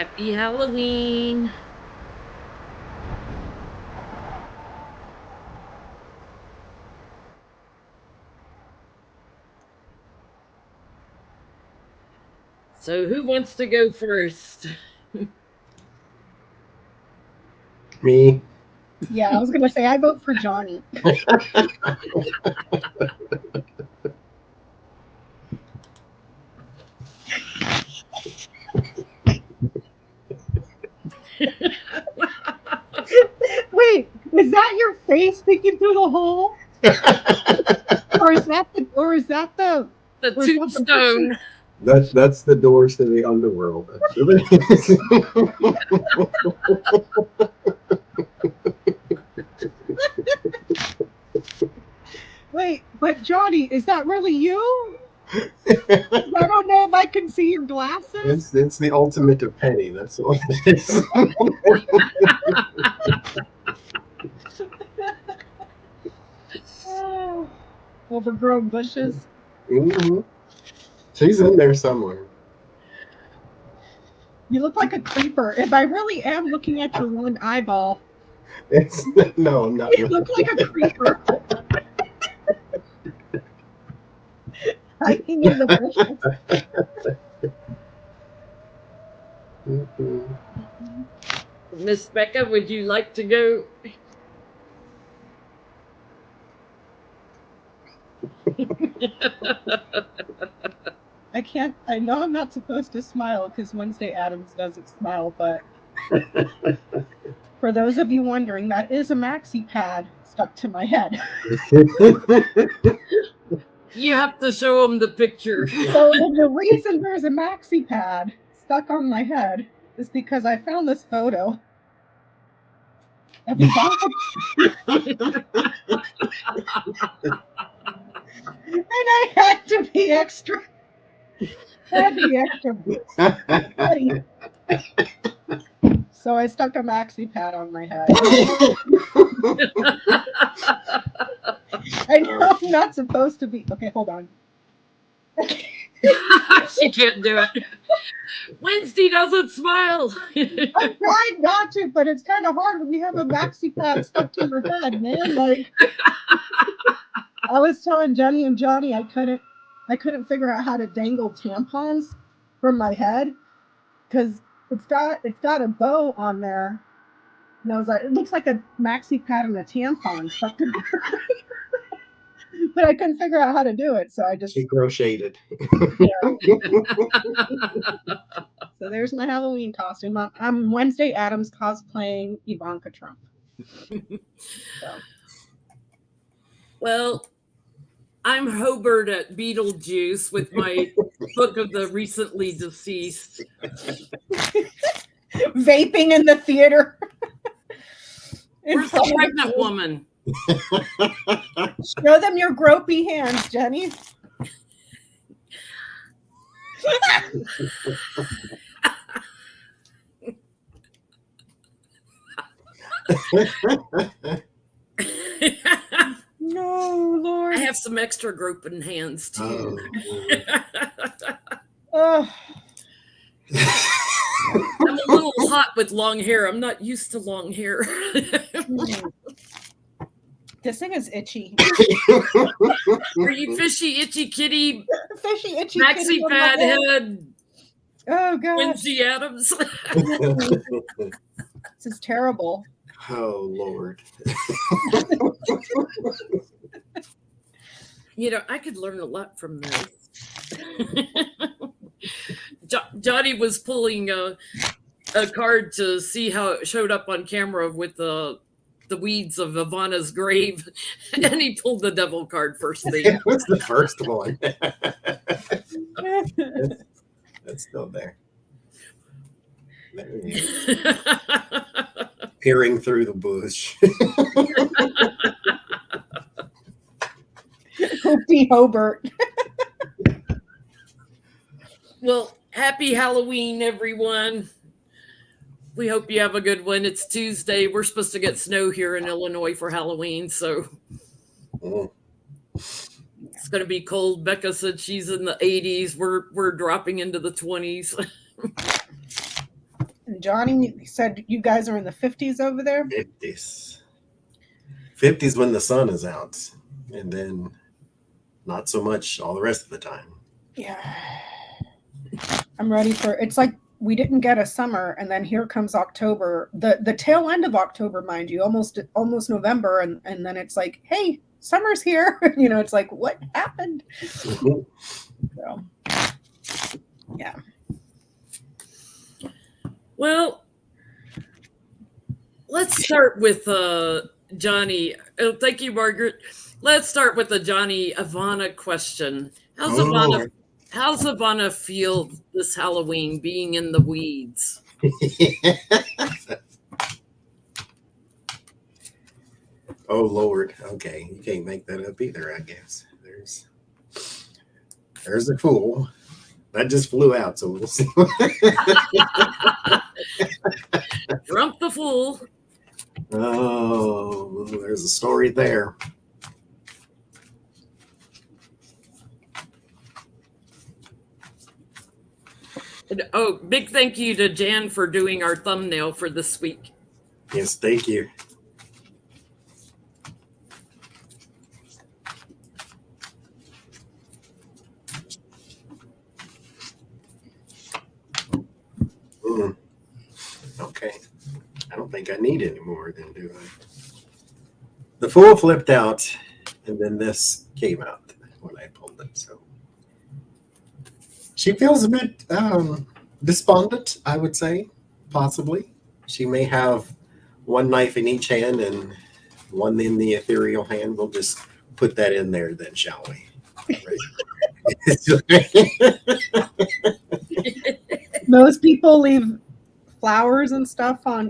Happy Halloween. So, who wants to go first? Me. Yeah, I was gonna say I vote for Johnny. Wait, is that your face peeking through the hole, or is that the The or is that the person? tombstone. That's the doors to the underworld. Wait, but Johnny, is that really you? I don't know if I can see your glasses. it's the ultimate of petty. That's what it is. Oh, overgrown bushes. Mhm. She's in there somewhere. You look like a creeper. If I really am looking at your one eyeball, It's no, I'm not you really. look like a creeper hiding in the bushes. Mhm. Miss Becca, would you like to go? I can't. I know I'm not supposed to smile because Wednesday Adams doesn't smile, but for those of you wondering, that is a maxi pad stuck to my head. You have to show them the picture. So the reason there's a maxi pad stuck on my head is because I found this photo of Ivanka, and I had to be extra. Had to be extra petty. So I stuck a maxi pad on my head. I know I'm not supposed to be. Okay, hold on. She can't do it. Wednesday doesn't smile. I'm trying not to, but it's kind of hard when you have a maxi pad stuck to your head, man. Like I was telling Jenny and Johnny, I couldn't figure out how to dangle tampons from my head because it's got a bow on there. And I was like, it looks like a maxi pad and a tampon stuck together, but I couldn't figure out how to do it, so I just She crocheted. yeah. So there's my Halloween costume. I'm Wednesday Adams cosplaying Ivanka Trump. So Well, I'm Hobart at Beetlejuice with my book of the recently deceased. vaping in the theater. Where's the pregnant woman? Show them your gropey hands, Jenny. No, Lord. I have some extra groping hands too. Oh. I'm a little hot with long hair. I'm not used to long hair. This thing is itchy. Are you fishy, itchy kitty, Fishy, itchy. maxi kitty on my pad head. head, Oh, God. Wednesday Adams? This is terrible. Oh Lord. You know, I could learn a lot from this. Johnny was pulling a card to see how it showed up on camera with the weeds of Ivana's grave, and he pulled the devil card first thing. It was the first one. That's still there. There he is. Peering through the bush. Hoopty Hobart. Well, happy Halloween, everyone. We hope you have a good one. It's Tuesday. We're supposed to get snow here in Illinois for Halloween, so it's going to be cold. Becca said she's in the 80s. We're dropping into the 20s. Johnny said you guys are in the 50s over there. 50s. 50s when the sun is out, and then not so much all the rest of the time. Yeah. I'm ready for it's like we didn't get a summer, and then here comes October, the tail end of October, mind you, almost November, and then it's like, hey, summer's here. It's like, what happened? So, yeah. Well, let's start with Johnny. Oh, thank you, Margaret. Let's start with the Johnny Ivana question. How's Ivana feel this Halloween being in the weeds? Oh Lord. Okay. You can't make that up either, I guess. There's a fool. That just flew out, so we'll see. Trump the fool. Oh, there's a story there. And, oh, big thank you to Jan for doing our thumbnail for this week. Yes, thank you. Okay. I don't think I need any more then, do I? The fool flipped out, and then this came out when I pulled it. So she feels a bit despondent, I would say, possibly. She may have one knife in each hand and one in the ethereal hand. We'll just put that in there then, shall we? Most people leave flowers and stuff on,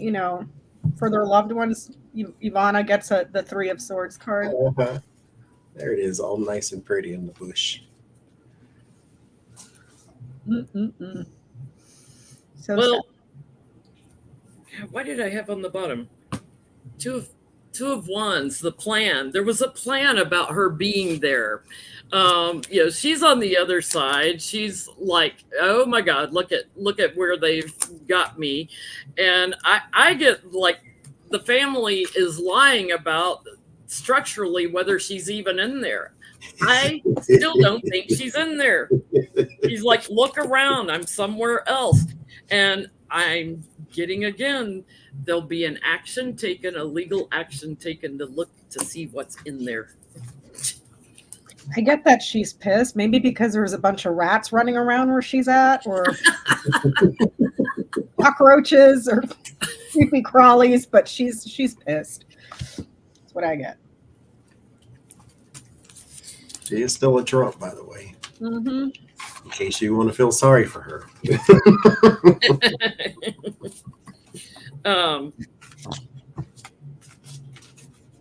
for their loved ones. Ivana gets the 3 of Swords card. Uh-huh. There it is, all nice and pretty in the bush. So well, why did I have on the bottom? Two of Wands, the plan. There was a plan about her being there. She's on the other side. She's like, oh my God, look at where they've got me. And I get like the family is lying about structurally whether she's even in there. I still don't think she's in there. She's like, look around, I'm somewhere else. And I'm getting again, there'll be an action taken, a legal action taken to look to see what's in there. I get that she's pissed, maybe because there was a bunch of rats running around where she's at, or cockroaches or creepy crawlies, but she's pissed. That's what I get. She is still a Trump, by the way. Mm-hmm. In case you want to feel sorry for her.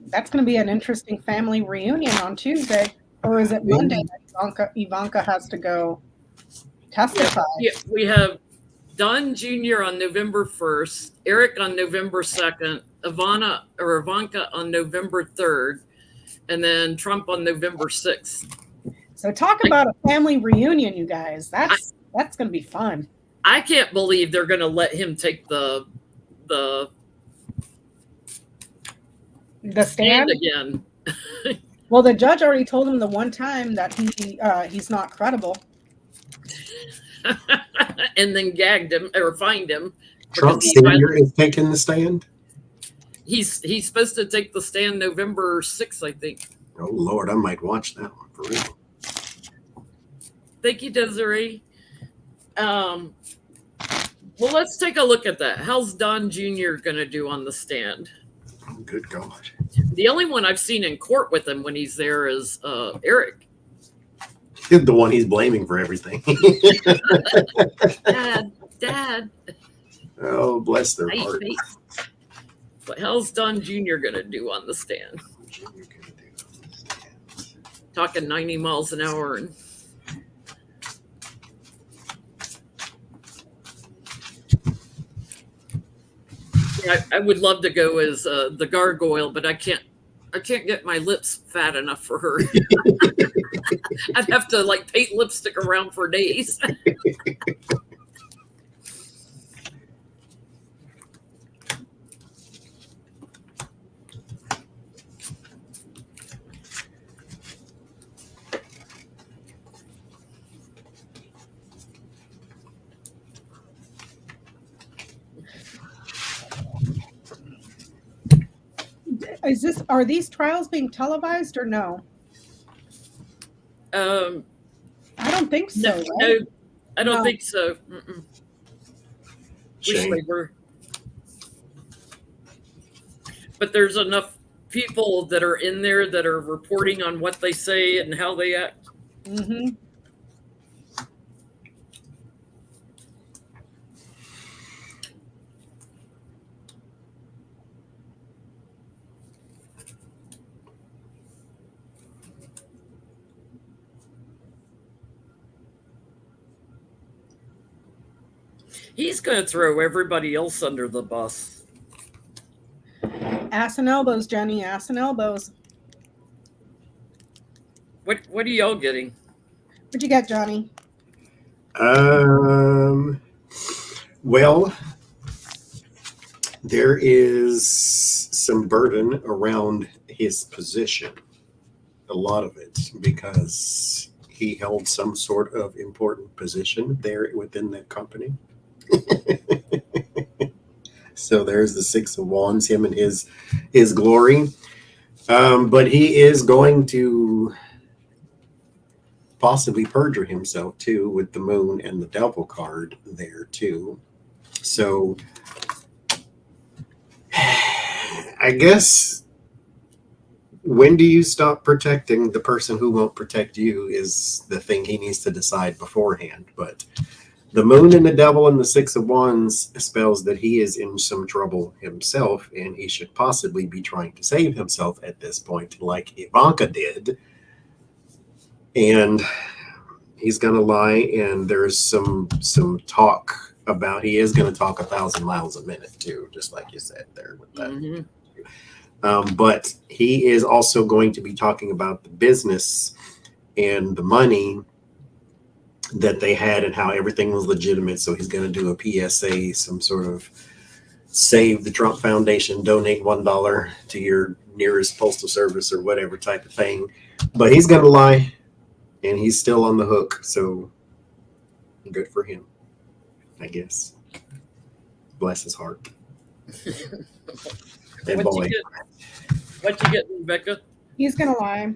That's going to be an interesting family reunion on Tuesday. Or is it Monday that Ivanka has to go testify? Yeah, we have Don Jr. on November 1st, Eric on November 2nd, Ivanka on November 3rd, and then Trump on November 6th. So talk about a family reunion, you guys. That's going to be fun. I can't believe they're going to let him take the stand again. Well, the judge already told him the one time that he's not credible. And then gagged him or fined him. Trump Sr. is taking the stand? He's supposed to take the stand November 6th, I think. Oh, Lord, I might watch that one for real. Thank you, Desiree. Well, let's take a look at that. How's Don Jr. going to do on the stand? Oh, good God. The only one I've seen in court with him when he's there is Eric. The one he's blaming for everything. Dad. Oh, bless their heart. But how's Don Jr. going to do on the stand? Talking 90 miles an hour. And I would love to go as the gargoyle, but I can't get my lips fat enough for her. I'd have to like paint lipstick around for days. Are these trials being televised or no? Um, I don't think so. no, right? no, I don't No. think so. Wish Shame. they were. But there's enough people that are in there that are reporting on what they say and how they act. Mm-hmm. He's going to throw everybody else under the bus. Ass and elbows, Jenny. Ass and elbows. What are y'all getting? What'd you get, Johnny? Well, there is some burden around his position, a lot of it, because he held some sort of important position there within that company. So there's the Six of Wands, him and his glory. But he is going to possibly perjure himself too with the Moon and the Devil card there too. So I guess, when do you stop protecting the person who won't protect you is the thing he needs to decide beforehand. But the Moon and the Devil and the Six of Wands spells that he is in some trouble himself, and he should possibly be trying to save himself at this point, like Ivanka did. And he's going to lie, and there's some talk about, he is going to talk 1,000 miles a minute too, just like you said there with that. Mm-hmm. But he is also going to be talking about the business and the money that they had and how everything was legitimate. So he's going to do a PSA, some sort of save the Trump Foundation, donate $1 to your nearest postal service or whatever type of thing. But he's going to lie, and he's still on the hook. So good for him, I guess. Bless his heart. And boy. What you get, Rebecca? He's gonna lie,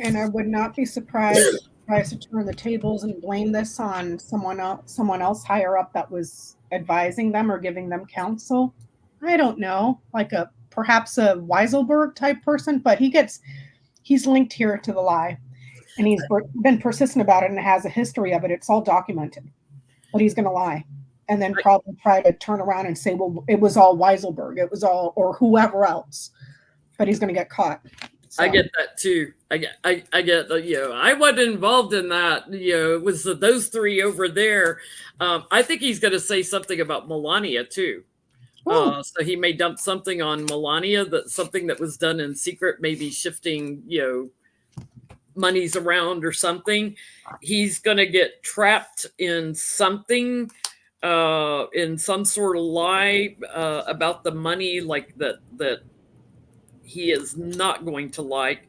and I would not be surprised if he tries to turn the tables and blame this on someone else higher up that was advising them or giving them counsel. I don't know, like perhaps a Weiselberg type person, but he's linked here to the lie, and he's been persistent about it and has a history of it. It's all documented, but he's gonna lie. And then probably try to turn around and say, well, it was all Weiselberg. It was all, or whoever else. But he's going to get caught. So. I get that too. I get that, I wasn't involved in that. It was those three over there. I think he's going to say something about Melania too. So he may dump something on Melania, something that was done in secret, maybe shifting, monies around or something. He's going to get trapped in something, in some sort of lie about the money, like that he is not going to like.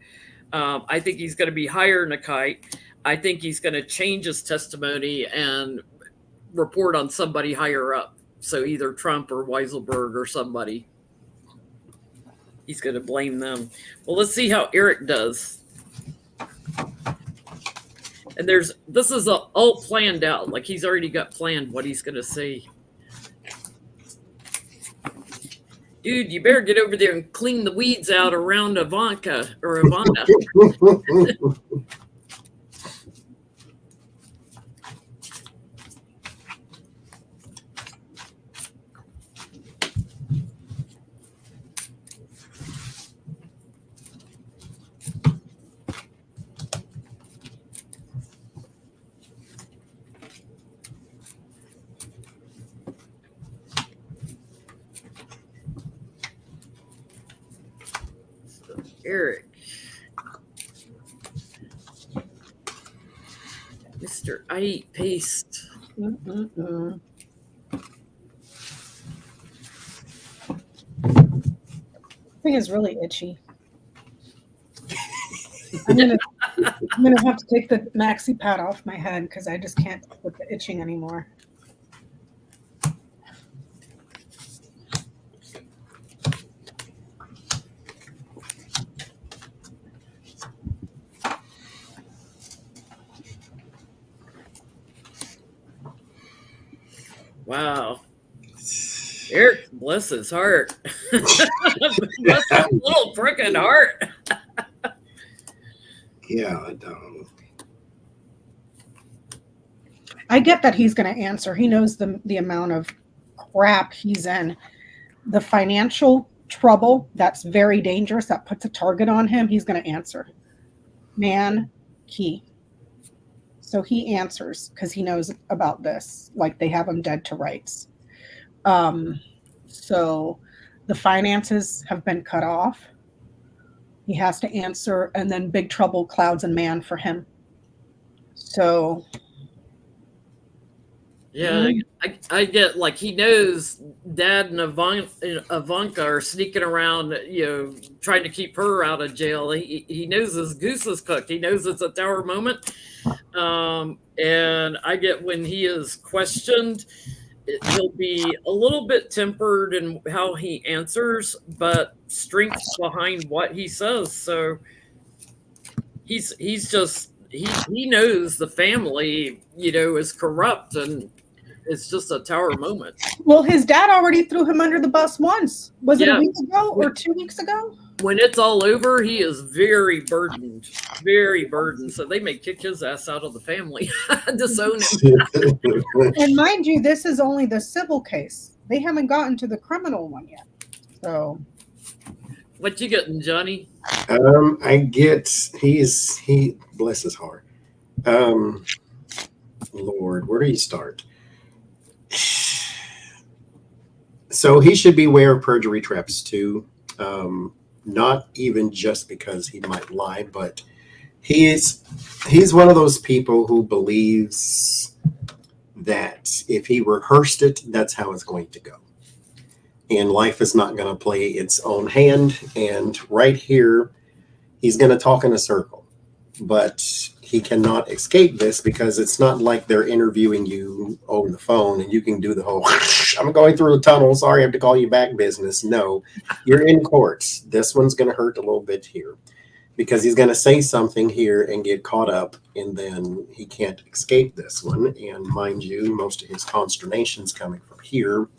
I think he's going to be higher than a kite. I think he's going to change his testimony and report on somebody higher up. So either Trump or Weiselberg or somebody. He's going to blame them. Well, let's see how Eric does. And this is all planned out. Like he's already got planned what he's going to say. Dude, you better get over there and clean the weeds out around Ivanka or Ivana. Eric. Mr. I Eat Paste. Thing is really itchy. I'm gonna have to take the maxi pad off my head because I just can't with the itching anymore. Wow. Eric, bless his heart. Bless his little frickin' heart. Yeah, I don't. I get that he's going to answer. He knows the amount of crap he's in. The financial trouble that's very dangerous, that puts a target on him, he's going to answer. Man, key. So he answers because he knows about this, like they have him dead to rights. So the finances have been cut off. He has to answer, and then big trouble clouds and man for him. So Yeah, I get like he knows Dad and Ivanka are sneaking around, trying to keep her out of jail. He knows his goose is cooked. He knows it's a Tower moment. And I get when he is questioned, he'll be a little bit tempered in how he answers, but strength behind what he says. So he knows the family, is corrupt, and it's just a Tower moment. Well, his dad already threw him under the bus once. Was it a week ago or 2 weeks ago? When it's all over, he is very burdened. So they may kick his ass out of the family, disown him. And mind you, this is only the civil case. They haven't gotten to the criminal one yet. So, what you getting, Johnny? I get he bless his heart. Lord, where do you start? So he should beware of perjury traps too. Not even just because he might lie, but he's one of those people who believes that if he rehearsed it, that's how it's going to go. And life is not going to play its own hand. And right here, he's going to talk in a circle. But he cannot escape this because it's not like they're interviewing you over the phone and you can do the whole, I'm going through the tunnel, sorry I have to call you back business. No, you're in court. This one's going to hurt a little bit here because he's going to say something here and get caught up, and then he can't escape this one. And mind you, most of his consternation's coming from here.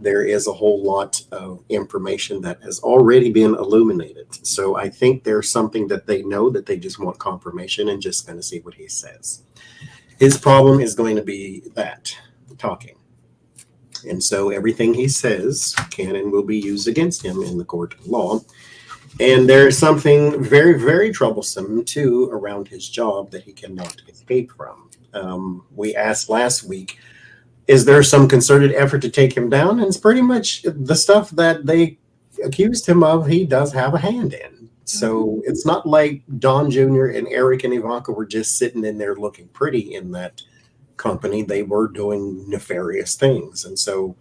There is a whole lot of information that has already been illuminated. So I think there's something that they know that they just want confirmation and just going to see what he says. His problem is going to be that, talking. And so everything he says can and will be used against him in the court of law. And there's something very, very troublesome, too, around his job that he cannot escape from. We asked last week, is there some concerted effort to take him down? And it's pretty much the stuff that they accused him of, he does have a hand in. So it's not like Don Jr. and Eric and Ivanka were just sitting in there looking pretty in that company. They were doing nefarious things. And so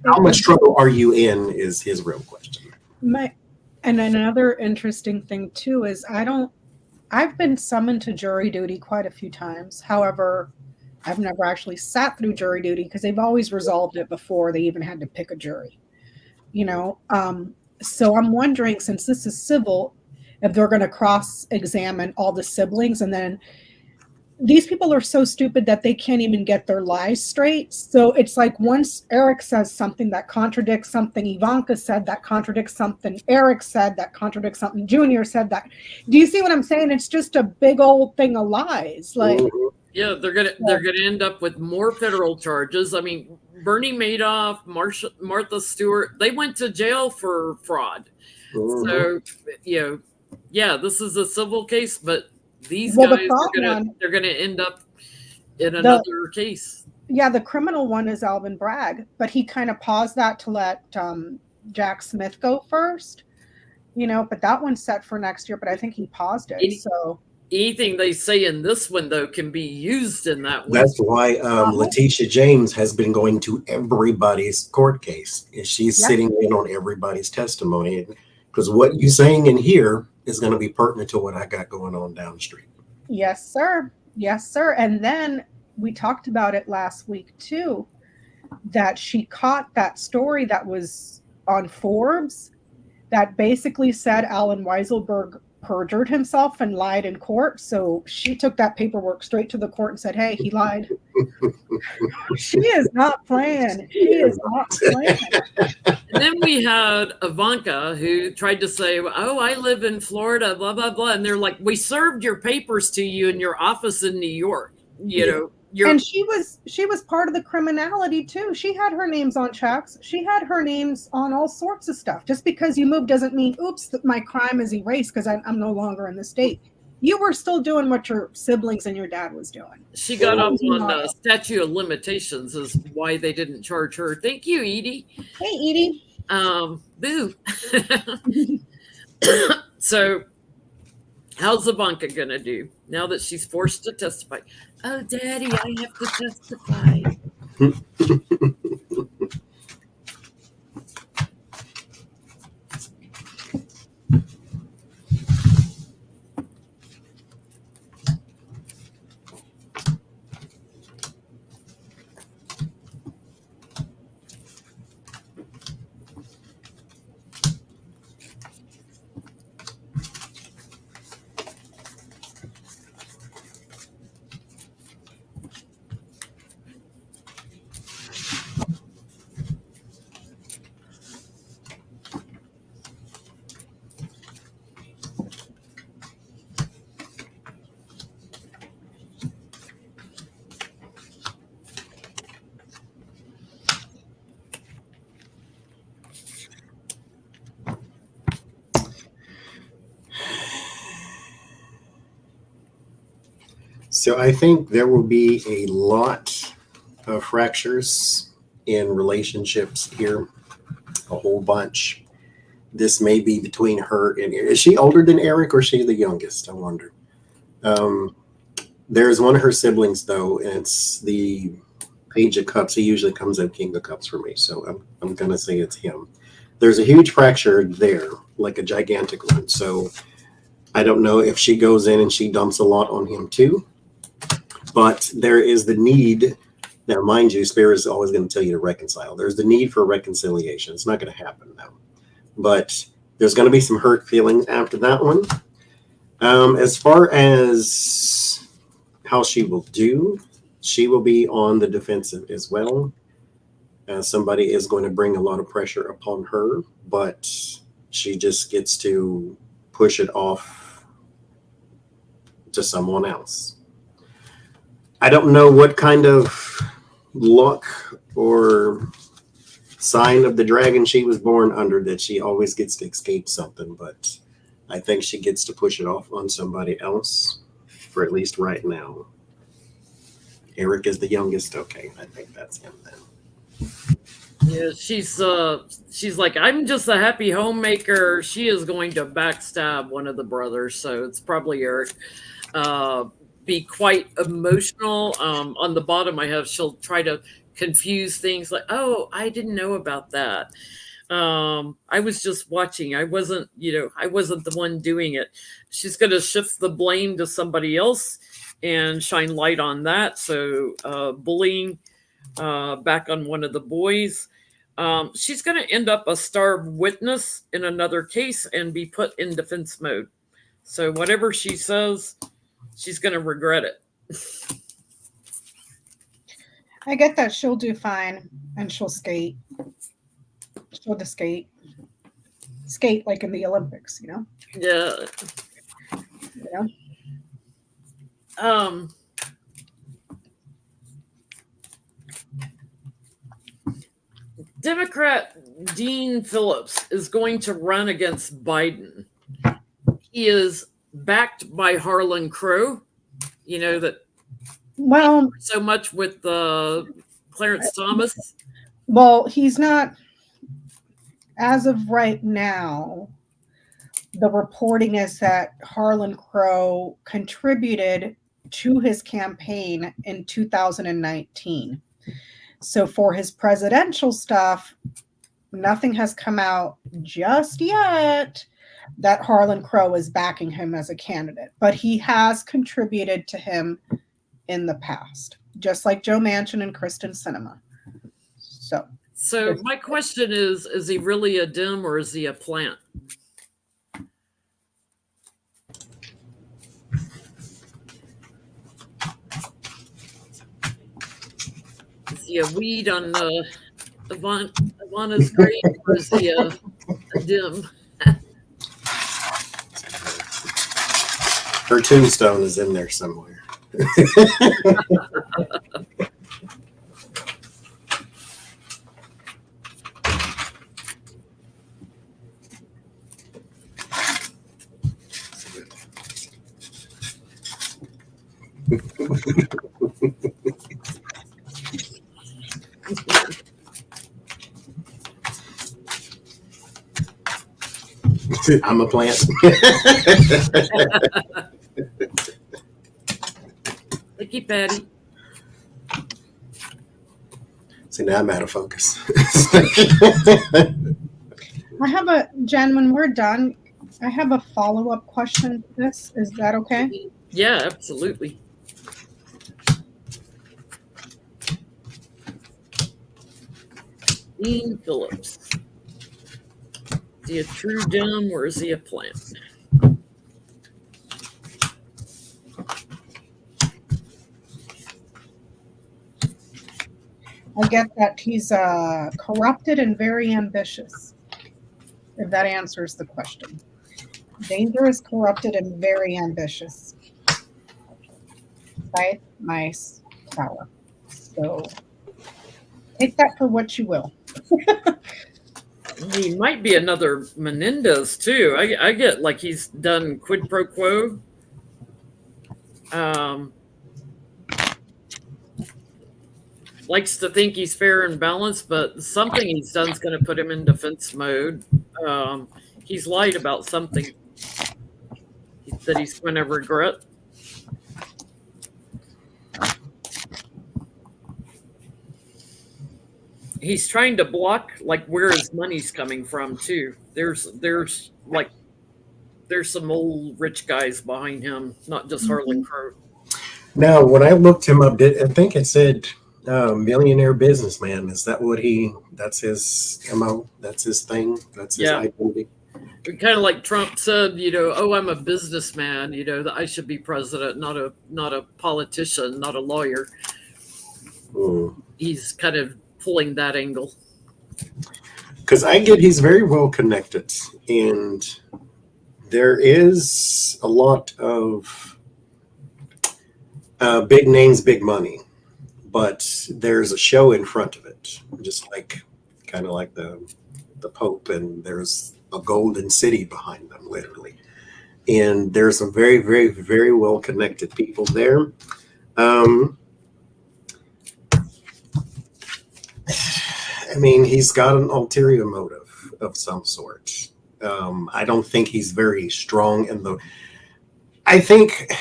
how much trouble are you in is his real question. And another interesting thing, too, is I've been summoned to jury duty quite a few times. However, I've never actually sat through jury duty because they've always resolved it before they even had to pick a jury. So I'm wondering, since this is civil, if they're going to cross-examine all the siblings, and then these people are so stupid that they can't even get their lies straight. So it's like once Eric says something that contradicts something Ivanka said, that contradicts something Eric said, that contradicts something Junior said. That, do you see what I'm saying? It's just a big old thing of lies. Like, yeah, they're gonna end up with more federal charges. I mean, Bernie Madoff, Martha Stewart, they went to jail for fraud. So this is a civil case, but these guys they're gonna end up in another case. Yeah, the criminal one is Alvin Bragg, but he kind of paused that to let Jack Smith go first. But that one's set for next year, but I think he paused it. So anything they say in this one, though, can be used in that one. That's why Letitia James has been going to everybody's court case. She's sitting in on everybody's testimony, because what you're saying in here is going to be pertinent to what I got going on down the street. Yes, sir. Yes, sir. And then we talked about it last week, too, that she caught that story that was on Forbes that basically said Alan Weiselberg perjured himself and lied in court. So she took that paperwork straight to the court and said, hey, he lied. She is not playing. She is not playing. And then we had Ivanka who tried to say, oh, I live in Florida, blah, blah, blah. And they're like, we served your papers to you in your office in New York. You know, and she was part of the criminality too. She had her names on checks. She had her names on all sorts of stuff. Just because you move doesn't mean, oops, my crime is erased because I'm no longer in the state. You were still doing what your siblings and your dad was doing. She got off on statute of limitations is why they didn't charge her. Thank you, Edie. Hey, Edie. Boo. So how's Ivanka going to do now that she's forced to testify? Oh, Daddy, I have to testify. So I think there will be a lot of fractures in relationships here, a whole bunch. This may be between her and is she older than Eric or is she the youngest? I wonder. There's one of her siblings though, and it's the Page of Cups. He usually comes up King of Cups for me, so I'm gonna say it's him. There's a huge fracture there, like a gigantic one. So I don't know if she goes in and she dumps a lot on him too. But there is the need. Now, mind you, Spirit is always going to tell you to reconcile. There's the need for reconciliation. It's not going to happen now. But there's going to be some hurt feelings after that one. As far as how she will do, she will be on the defensive as well. Somebody is going to bring a lot of pressure upon her, but she just gets to push it off to someone else. I don't know what kind of luck or sign of the dragon she was born under that she always gets to escape something, but I think she gets to push it off on somebody else for at least right now. Eric is the youngest. Okay, I think that's him then. Yeah, she's like, I'm just a happy homemaker. She is going to backstab one of the brothers, so it's probably Eric. Be quite emotional. On the bottom, she'll try to confuse things like, oh, I didn't know about that. I was just watching. I wasn't the one doing it. She's going to shift the blame to somebody else and shine light on that. So bullying back on one of the boys. She's going to end up a starved witness in another case and be put in defense mode. So whatever she says, she's going to regret it. I get that she'll do fine and she'll skate. She'll just skate like in the Olympics, you know? Yeah. Yeah. Democrat Dean Phillips is going to run against Biden. He is backed by Harlan Crow, you know, that so much with Clarence Thomas. Well, he's not, as of right now, the reporting is that Harlan Crow contributed to his campaign in 2019. So for his presidential stuff, nothing has come out just yet that Harlan Crow is backing him as a candidate, but he has contributed to him in the past, just like Joe Manchin and Kristen Sinema. So my question is he really a Dem or is he a plant? he a weed on Ivana's grave, or is he a dim? Her tombstone is in there somewhere. I'm a plant. Thank you, Patty. See, now I'm out of focus. I have a, Jen, when we're done, I have a follow-up question to this. Is that okay? Yeah, absolutely. Dean Phillips. Is he a true dim or is he a plant? I get that he's corrupted and very ambitious, if that answers the question. Dangerous, corrupted, and very ambitious. Scythe, mice, tower. So take that for what you will. He might be another Menendez too. I get like he's done quid pro quo. Likes to think he's fair and balanced, but something he's done is going to put him in defense mode. He's lied about something that he's going to regret. He's trying to block like where his money's coming from too. There's some old rich guys behind him, not just Harlan Crow. Now, when I looked him up, I think it said millionaire businessman. Is that what that's his MO? That's his thing? That's his identity? Kind of like Trump said, oh, I'm a businessman, that I should be president, not a politician, not a lawyer. He's kind of pulling that angle. Because I get he's very well connected, and there is a lot of big names, big money, but there's a show in front of it, just like kind of like the Pope, and there's a golden city behind them, literally. And there's some very, very, very well connected people there. I mean, he's got an ulterior motive of some sort. I don't think he's very strong I think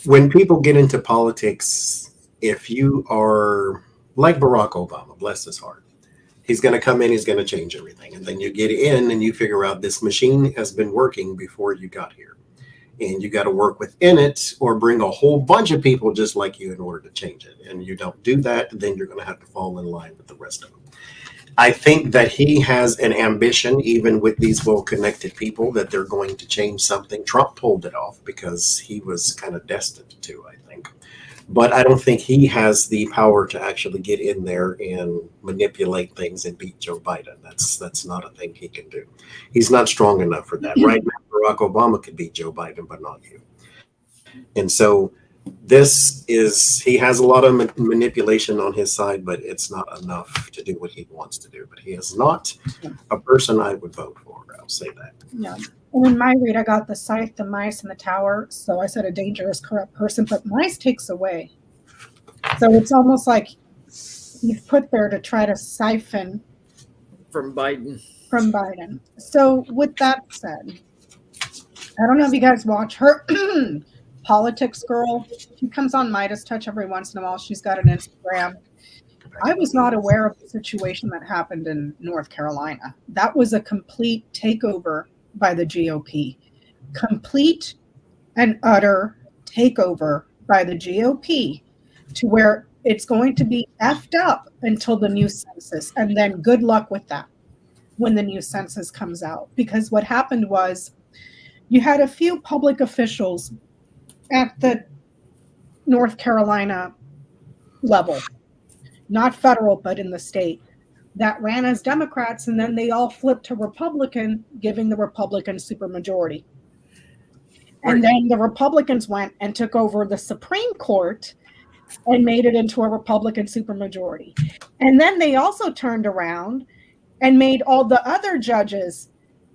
when people get into politics, if you are like Barack Obama, bless his heart, he's going to come in, he's going to change everything. And then you get in and you figure out this machine has been working before you got here. And you got to work within it or bring a whole bunch of people just like you in order to change it. And you don't do that, then you're going to have to fall in line with the rest of them. I think that he has an ambition, even with these well-connected people, that they're going to change something. Trump pulled it off because he was kind of destined to, I think. But I don't think he has the power to actually get in there and manipulate things and beat Joe Biden. That's not a thing he can do. He's not strong enough for that. Right now, Barack Obama could beat Joe Biden, but not you. And so he has a lot of manipulation on his side, but it's not enough to do what he wants to do. But he is not a person I would vote for. I'll say that. Yeah. And in my read, I got the scythe, the mice, and the tower. So I said a dangerous, corrupt person, but mice takes away. So it's almost like he's put there to try to siphon from Biden. So with that said, I don't know if you guys watch her Politics Girl. She comes on Midas Touch every once in a while. She's got an Instagram. I was not aware of the situation that happened in North Carolina. That was a complete takeover by the GOP. Complete and utter takeover by the GOP to where it's going to be effed up until the new census. And then good luck with that when the new census comes out. Because what happened was you had a few public officials at the North Carolina level, not federal, but in the state, that ran as Democrats, and then they all flipped to Republican, giving the Republicans supermajority. And then the Republicans went and took over the Supreme Court and made it into a Republican supermajority. And then they also turned around and made all the other judges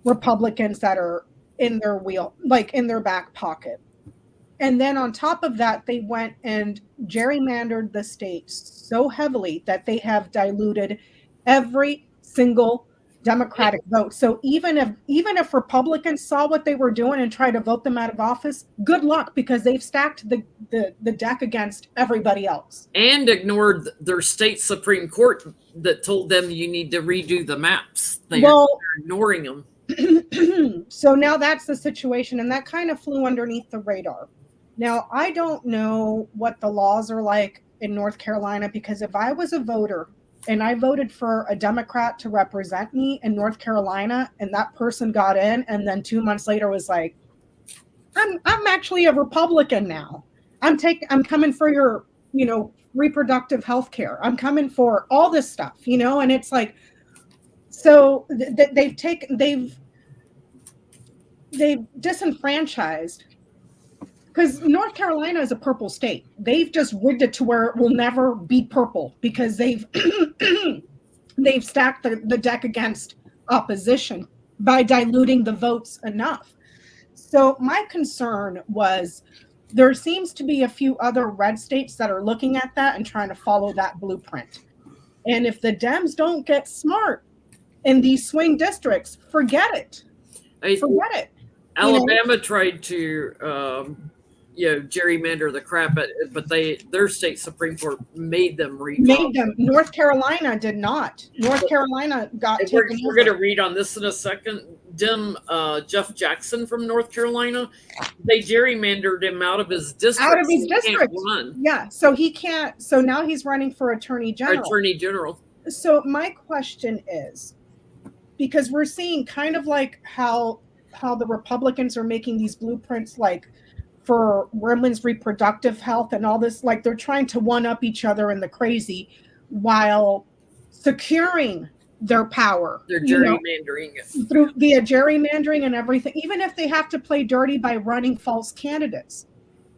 Republicans that are in their wheel, like in their back pocket. And then on top of that, they went and gerrymandered the state so heavily that they have diluted every single Democratic vote. So even if Republicans saw what they were doing and tried to vote them out of office, good luck, because they've stacked the deck against everybody else. And ignored their state Supreme Court that told them you need to redo the maps. They're ignoring them. So now that's the situation, and that kind of flew underneath the radar. Now, I don't know what the laws are like in North Carolina, because if I was a voter and I voted for a Democrat to represent me in North Carolina, and that person got in, and then 2 months later was like, I'm actually a Republican now. I'm coming for your, reproductive health care. I'm coming for all this stuff, and it's like, so they've disenfranchised, because North Carolina is a purple state. They've just rigged it to where it will never be purple, because they've stacked the deck against opposition by diluting the votes enough. So my concern was, there seems to be a few other red states that are looking at that and trying to follow that blueprint. And if the Dems don't get smart in these swing districts, forget it. Forget it. Alabama tried to, gerrymander the crap, but their state Supreme Court made them read. North Carolina did not. North Carolina got taken over. We're going to read on this in a second. Jeff Jackson from North Carolina, they gerrymandered him out of his district. Out of his district. Yeah, so he can't. So now he's running for Attorney General. So my question is, because we're seeing kind of like how the Republicans are making these blueprints, like for women's reproductive health and all this, like they're trying to one up each other in the crazy while securing their power. They're gerrymandering it. Via gerrymandering and everything, even if they have to play dirty by running false candidates.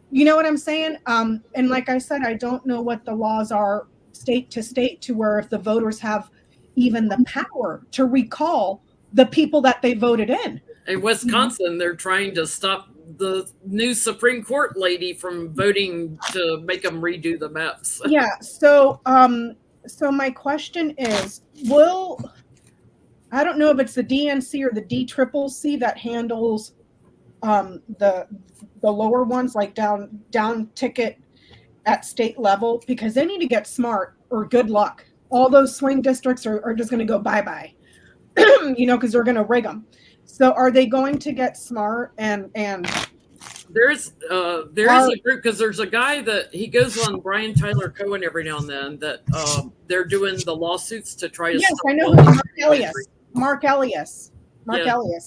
You know what I'm saying? And like I said, I don't know what the laws are state to state, to where if the voters have even the power to recall the people that they voted in. In Wisconsin, they're trying to stop the new Supreme Court lady from voting to make them redo the maps. Yeah. So my question is, I don't know if it's the DNC or the DCCC that handles the lower ones, like down ticket at state level, because they need to get smart, or good luck. All those swing districts are just going to go bye-bye, because they're going to rig them. So are they going to get smart and there's a group, because there's a guy that he goes on Brian Tyler Cohen every now and then, that they're doing the lawsuits to try to. Yes, I know who Mark Elias.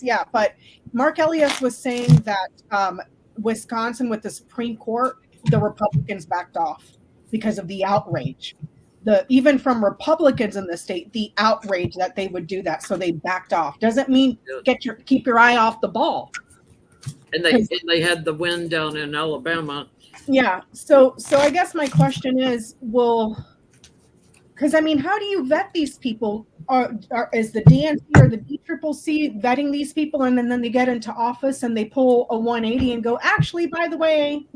Yeah, but Mark Elias was saying that Wisconsin, with the Supreme Court, the Republicans backed off because of the outrage. Even from Republicans in the state, the outrage that they would do that, so they backed off. Doesn't mean keep your eye off the ball. And they had the win down in Alabama. Yeah. So I guess my question is, because how do you vet these people? Is the DNC or the DCCC vetting these people, and then they get into office and they pull a 180 and go, actually, by the way,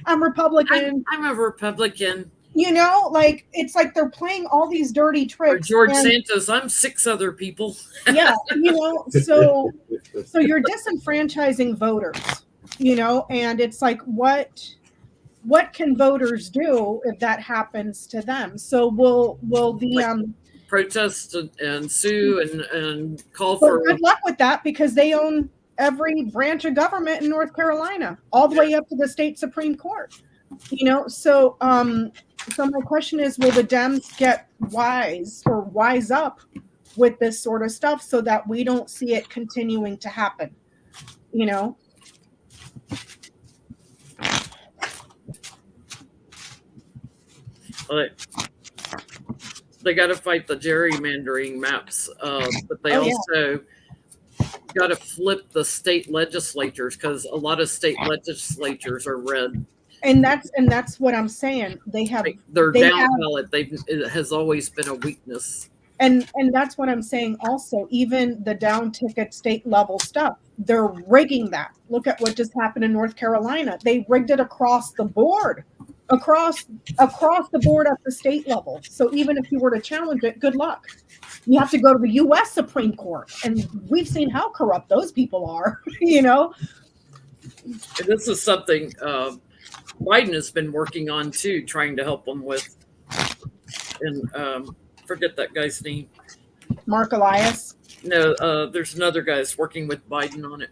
I'm Republican. I'm a Republican. It's like they're playing all these dirty tricks. Or George Santos, I'm 6 other people. Yeah, so you're disenfranchising voters, and it's like, what can voters do if that happens to them? So will the protest and sue and call for for good luck with that, because they own every branch of government in North Carolina, all the way up to the state Supreme Court. So my question is, will the Dems get wise up with this sort of stuff, so that we don't see it continuing to happen? Like, they got to fight the gerrymandering maps, but they Oh, yeah. also got to flip the state legislatures because a lot of state legislatures are red. And that's what I'm saying. They have Like, they're they down have ballot. It has always been a weakness. and that's what I'm saying also. Even the down ticket state level stuff, they're rigging that. Look at what just happened in North Carolina. They rigged it across the board. Across the board at the state level. So even if you were to challenge it, good luck. You have to go to the US Supreme Court. And we've seen how corrupt those people are, you know? And this is something Biden has been working on too, trying to help them with. And forget that guy's name. Mark Elias. No, there's another guy that's working with Biden on it,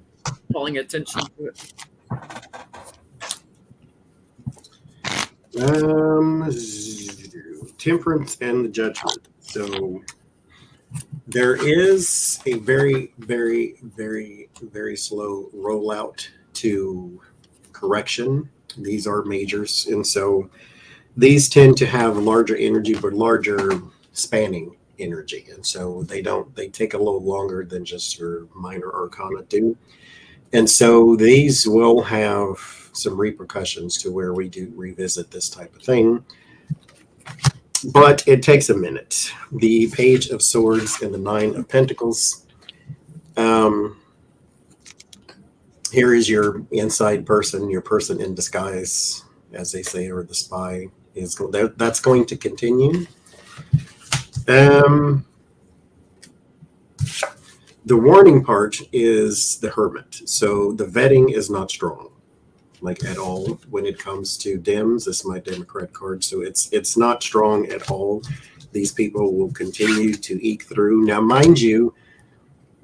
calling attention to it. Temperance and the judgment. So there is a very, very, very, very slow rollout to correction. These are majors, and so these tend to have larger energy, but larger spanning energy, and so they take a little longer than just your minor arcana do. And so these will have some repercussions to where we do revisit this type of thing. But it takes a minute. The Page of Swords and the Nine of Pentacles. Here is your inside person, your person in disguise, as they say, or the spy. That's going to continue. The warning part is the Hermit. So the vetting is not strong, like at all, when it comes to Dems. This is my Democrat card. So it's not strong at all. These people will continue to eke through. Now, mind you,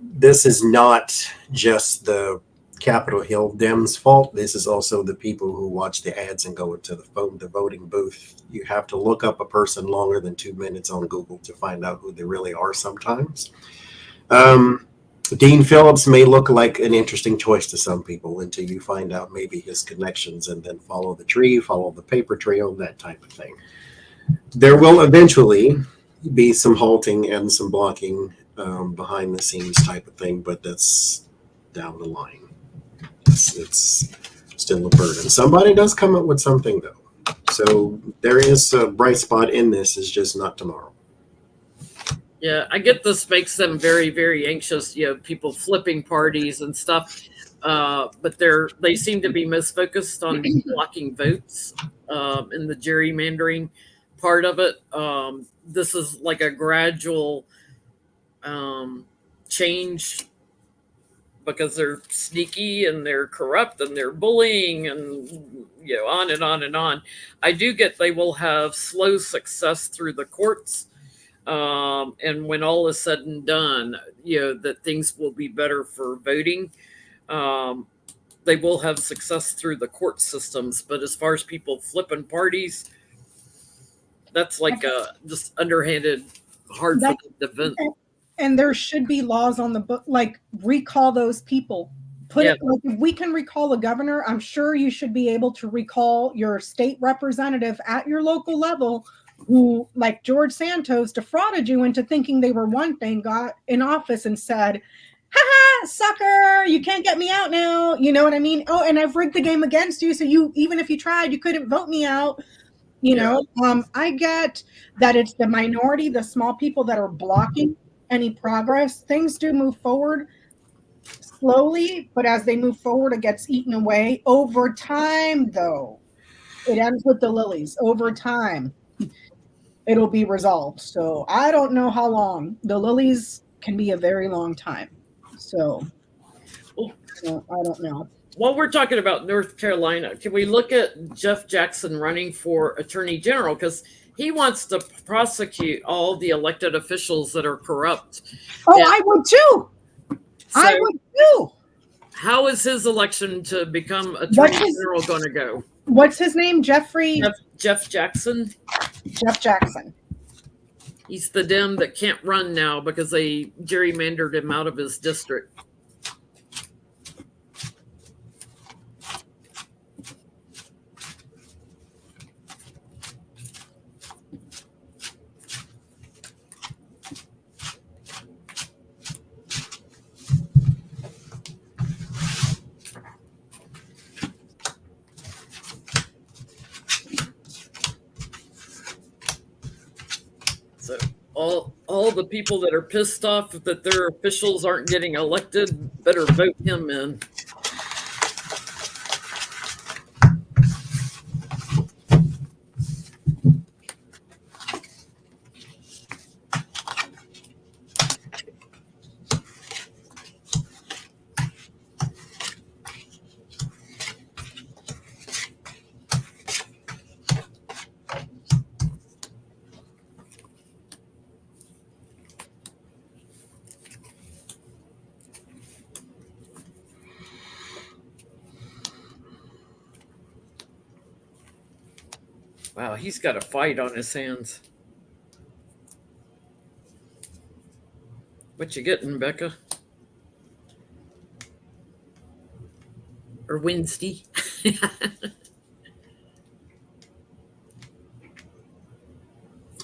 this is not just the Capitol Hill Dems fault. This is also the people who watch the ads and go into the voting booth. You have to look up a person longer than 2 minutes on Google to find out who they really are sometimes. Dean Phillips may look like an interesting choice to some people until you find out maybe his connections, and then follow the tree, follow the paper trail, that type of thing. There will eventually be some halting and some blocking behind the scenes type of thing, but that's down the line. It's still a burden. Somebody does come up with something, though. So there is a bright spot in this, is just not tomorrow. Yeah, I get this makes them very, very anxious. You know, people flipping parties and stuff, but they seem to be most focused on blocking votes in the gerrymandering part of it. This is like a gradual change because they're sneaky and they're corrupt and they're bullying and on and on and on. I do get they will have slow success through the courts. And when all is said and done, that things will be better for voting. They will have success through the court systems, but as far as people flipping parties, that's like just underhanded, hard for them to defend. And there should be laws on the book, like recall those people. Like, if we can recall the governor, I'm sure you should be able to recall your state representative at your local level who, like George Santos, defrauded you into thinking they were one thing, got in office and said, "Ha, sucker, you can't get me out now." You know what I mean? Oh, and I've rigged the game against you, so even if you tried, you couldn't vote me out. I get that it's the minority, the small people that are blocking any progress. Things do move forward slowly, but as they move forward, it gets eaten away. Over time, though, it ends with the lilies. Over time, it'll be resolved. So I don't know how long. The lilies can be a very long time. So I don't know. While we're talking about North Carolina, can we look at Jeff Jackson running for Attorney General? Because he wants to prosecute all the elected officials that are corrupt. Oh, and I would too. I would too. How is his election to become Attorney General going to go? What's his name? Jeff Jackson. Jeff Jackson. He's the Dem that can't run now because they gerrymandered him out of his district. all the people that are pissed off that their officials aren't getting elected better vote him in. Wow, he's got a fight on his hands. What you getting, Becca? Or Wednesday?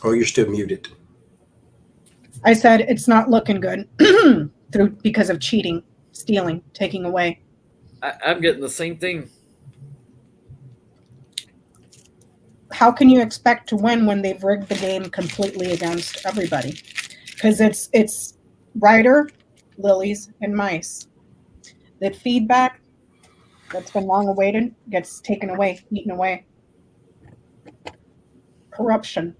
Oh, you're still muted. I said it's not looking good because of cheating, stealing, taking away. I'm getting the same thing. How can you expect to win when they've rigged the game completely against everybody? Because it's Ryder, lilies, and mice. That feedback that's been long awaited gets taken away, eaten away. Corruption.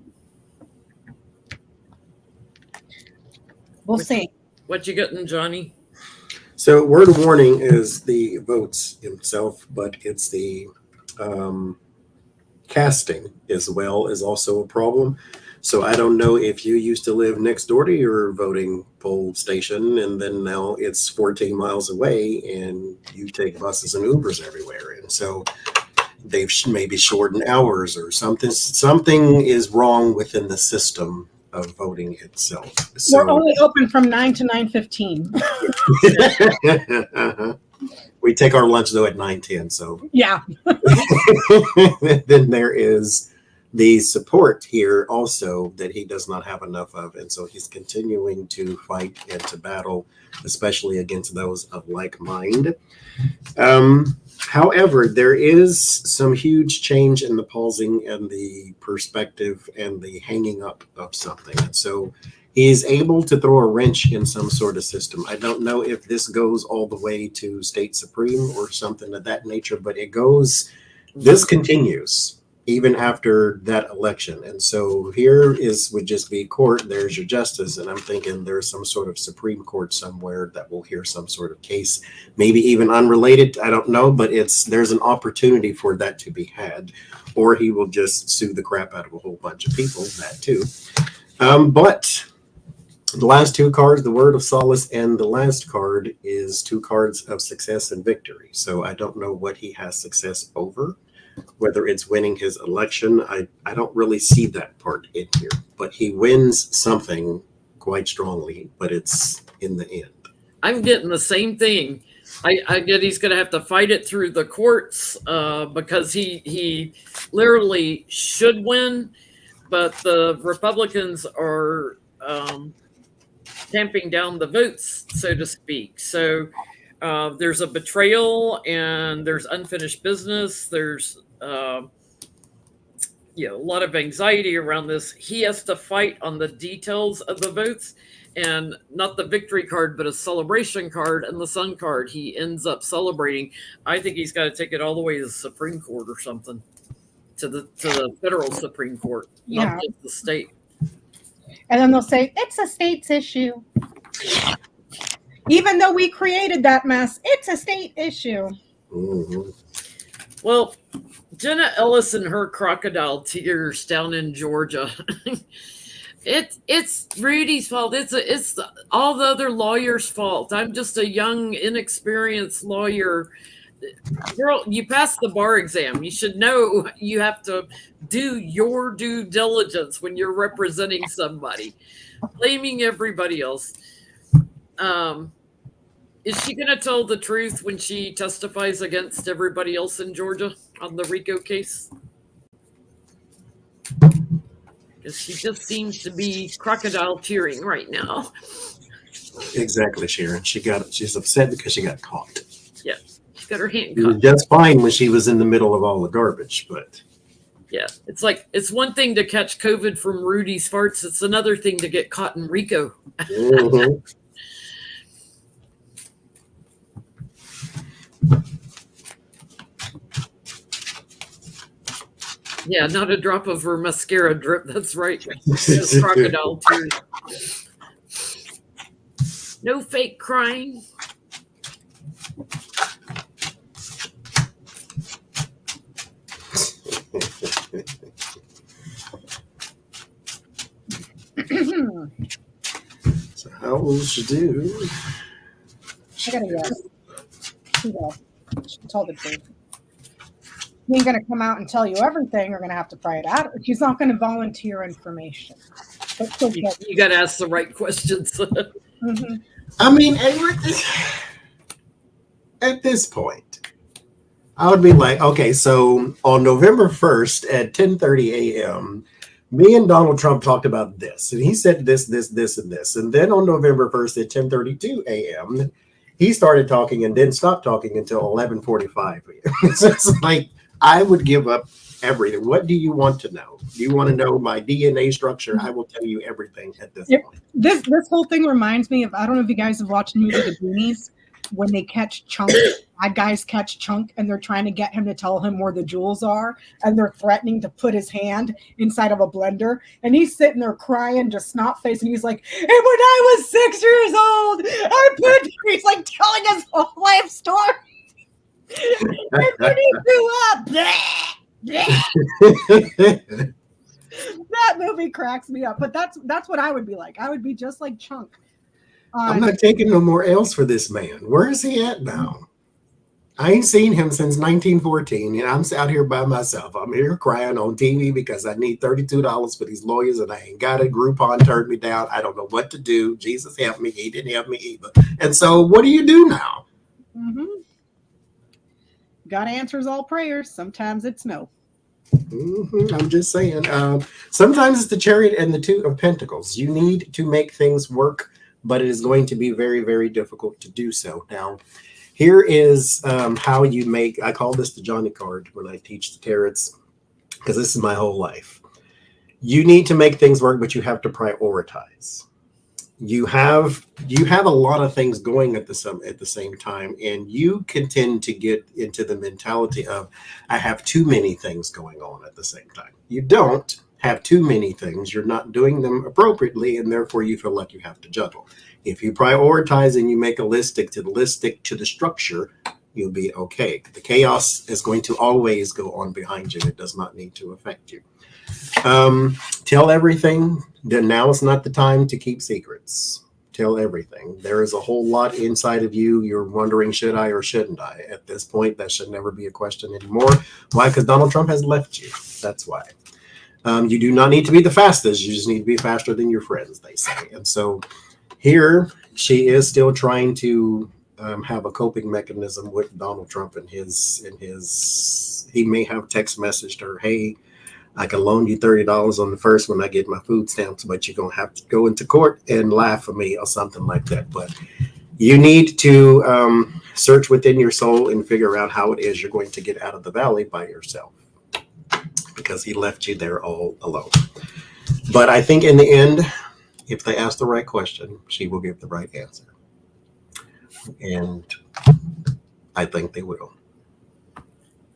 We'll see. What you getting, Johnny? So word of warning is the votes itself, but it's the casting as well is also a problem. So I don't know if you used to live next door to your voting poll station and then now it's 14 miles away and you take buses and Ubers everywhere. And so they've maybe shortened hours or something. Something is wrong within the system of voting itself. So We're only open from 9 to 9:15. we take our lunch though at 9:10. So Yeah. then there is the support here also that he does not have enough of. And so he's continuing to fight and to battle, especially against those of like mind. However, there is some huge change in the pausing and the perspective and the hanging up of something. And so he is able to throw a wrench in some sort of system. I don't know if this goes all the way to state supreme or something of that nature, but this continues even after that election. And so here would just be court, there's your justice. And I'm thinking there's some sort of Supreme Court somewhere that will hear some sort of case, maybe even unrelated. I don't know, but there's an opportunity for that to be had, or he will just sue the crap out of a whole bunch of people, that too. But the last two cards, the Word of Solace, and the last card is two cards of success and victory. So I don't know what he has success over, whether it's winning his election. I don't really see that part in here, but he wins something quite strongly, but it's in the end. I'm getting the same thing. I get he's going to have to fight it through the courts because he literally should win, but the Republicans are tamping down the votes, so to speak. So there's a betrayal and there's unfinished business. There's a lot of anxiety around this. He has to fight on the details of the votes, and not the victory card, but a celebration card and the sun card. He ends up celebrating. I think he's got to take it all the way to the Supreme Court or something, to the federal Supreme Court, not just the state. And then they'll say, it's a state's issue. Even though we created that mess, it's a state issue. Mm-hmm. Well, Jenna Ellis and her crocodile tears down in Georgia. It's Rudy's fault. It's all the other lawyers' fault. I'm just a young, inexperienced lawyer. Girl, you passed the bar exam. You should know you have to do your due diligence when you're representing somebody. Blaming everybody else. Is she going to tell the truth when she testifies against everybody else in Georgia on the RICO case? Because she just seems to be crocodile tearing right now. Exactly, Sharon. She's upset because she got caught. Yeah, she got her hand She was caught. just fine when she was in the middle of all the garbage, but Yeah, it's one thing to catch COVID from Rudy's farts. It's another thing to get caught in Rico. Mhm. Yeah, not a drop of her mascara drip. That's right. Those crocodile tears. No fake crying. So how will she do? I gotta guess. She will. She told the truth. She ain't gonna come out and tell you everything. You're gonna have to pry it out. She's not gonna volunteer information. But she'll You, tell you. you got to ask the right questions. Mhm. I mean, at this point, I would be like, okay, so on November 1st at 10:30 a.m., me and Donald Trump talked about this, and he said this, this, this, and this. And then on November 1st at 10:32 a.m., he started talking and then stopped talking until 11:45 a.m. So it's like, I would give up everything. What do you want to know? Do you want to know my DNA structure? I will tell you everything at this Yep. point. This whole thing reminds me of, I don't know if you guys have watched the movie The Goonies, when they catch Chunk, bad guys catch Chunk, and they're trying to get him to tell him where the jewels are, and they're threatening to put his hand inside of a blender, and he's sitting there crying, just snot faced, and he's like, "And when I was 6 years old, I put," he's like telling his whole life story. And then he grew up. Bleh, bleh. That movie cracks me up, but that's what I would be like. I would be just like Chunk. I'm not taking no more L's for this man. Where is he at now? I ain't seen him since 1914, and I'm out here by myself. I'm here crying on TV because I need $32 for these lawyers, and I ain't got it. Groupon turned me down. I don't know what to do. Jesus help me. He didn't help me either. And so, what do you do now? Mm-hmm. God answers all prayers. Sometimes it's no. I'm just saying. Sometimes it's the chariot and the two of pentacles. You need to make things work, but it is going to be very, very difficult to do so. Now, here is how you make, I call this the Johnny card when I teach the tarots, because this is my whole life. You need to make things work, but you have to prioritize. You have a lot of things going at the same time, and you can tend to get into the mentality of, I have too many things going on at the same time. You don't have too many things. You're not doing them appropriately, and therefore you feel like you have to juggle. If you prioritize and you make a list, stick to the structure, you'll be okay. The chaos is going to always go on behind you. It does not need to affect you. Tell everything. Then now is not the time to keep secrets. Tell everything. There is a whole lot inside of you. You're wondering, should I or shouldn't I? At this point, that should never be a question anymore. Why? Because Donald Trump has left you. That's why. You do not need to be the fastest. You just need to be faster than your friends, they say. And so here she is still trying to have a coping mechanism with Donald Trump and his. He may have text messaged her, hey, I can loan you $30 on the first when I get my food stamps, but you're going to have to go into court and laugh at me or something like that. But you need to search within your soul and figure out how it is you're going to get out of the valley by yourself, because he left you there all alone. But I think in the end, if they ask the right question, she will give the right answer. And I think they will.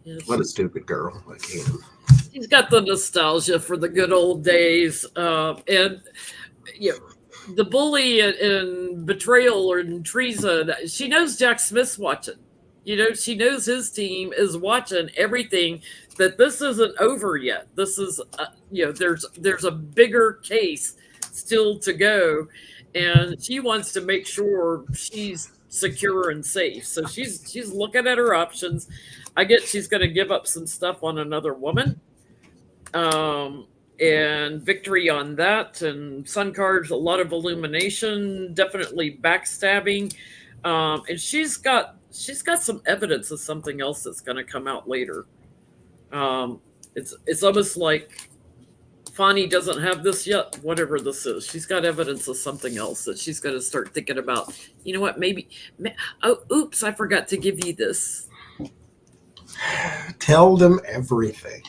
Yes. What a stupid girl. I can't. She's got the nostalgia for the good old days, and you know, the bully and betrayal and treason. She knows Jack Smith's watching. You know, she knows his team is watching everything. That this isn't over yet. This is, you know, there's a bigger case still to go, and she wants to make sure she's secure and safe. So she's looking at her options. I get she's going to give up some stuff on another woman. And victory on that, and sun cards, a lot of illumination, definitely backstabbing, and she's got some evidence of something else that's going to come out later. It's almost like Fani doesn't have this yet, whatever this is. She's got evidence of something else that she's going to start thinking about. You know what, maybe, oh, oops, I forgot to give you this. Tell them everything.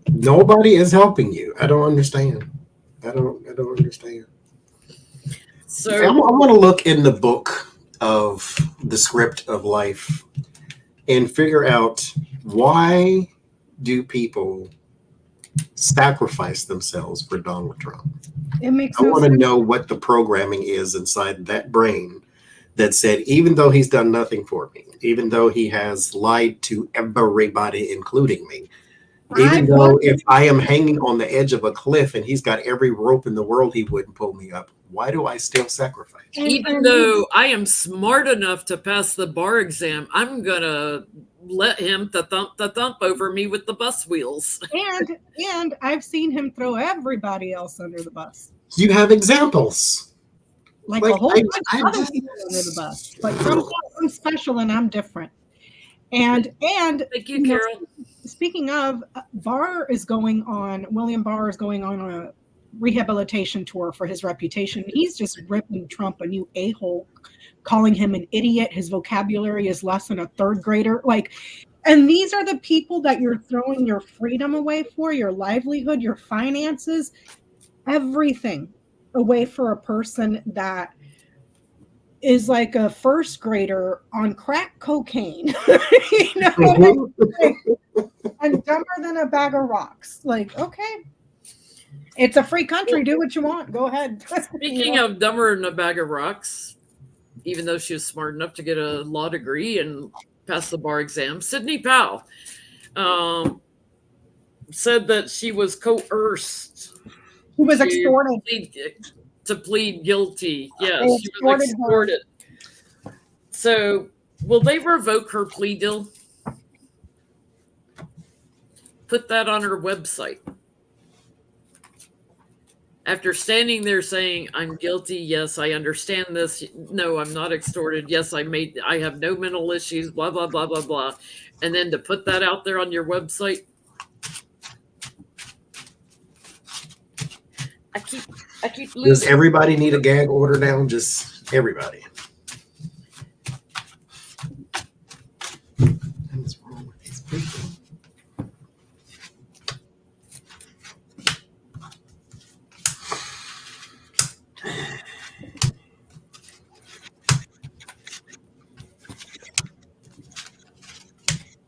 Nobody is helping you. I don't understand. I don't understand. I So want to look in the book of the script of life and figure out why do people sacrifice themselves for Donald Trump. It makes I no want to sense. know what the programming is inside that brain that said, even though he's done nothing for me, even though he has lied to everybody, including me, even I've though watched if I am hanging on the edge of a cliff and he's got every rope in the world, he wouldn't pull me up. Why do I still sacrifice? even though I am smart enough to pass the bar exam, I'm gonna let him the thump over me with the bus wheels. and I've seen him throw everybody else under the bus. You have examples. Like Like, a whole I- bunch I of other just- people under the bus. Like I'm special and I'm different. And Thank you, Carol. speaking of, William Barr is going on a rehabilitation tour for his reputation. He's just ripping Trump a new a-hole, calling him an idiot. His vocabulary is less than a third grader. And these are the people that you're throwing your freedom away for, your livelihood, your finances, everything away for a person that is like a first grader on crack cocaine, and dumber than a bag of rocks. Okay, it's a free country. Do what you want. Go ahead. Speaking of dumber than a bag of rocks, even though she was smart enough to get a law degree and pass the bar exam, Sidney Powell said that she was coerced. He was extorted. To plead guilty. Yes, They she was extorted extorted. So, will they revoke her plea deal? Put that on her website. After standing there saying, "I'm guilty. Yes, I understand this. No, I'm not extorted. Yes, I have no mental issues. Blah blah blah blah blah," and then to put that out there on your website. I keep losing. Does everybody need a gag order now? Just everybody. What is wrong with these people?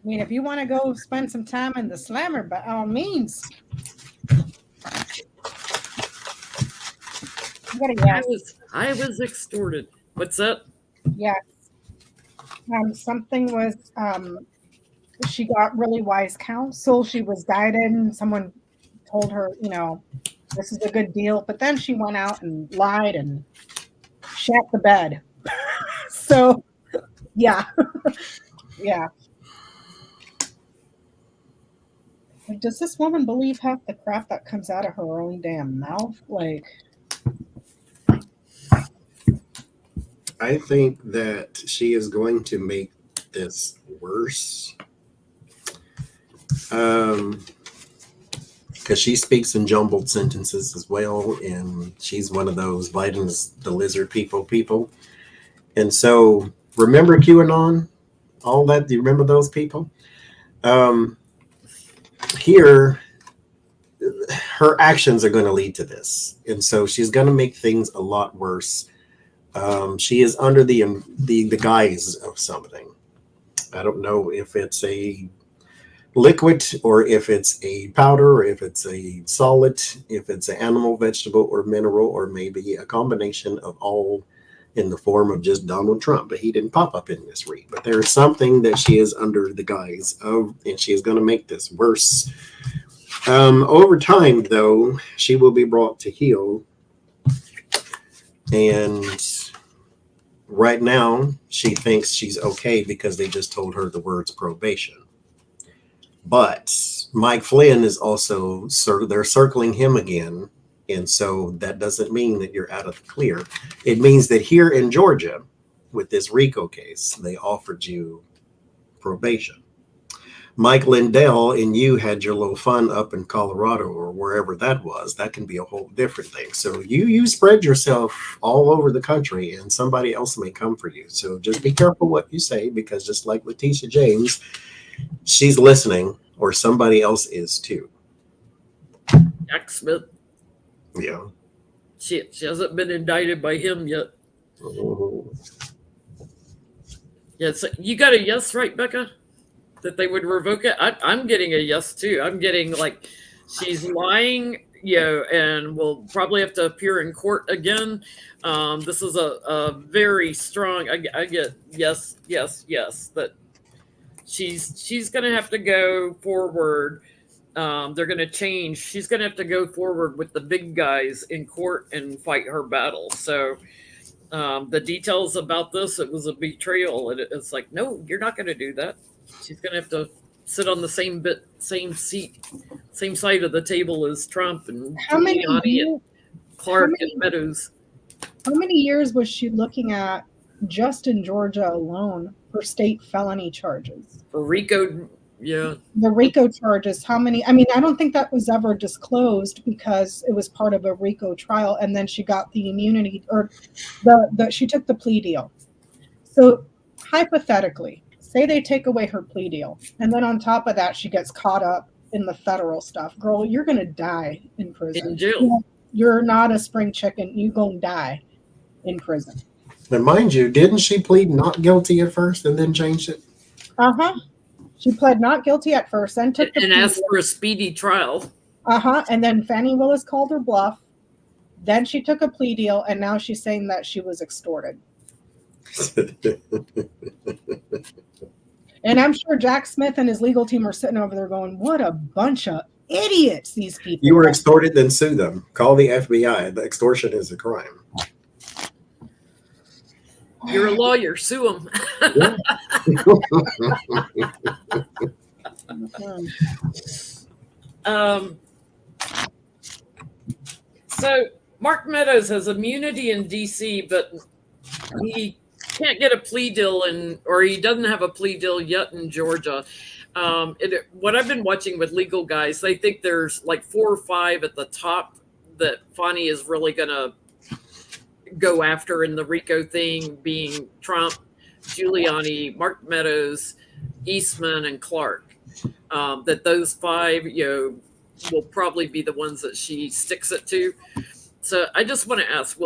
I mean, if you want to go spend some time in the slammer, by all means. I was extorted. What's that? Yes. Something was, she got really wise counsel. She was guided, and someone told her, this is a good deal. But then she went out and lied and shat the bed. So, yeah. Yeah. Does this woman believe half the crap that comes out of her own damn mouth? I think that she is going to make this worse. Because she speaks in jumbled sentences as well, and she's one of those Biden's the lizard people. And so, remember QAnon? All that? Do you remember those people? Here, her actions are going to lead to this, and so she's going to make things a lot worse. She is under the guise of something. I don't know if it's a liquid or if it's a powder or if it's a solid, if it's an animal, vegetable, or mineral, or maybe a combination of all in the form of just Donald Trump. But he didn't pop up in this read. But there is something that she is under the guise of, and she is going to make this worse. Over time, though, she will be brought to heel. And right now, she thinks she's okay because they just told her the words probation. But Mike Flynn is also, they're circling him again. And so that doesn't mean that you're out of the clear. It means that here in Georgia, with this RICO case, they offered you probation. Mike Lindell and you had your little fun up in Colorado or wherever that was. That can be a whole different thing. So you spread yourself all over the country and somebody else may come for you. So just be careful what you say, because just like Letitia James, she's listening, or somebody else is too. Jack Smith. Yeah. She hasn't been indicted by him yet. Oh. Yeah, so you got a yes, right, Becca? That they would revoke it? I'm getting a yes, too. I'm getting like she's lying, and will probably have to appear in court again. This is a very strong, I get yes, that she's going to have to go forward. They're going to change. She's going to have to go forward with the big guys in court and fight her battle. So the details about this, it was a betrayal. And it's like, no, you're not going to do that. She's going to have to sit on the same seat, same side of the table as Trump and Giuliani and Clark and Meadows. How many years was she looking at just in Georgia alone for state felony charges? For RICO, yeah. The RICO charges, how many? I mean, I don't think that was ever disclosed because it was part of a RICO trial, and then she got the immunity, or she took the plea deal. So hypothetically, say they take away her plea deal, and then on top of that, she gets caught up in the federal stuff. Girl, you're going to die in prison. In jail. You're not a spring chicken. You're going to die in prison. And mind you, didn't she plead not guilty at first and then changed it? Uh-huh. She pled not guilty at first, then took the and asked for a speedy trial. Uh-huh. And then Fannie Willis called her bluff. Then she took a plea deal, and now she's saying that she was extorted. And I'm sure Jack Smith and his legal team are sitting over there going, what a bunch of idiots these people You were are. extorted, then sue them. Call the FBI. The extortion is a crime. You're a lawyer, sue him. So Mark Meadows has immunity in DC, but he can't get a plea deal or he doesn't have a plea deal yet in Georgia. What I've been watching with legal guys, they think there's like 4 or 5 at the top that Fani is really going to go after in the RICO thing, being Trump, Giuliani, Mark Meadows, Eastman, and Clark. That those 5, will probably be the ones that she sticks it to. So I just want to ask,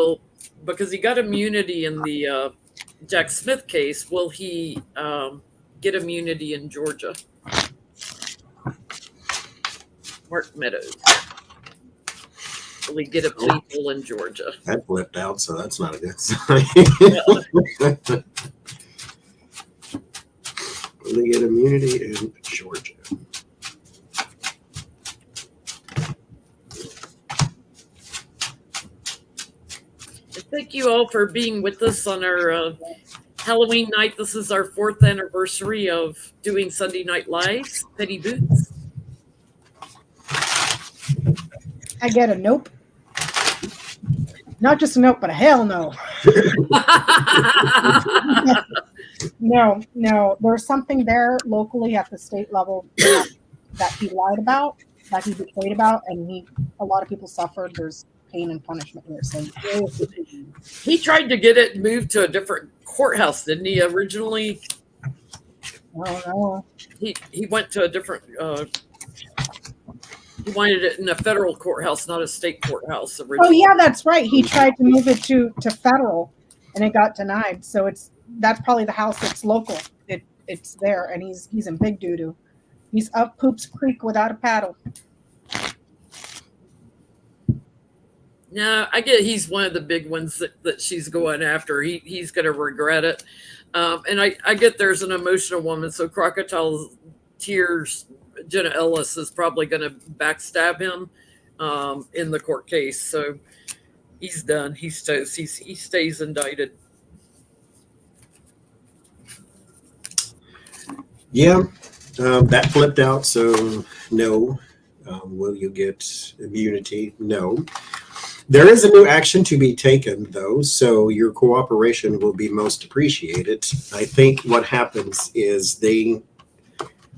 because he got immunity in the Jack Smith case, will he get immunity in Georgia? Mark Meadows. Will he get a plea deal in Georgia? That flipped out, so that's not a good sign. Will they get immunity in Georgia? Thank you all for being with us on our Halloween night. This is our 4th anniversary of doing Sunday Night Live. Petty Boots. I get a nope. Not just a nope, but a hell no. No. There's something there locally at the state level that he lied about, that he betrayed about, and a lot of people suffered. There's pain and punishment here. So he tried to get it moved to a different courthouse, didn't he? Originally, he went to a different. He wanted it in a federal courthouse, not a state courthouse. Originally. Oh yeah, that's right. He tried to move it to federal, and it got denied. So that's probably the house that's local. It's there, and he's in big doo doo. He's up Poops Creek without a paddle. No, I get he's one of the big ones that she's going after. He's going to regret it. And I get there's an emotional woman, so Crocodile Tears, Jenna Ellis is probably going to backstab him in the court case. So he's done. He stays indicted. Yeah, that flipped out, so no. Will you get immunity? No. There is a new action to be taken, though, so your cooperation will be most appreciated. I think what happens is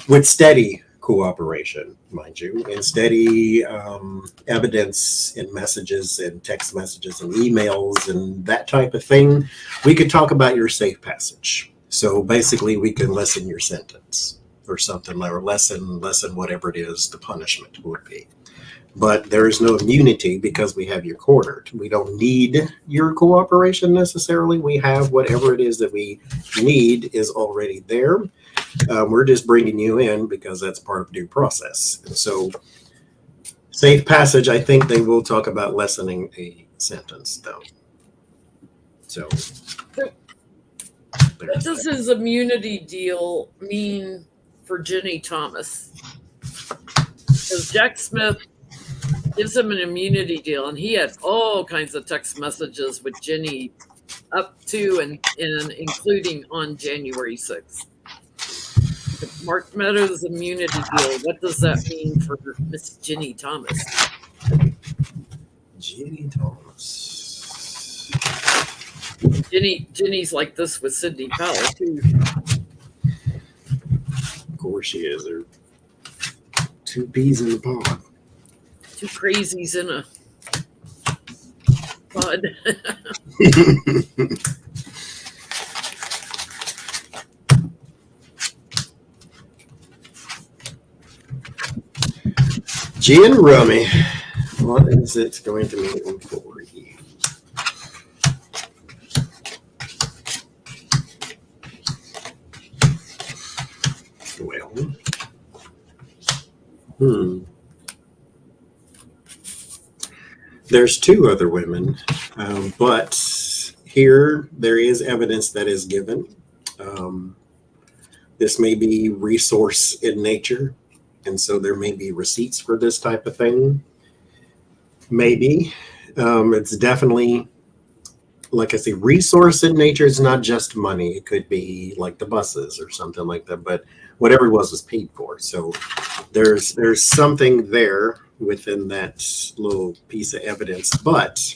with steady cooperation, mind you, and steady evidence in messages and text messages and emails and that type of thing, we could talk about your safe passage. So basically, we can lessen your sentence or something, or lessen whatever it is the punishment would be. But there is no immunity because we have you cornered. We don't need your cooperation necessarily. We have whatever it is that we need is already there. We're just bringing you in because that's part of due process. And so, safe passage, I think they will talk about lessening a sentence, though. So, What does his immunity deal mean for Jenny Thomas? Because Jack Smith gives him an immunity deal, and he had all kinds of text messages with Jenny up to and including on January 6th. Mark Meadows' immunity deal, what does that mean for Miss Jenny Thomas? Jenny Thomas. Jenny's like this with Sidney Powell, too. Of course she is. They're two peas in the pod. Two crazies in a pod. Gin Rummy, what is it going to mean for you? Well, there's two other women, but here there is evidence that is given. This may be resource in nature, and so there may be receipts for this type of thing. Maybe. It's definitely, like I say, resource in nature. It's not just money. It could be like the buses or something like that, but whatever it was paid for. So there's something there within that little piece of evidence, but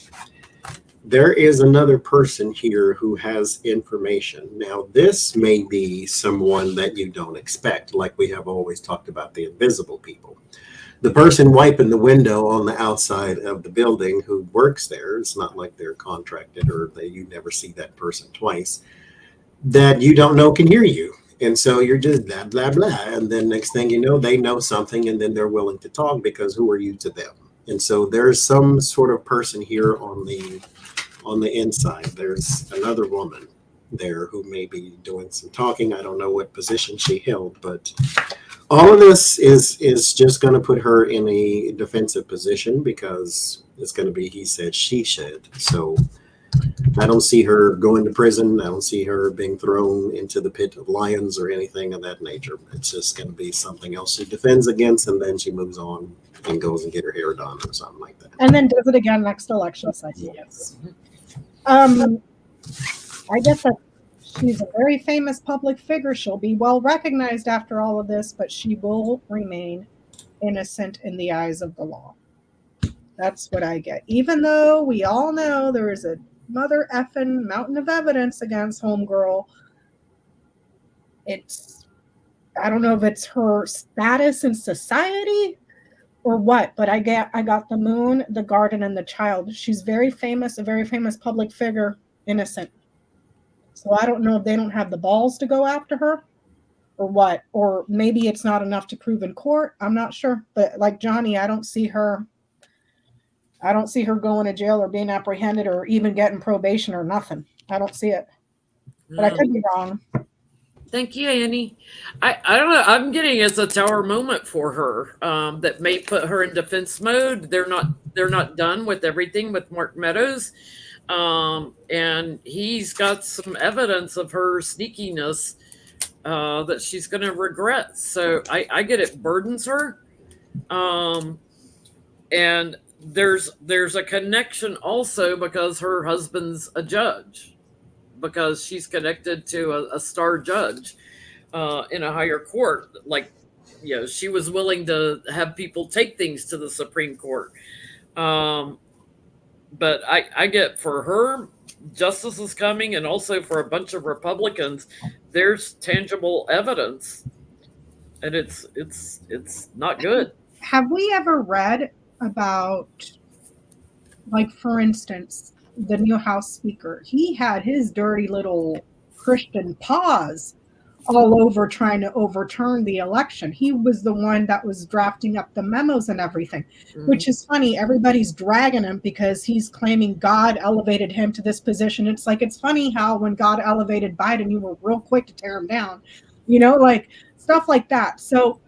there is another person here who has information. Now, this may be someone that you don't expect, like we have always talked about the invisible people. The person wiping the window on the outside of the building who works there, it's not like they're contracted or you never see that person twice, that you don't know can hear you. And so you're just blah, blah, blah. And then next thing you know, they know something and then they're willing to talk because who are you to them? And so there's some sort of person here on the inside. There's another woman there who may be doing some talking. I don't know what position she held, but all of this is just going to put her in a defensive position because it's going to be he said, she said. So I don't see her going to prison. I don't see her being thrown into the pit of lions or anything of that nature. It's just going to be something else she defends against, and then she moves on and goes and get her hair done or something like that. And then does it again next election cycle. Yes. I guess that she's a very famous public figure. She'll be well recognized after all of this, but she will remain innocent in the eyes of the law. That's what I get. Even though we all know there is a mother effing mountain of evidence against homegirl, I don't know if it's her status in society or what, but I got the moon, the garden, and the child. She's very famous, a very famous public figure, innocent. So I don't know if they don't have the balls to go after her or what, or maybe it's not enough to prove in court. I'm not sure, but like Johnny, I don't see her going to jail or being apprehended or even getting probation or nothing. I don't see it, but I could be wrong. Thank you, Annie. I don't know. I'm getting it's a tower moment for her that may put her in defense mode. They're not done with everything with Mark Meadows, and he's got some evidence of her sneakiness that she's going to regret. So I get it burdens her, and there's a connection also because her husband's a judge. Because she's connected to a star judge in a higher court. Like, she was willing to have people take things to the Supreme Court. But I get for her, justice is coming, and also for a bunch of Republicans, there's tangible evidence, and it's not good. Have we ever read about, like, for instance, the new House Speaker? He had his dirty little Christian paws all over trying to overturn the election. He was the one that was drafting up the memos and everything, which is funny. Everybody's dragging him because he's claiming God elevated him to this position. It's like, it's funny how when God elevated Biden, you were real quick to tear him down, like stuff like that. So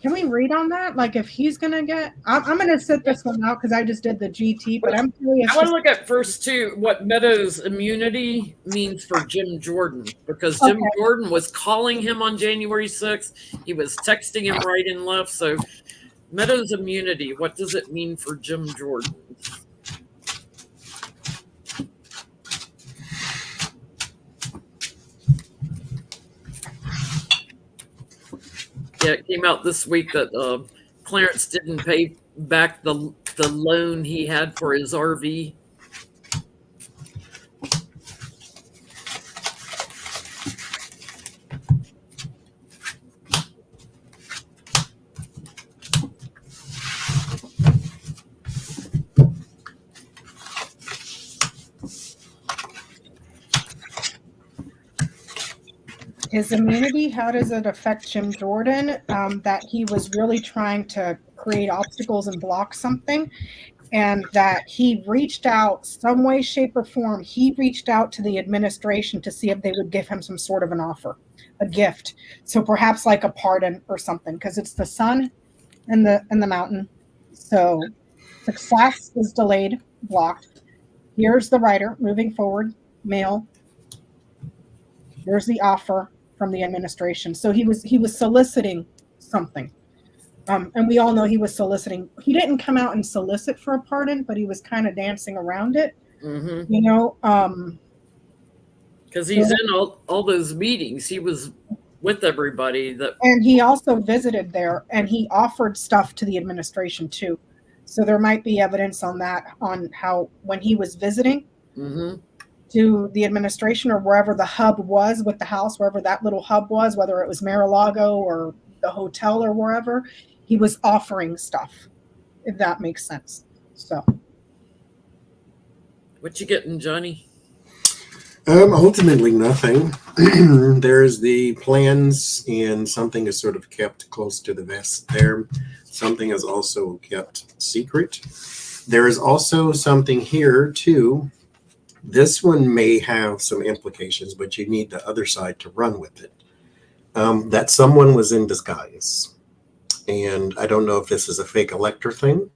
can we read on that? Like if he's going to get, I'm going to sit this one out because I just did the GT, but I'm curious. I want to look at first too what Meadows' immunity means for Jim Jordan, because Jim Jordan was calling him on January 6th. He was texting him right and left. So Meadows' immunity, what does it mean for Jim Jordan? Yeah, it came out this week that Clarence didn't pay back the loan he had for his RV. His immunity, how does it affect Jim Jordan? That he was really trying to create obstacles and block something, and that he reached out some way, shape, or form. He reached out to the administration to see if they would give him some sort of an offer, a gift. So perhaps like a pardon or something, because it's the sun and the mountain. So success is delayed, blocked. Here's the writer moving forward, mail. Here's the offer from the administration. So he was soliciting something. And we all know he was soliciting. He didn't come out and solicit for a pardon, but he was kind of dancing around it. Mm-hmm. Because he's in all those meetings. He was with everybody. And he also visited there, and he offered stuff to the administration too. So there might be evidence on that, on how when he was visiting, to the administration or wherever the hub was with the house, wherever that little hub was, whether it was Mar-a-Lago or the hotel or wherever, he was offering stuff, if that makes sense. So what you getting, Johnny? Ultimately nothing. There's the plans, and something is sort of kept close to the vest there. Something is also kept secret. There is also something here too. This one may have some implications, but you need the other side to run with it. That someone was in disguise. And I don't know if this is a fake elector thing.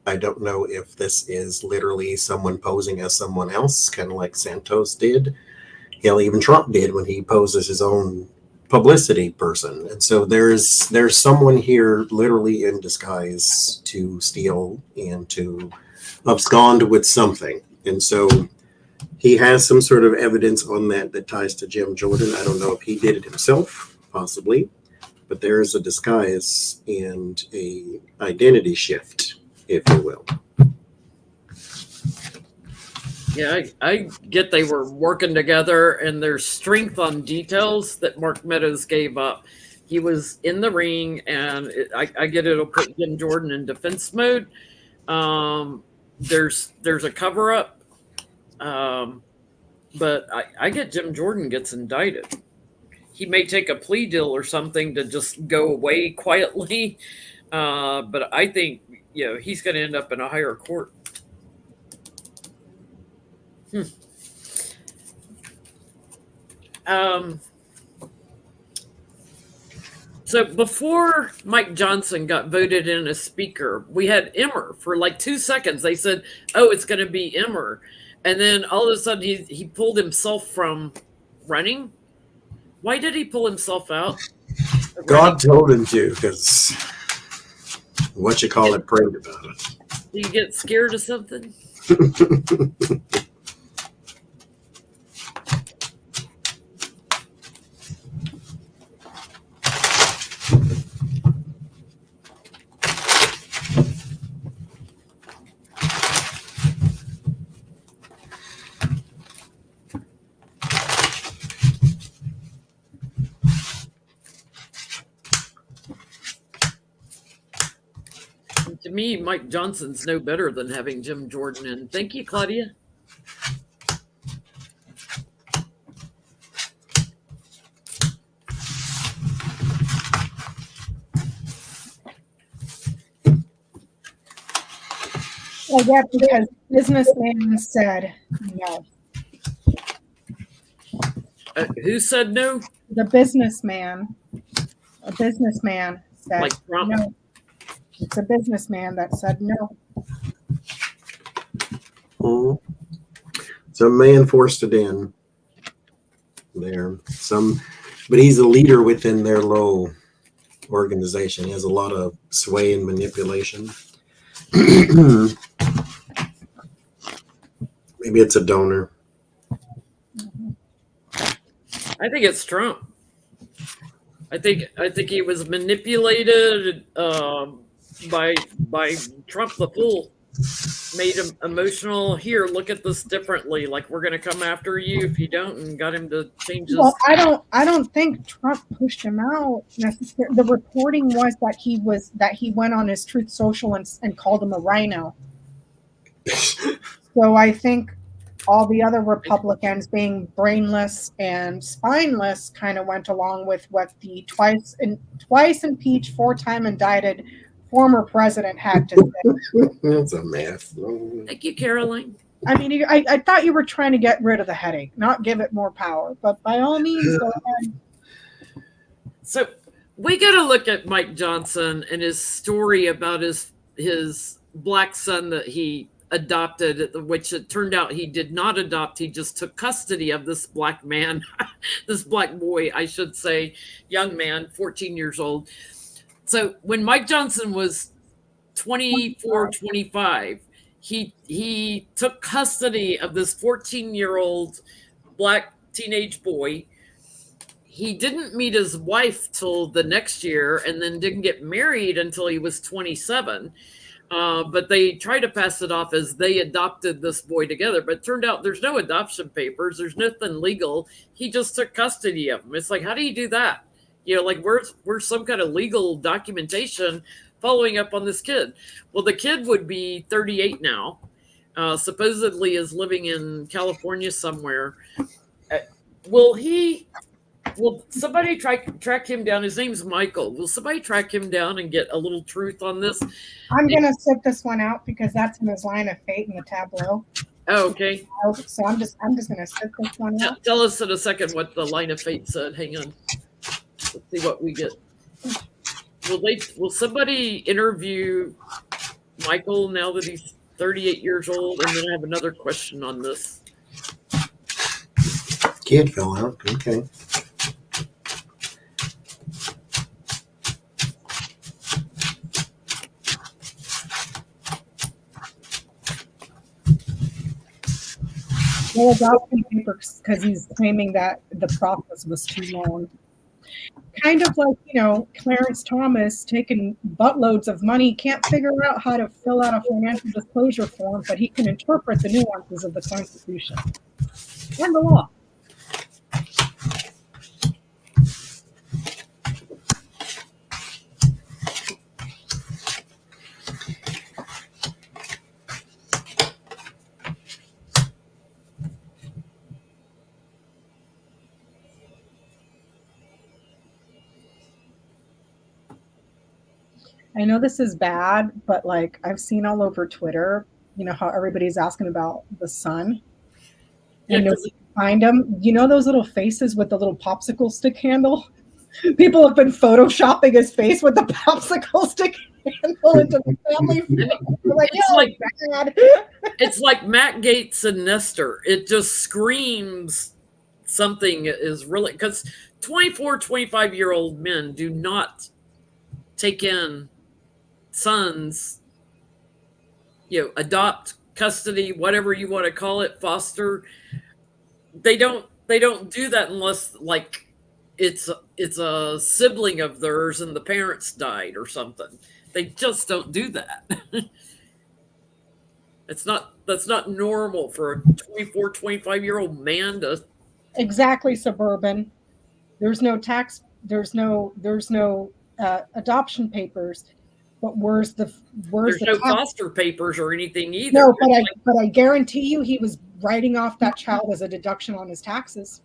I don't know if this is literally someone posing as someone else, kind of like Santos did. Hell, even Trump did when he posed as his own publicity person. And so there's someone here literally in disguise to steal and to abscond with something. And so he has some sort of evidence on that ties to Jim Jordan. I don't know if he did it himself, possibly, but there is a disguise and a identity shift, if you will. Yeah, I get they were working together, and there's strength on details that Mark Meadows gave up. He was in the ring, and I get it'll put Jim Jordan in defense mode. There's a cover up. But I get Jim Jordan gets indicted. He may take a plea deal or something to just go away quietly. But I think, he's going to end up in a higher court. So before Mike Johnson got voted in as speaker, we had Emmer for like 2 seconds. They said, oh, it's going to be Emmer. And then all of a sudden he pulled himself from running. Why did he pull himself out? God told him to, because prayed about it. Do you get scared of something? To me, Mike Johnson's no better than having Jim Jordan in. Thank you, Claudia. Well, yeah, because businessman said no. Who said no? The businessman, a businessman said Like Trump? no. It's a businessman that said no. Mhm. Some man forced it in there. But he's a leader within their low organization. He has a lot of sway and manipulation. Maybe it's a donor. I think it's Trump. I think he was manipulated by Trump the fool. Made him emotional. Here, look at this differently. Like, we're going to come after you if you don't, and got him to change his. Well, I don't think Trump pushed him out necessarily. The reporting was that he went on his Truth Social and called him a rhino. So I think all the other Republicans, being brainless and spineless, kind of went along with what the twice impeached, 4-time indicted former president had to say. It's a mess. Thank you, Caroline. I mean, I thought you were trying to get rid of the headache, not give it more power. But by all means, go ahead. So we got to look at Mike Johnson and his story about his black son that he adopted, which it turned out he did not adopt. He just took custody of this black man, this black boy, I should say, young man, 14 years old. So when Mike Johnson was 24, 25, he took custody of this 14-year-old black teenage boy. He didn't meet his wife till the next year, and then didn't get married until he was 27. But they tried to pass it off as they adopted this boy together. But it turned out there's no adoption papers. There's nothing legal. He just took custody of him. It's like, how do you do that? You know, like where's some kind of legal documentation following up on this kid? Well, the kid would be 38 now. Supposedly is living in California somewhere. Will somebody track him down? His name's Michael. Will somebody track him down and get a little truth on this? I'm going to sit this one out because that's in his line of fate in the tableau. Oh, okay. So I'm just going to sit this one out. Tell us in a second what the line of fate said. Hang on. Let's see what we get. Will somebody interview Michael now that he's 38 years old? And then I have another question on this. Kid fell out. Okay. No adoption papers because he's claiming that the process was too long. Kind of like, Clarence Thomas taking buttloads of money, can't figure out how to fill out a financial disclosure form, but he can interpret the nuances of the Constitution and the law. I know this is bad, but like I've seen all over Twitter, how everybody's asking about the sun. And nobody can find them. Those little faces with the little popsicle stick handle? People have been photoshopping his face with the popsicle stick handle into the family. It's like Matt Gaetz and Nestor. It just screams something is really, because 24, 25-year-old men do not take in sons, adopt, custody, whatever you want to call it, foster. They don't do that unless like it's a sibling of theirs and the parents died or something. They just don't do that. That's not normal for a 24, 25-year-old man to. Exactly, Suburban. There's no tax. There's no adoption papers, but where's the no foster papers or anything either. No, but I guarantee you he was writing off that child as a deduction on his taxes,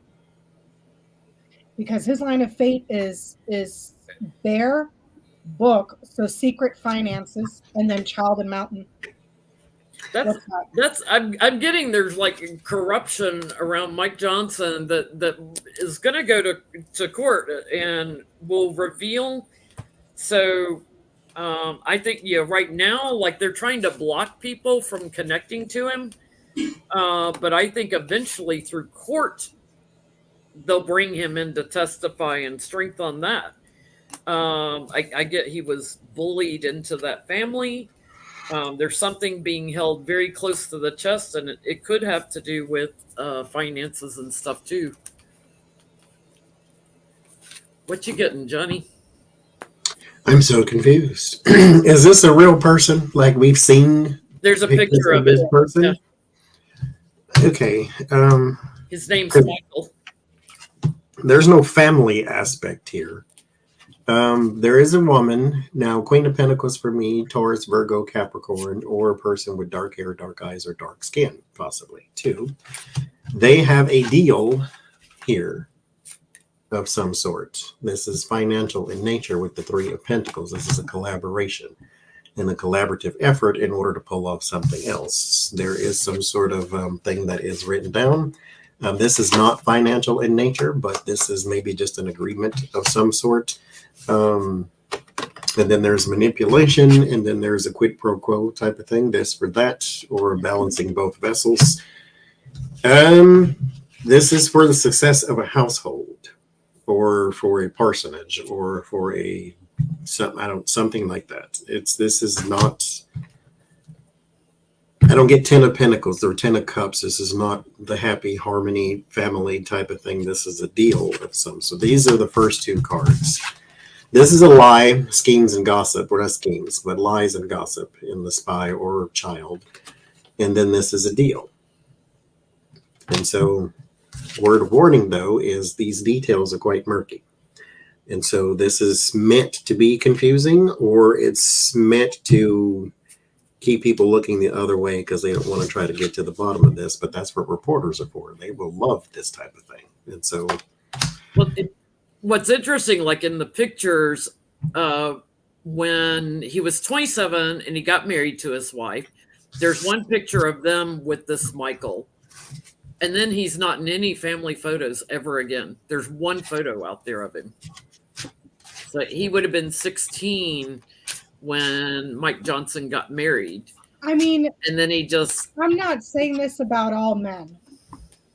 because his line of fate is Bear, Book, so Secret Finances, and then Child and Mountain. That's What's that? I'm getting there's like corruption around Mike Johnson that is going to go to court and will reveal. So I think right now like they're trying to block people from connecting to him, but I think eventually through court they'll bring him in to testify and strength on that. I get he was bullied into that family. There's something being held very close to the chest, and it could have to do with finances and stuff too. What you getting, Johnny? I'm so confused. Is this a real person? Like we've seen There's a pictures picture of this it. person? Yeah. Okay. His name's Michael. There's no family aspect here. There is a woman now, Queen of Pentacles for me, Taurus, Virgo, Capricorn, or a person with dark hair, dark eyes, or dark skin, possibly too. They have a deal here of some sort. This is financial in nature with the Three of Pentacles. This is a collaboration and a collaborative effort in order to pull off something else. There is some sort of thing that is written down. This is not financial in nature, but this is maybe just an agreement of some sort. And then there's manipulation, and then there's a quid pro quo type of thing, this for that, or balancing both vessels. This is for the success of a household, or for a parsonage, or for something like that. This is not. I don't get 10 of Pentacles or 10 of Cups. This is not the happy harmony family type of thing. This is a deal of some. So these are the first two cards. This is a lie, schemes and gossip, or not schemes, but lies and gossip in the spy or child. And then this is a deal. And so word of warning, though, is these details are quite murky. And so this is meant to be confusing, or it's meant to keep people looking the other way because they don't want to try to get to the bottom of this. But that's what reporters are for. They will love this type of thing. And so... Well, what's interesting, like in the pictures, when he was 27 and he got married to his wife, there's one picture of them with this Michael. And then he's not in any family photos ever again. There's one photo out there of him. So he would have been 16 when Mike Johnson got married. I mean, and then he just... I'm not saying this about all men,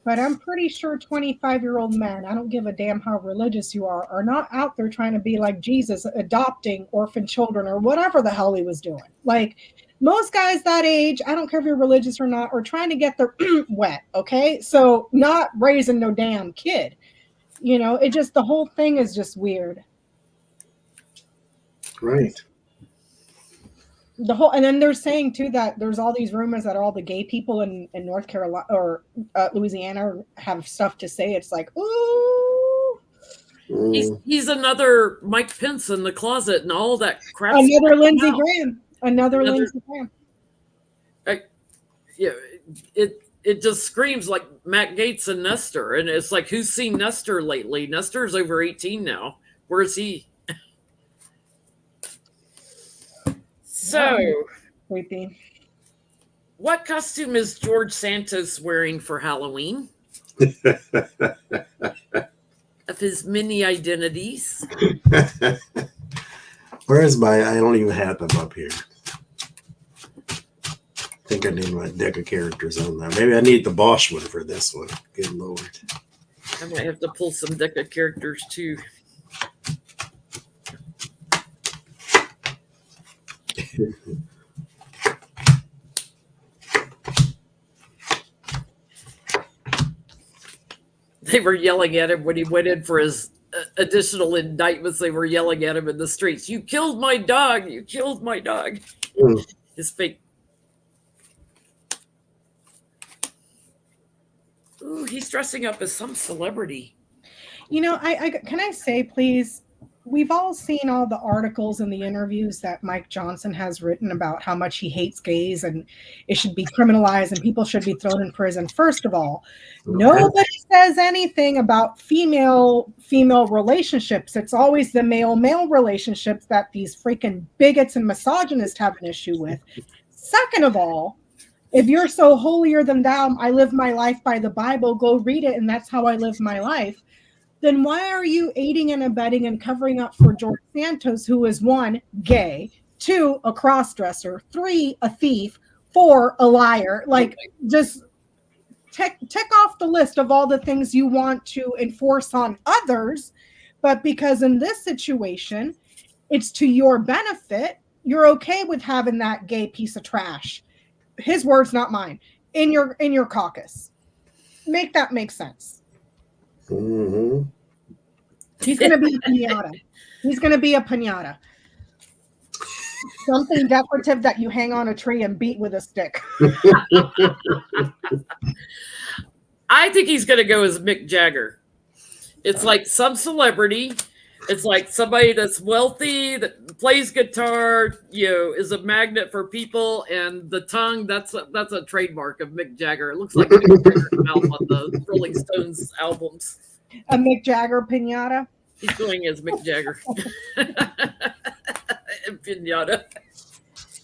but I'm pretty sure 25-year-old men, I don't give a damn how religious you are not out there trying to be like Jesus, adopting orphan children or whatever the hell he was doing. Like, most guys that age, I don't care if you're religious or not, are trying to get their wet, okay? So not raising no damn kid. You know, it just, the whole thing is just weird. Right. And then they're saying too that there's all these rumors that all the gay people in North Carolina or Louisiana have stuff to say. It's like, ooh, he's another Mike Pence in the closet and all that crap. Another Lindsey Graham. Another Lindsey Graham. Yeah, it just screams like Matt Gaetz and Nestor, and it's like, who's seen Nestor lately? Nestor's over 18 now. Where's he? So, creepy. What costume is George Santos wearing for Halloween? Of his many identities. Where is my... I don't even have them up here. I think I need my deck of characters on there. Maybe I need the Bosch one for this one. Good Lord. I might have to pull some deck of characters too. They were yelling at him when he went in for his additional indictments. They were yelling at him in the streets. You killed my dog. You killed my dog. His fake. Ooh, he's dressing up as some celebrity. You know, I can I say, please, we've all seen all the articles and the interviews that Mike Johnson has written about how much he hates gays and it should be criminalized and people should be thrown in prison. First of all, nobody says anything about female relationships. It's always the male relationships that these freaking bigots and misogynists have an issue with. Second of all, If you're so holier than thou, I live my life by the Bible, go read it, and that's how I live my life. Then why are you aiding and abetting and covering up for George Santos, who is 1, gay, 2, a cross-dresser, 3, a thief, 4, a liar? Like, just tick off the list of all the things you want to enforce on others, but because in this situation, it's to your benefit, you're okay with having that gay piece of trash. His words, not mine. In your caucus. Make that make sense. Mm-hmm. He's going to be a pinata. He's going to be a pinata. Something decorative that you hang on a tree and beat with a stick. I think he's going to go as Mick Jagger. It's like some celebrity. It's like somebody that's wealthy, that plays guitar, is a magnet for people, and the tongue, that's a trademark of Mick Jagger. It looks like Mick Jagger's mouth on the Rolling Stones albums. A Mick Jagger pinata? He's going as Mick Jagger. Pinata.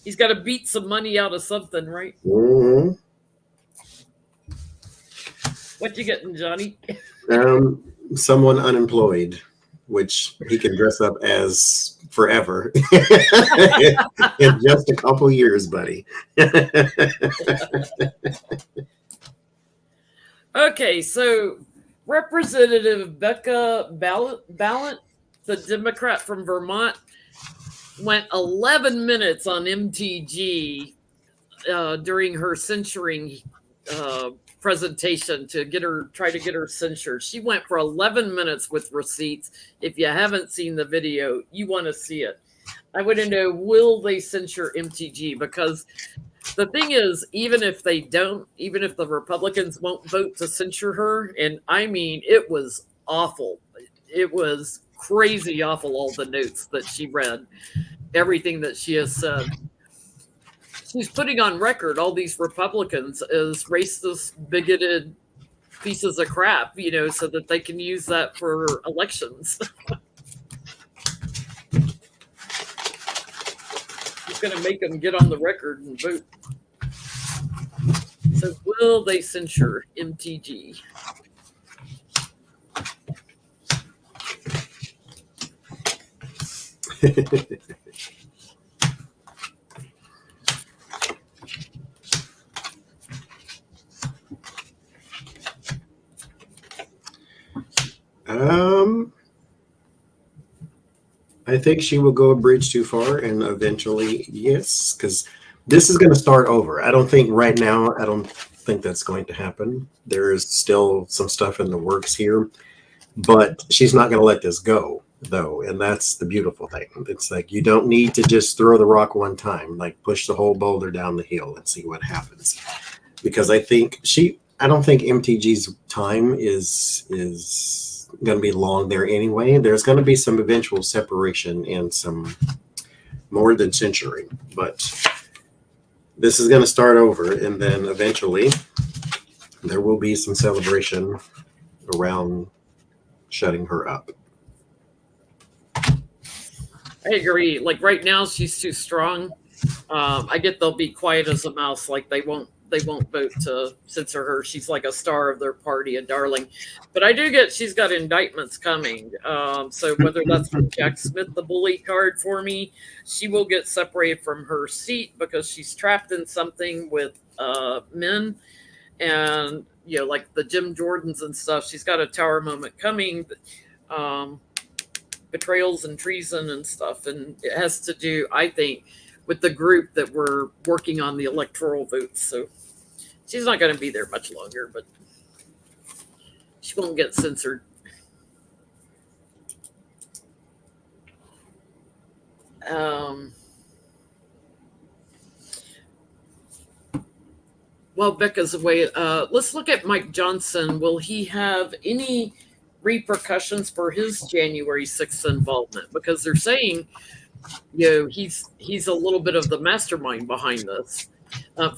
He's got to beat some money out of something, right? Mm-hmm. What you getting, Johnny? Someone unemployed, which he can dress up as forever in just a couple years, buddy. Okay, so Representative Becca Ballant, the Democrat from Vermont, went 11 minutes on MTG during her censuring presentation to try to get her censured. She went for 11 minutes with receipts. If you haven't seen the video, you want to see it. I want to know, will they censure MTG? Because the thing is, even if they don't, even if the Republicans won't vote to censure her, and I mean, it was awful. It was crazy awful, all the notes that she read, everything that she has said. She's putting on record all these Republicans as racist, bigoted pieces of crap, so that they can use that for elections. She's going to make them get on the record and vote. So will they censure MTG? I think she will go a bridge too far, and eventually, yes, because this is going to start over. I don't think that's going to happen. There is still some stuff in the works here, but she's not going to let this go, though, and that's the beautiful thing. It's like you don't need to just throw the rock one time, like push the whole boulder down the hill and see what happens. Because I don't think MTG's time is going to be long there anyway. There's going to be some eventual separation and some more than censoring, but this is going to start over, and then eventually there will be some celebration around shutting her up. I agree. Like right now, she's too strong. I get they'll be quiet as a mouse. Like they won't vote to censor her. She's like a star of their party, a darling. But I do get she's got indictments coming. So whether that's from Jack Smith, the bully card for me, she will get separated from her seat because she's trapped in something with men. And, like the Jim Jordans and stuff, she's got a tower moment coming. Betrayals and treason and stuff. And it has to do, I think, with the group that we're working on the electoral votes. So she's not going to be there much longer, but she won't get censored. Well, Becca's away. Let's look at Mike Johnson. Will he have any repercussions for his January 6th involvement? Because they're saying, he's a little bit of the mastermind behind this.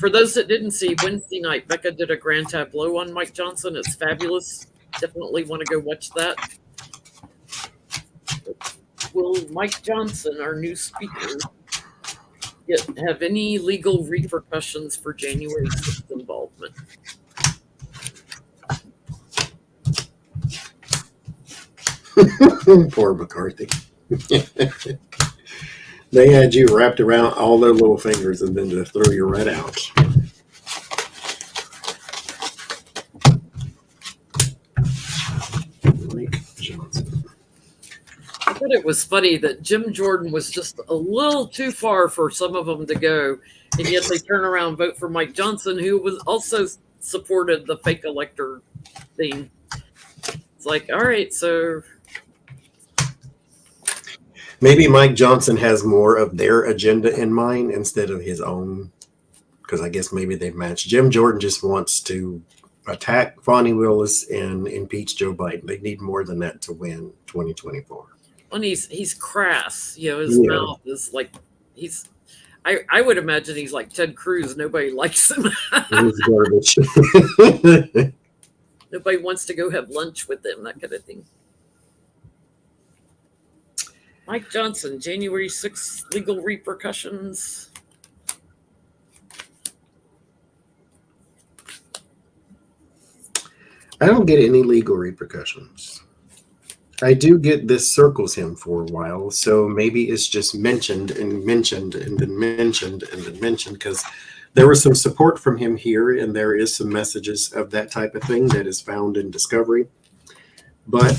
For those that didn't see, Wednesday night, Becca did a grand tableau on Mike Johnson. It's fabulous. Definitely want to go watch that. Will Mike Johnson, our new speaker, have any legal repercussions for January 6th involvement. Poor McCarthy. They had you wrapped around all their little fingers and then to throw you right out. Mike Johnson. I thought it was funny that Jim Jordan was just a little too far for some of them to go, and yet they turn around and vote for Mike Johnson, who was also supported the fake elector thing. It's like, all right, so Maybe Mike Johnson has more of their agenda in mind instead of his own, because I guess maybe they've matched. Jim Jordan just wants to attack Fonnie Willis and impeach Joe Biden. They need more than that to win 2024. and he's crass, you know, his Yeah. mouth is like he's I would imagine he's like Ted Cruz. Nobody likes him. It's garbage. Nobody wants to go have lunch with him, that kind of thing. Mike Johnson, January 6th, legal repercussions. I don't get any legal repercussions. I do get this circles him for a while, so maybe it's just mentioned and mentioned and then mentioned and then mentioned, because there was some support from him here, and there is some messages of that type of thing that is found in Discovery. But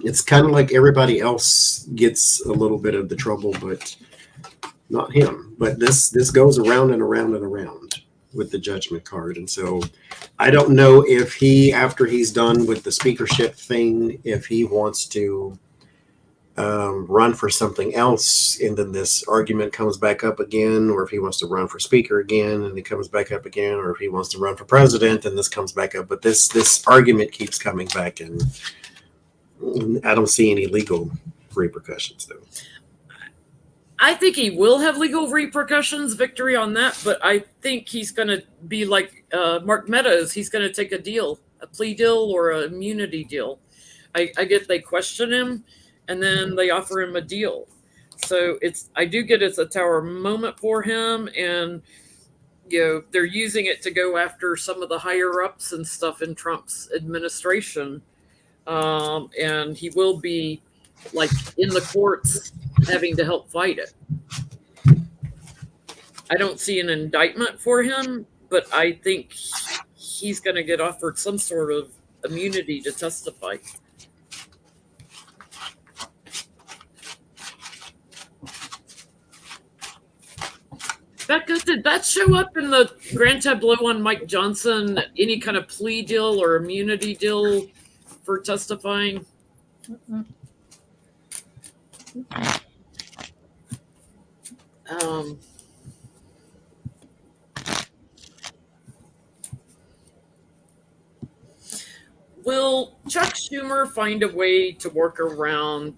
it's kind of like everybody else gets a little bit of the trouble, but not him. But this goes around and around and around with the judgment card. And so I don't know if he, after he's done with the speakership thing, if he wants to run for something else, and then this argument comes back up again, or if he wants to run for speaker again and it comes back up again, or if he wants to run for president and this comes back up. But this argument keeps coming back, and I don't see any legal repercussions though. I think he will have legal repercussions, victory on that, but I think he's going to be like Mark Meadows. He's going to take a deal, a plea deal or an immunity deal. I get they question him, and then they offer him a deal. So I do get it's a tower moment for him, and you know they're using it to go after some of the higher ups and stuff in Trump's administration, and he will be like in the courts having to help fight it. I don't see an indictment for him, but I think he's going to get offered some sort of immunity to testify. Becca, did that show up in the Grand Tableau on Mike Johnson? Any kind of plea deal or immunity deal for testifying? Mm-mm. Will Chuck Schumer find a way to work around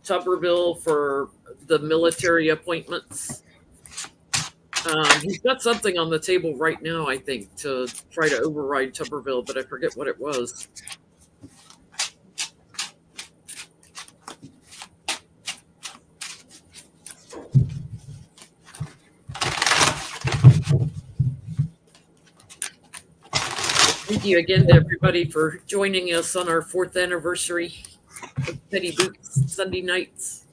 Tuberville for the military appointments? He's got something on the table right now, I think, to try to override Tuberville, but I forget what it was. Thank you again to everybody for joining us on our 4th anniversary of Petty Boots Sunday nights.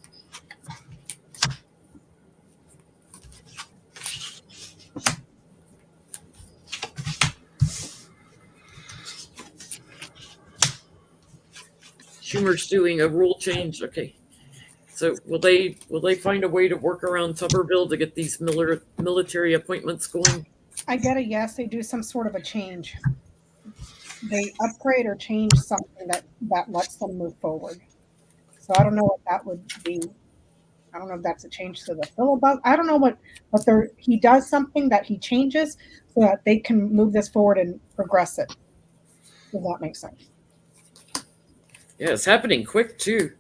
Schumer's doing a rule change. Okay. So will they find a way to work around Tuberville to get these military appointments going? I get a yes. They do some sort of a change. They upgrade or change something that lets them move forward. So I don't know what that would be. I don't know if that's a change to the filibuster. I don't know what he does something that he changes so that they can move this forward and progress it. Does that make sense? Yeah, it's happening quick too.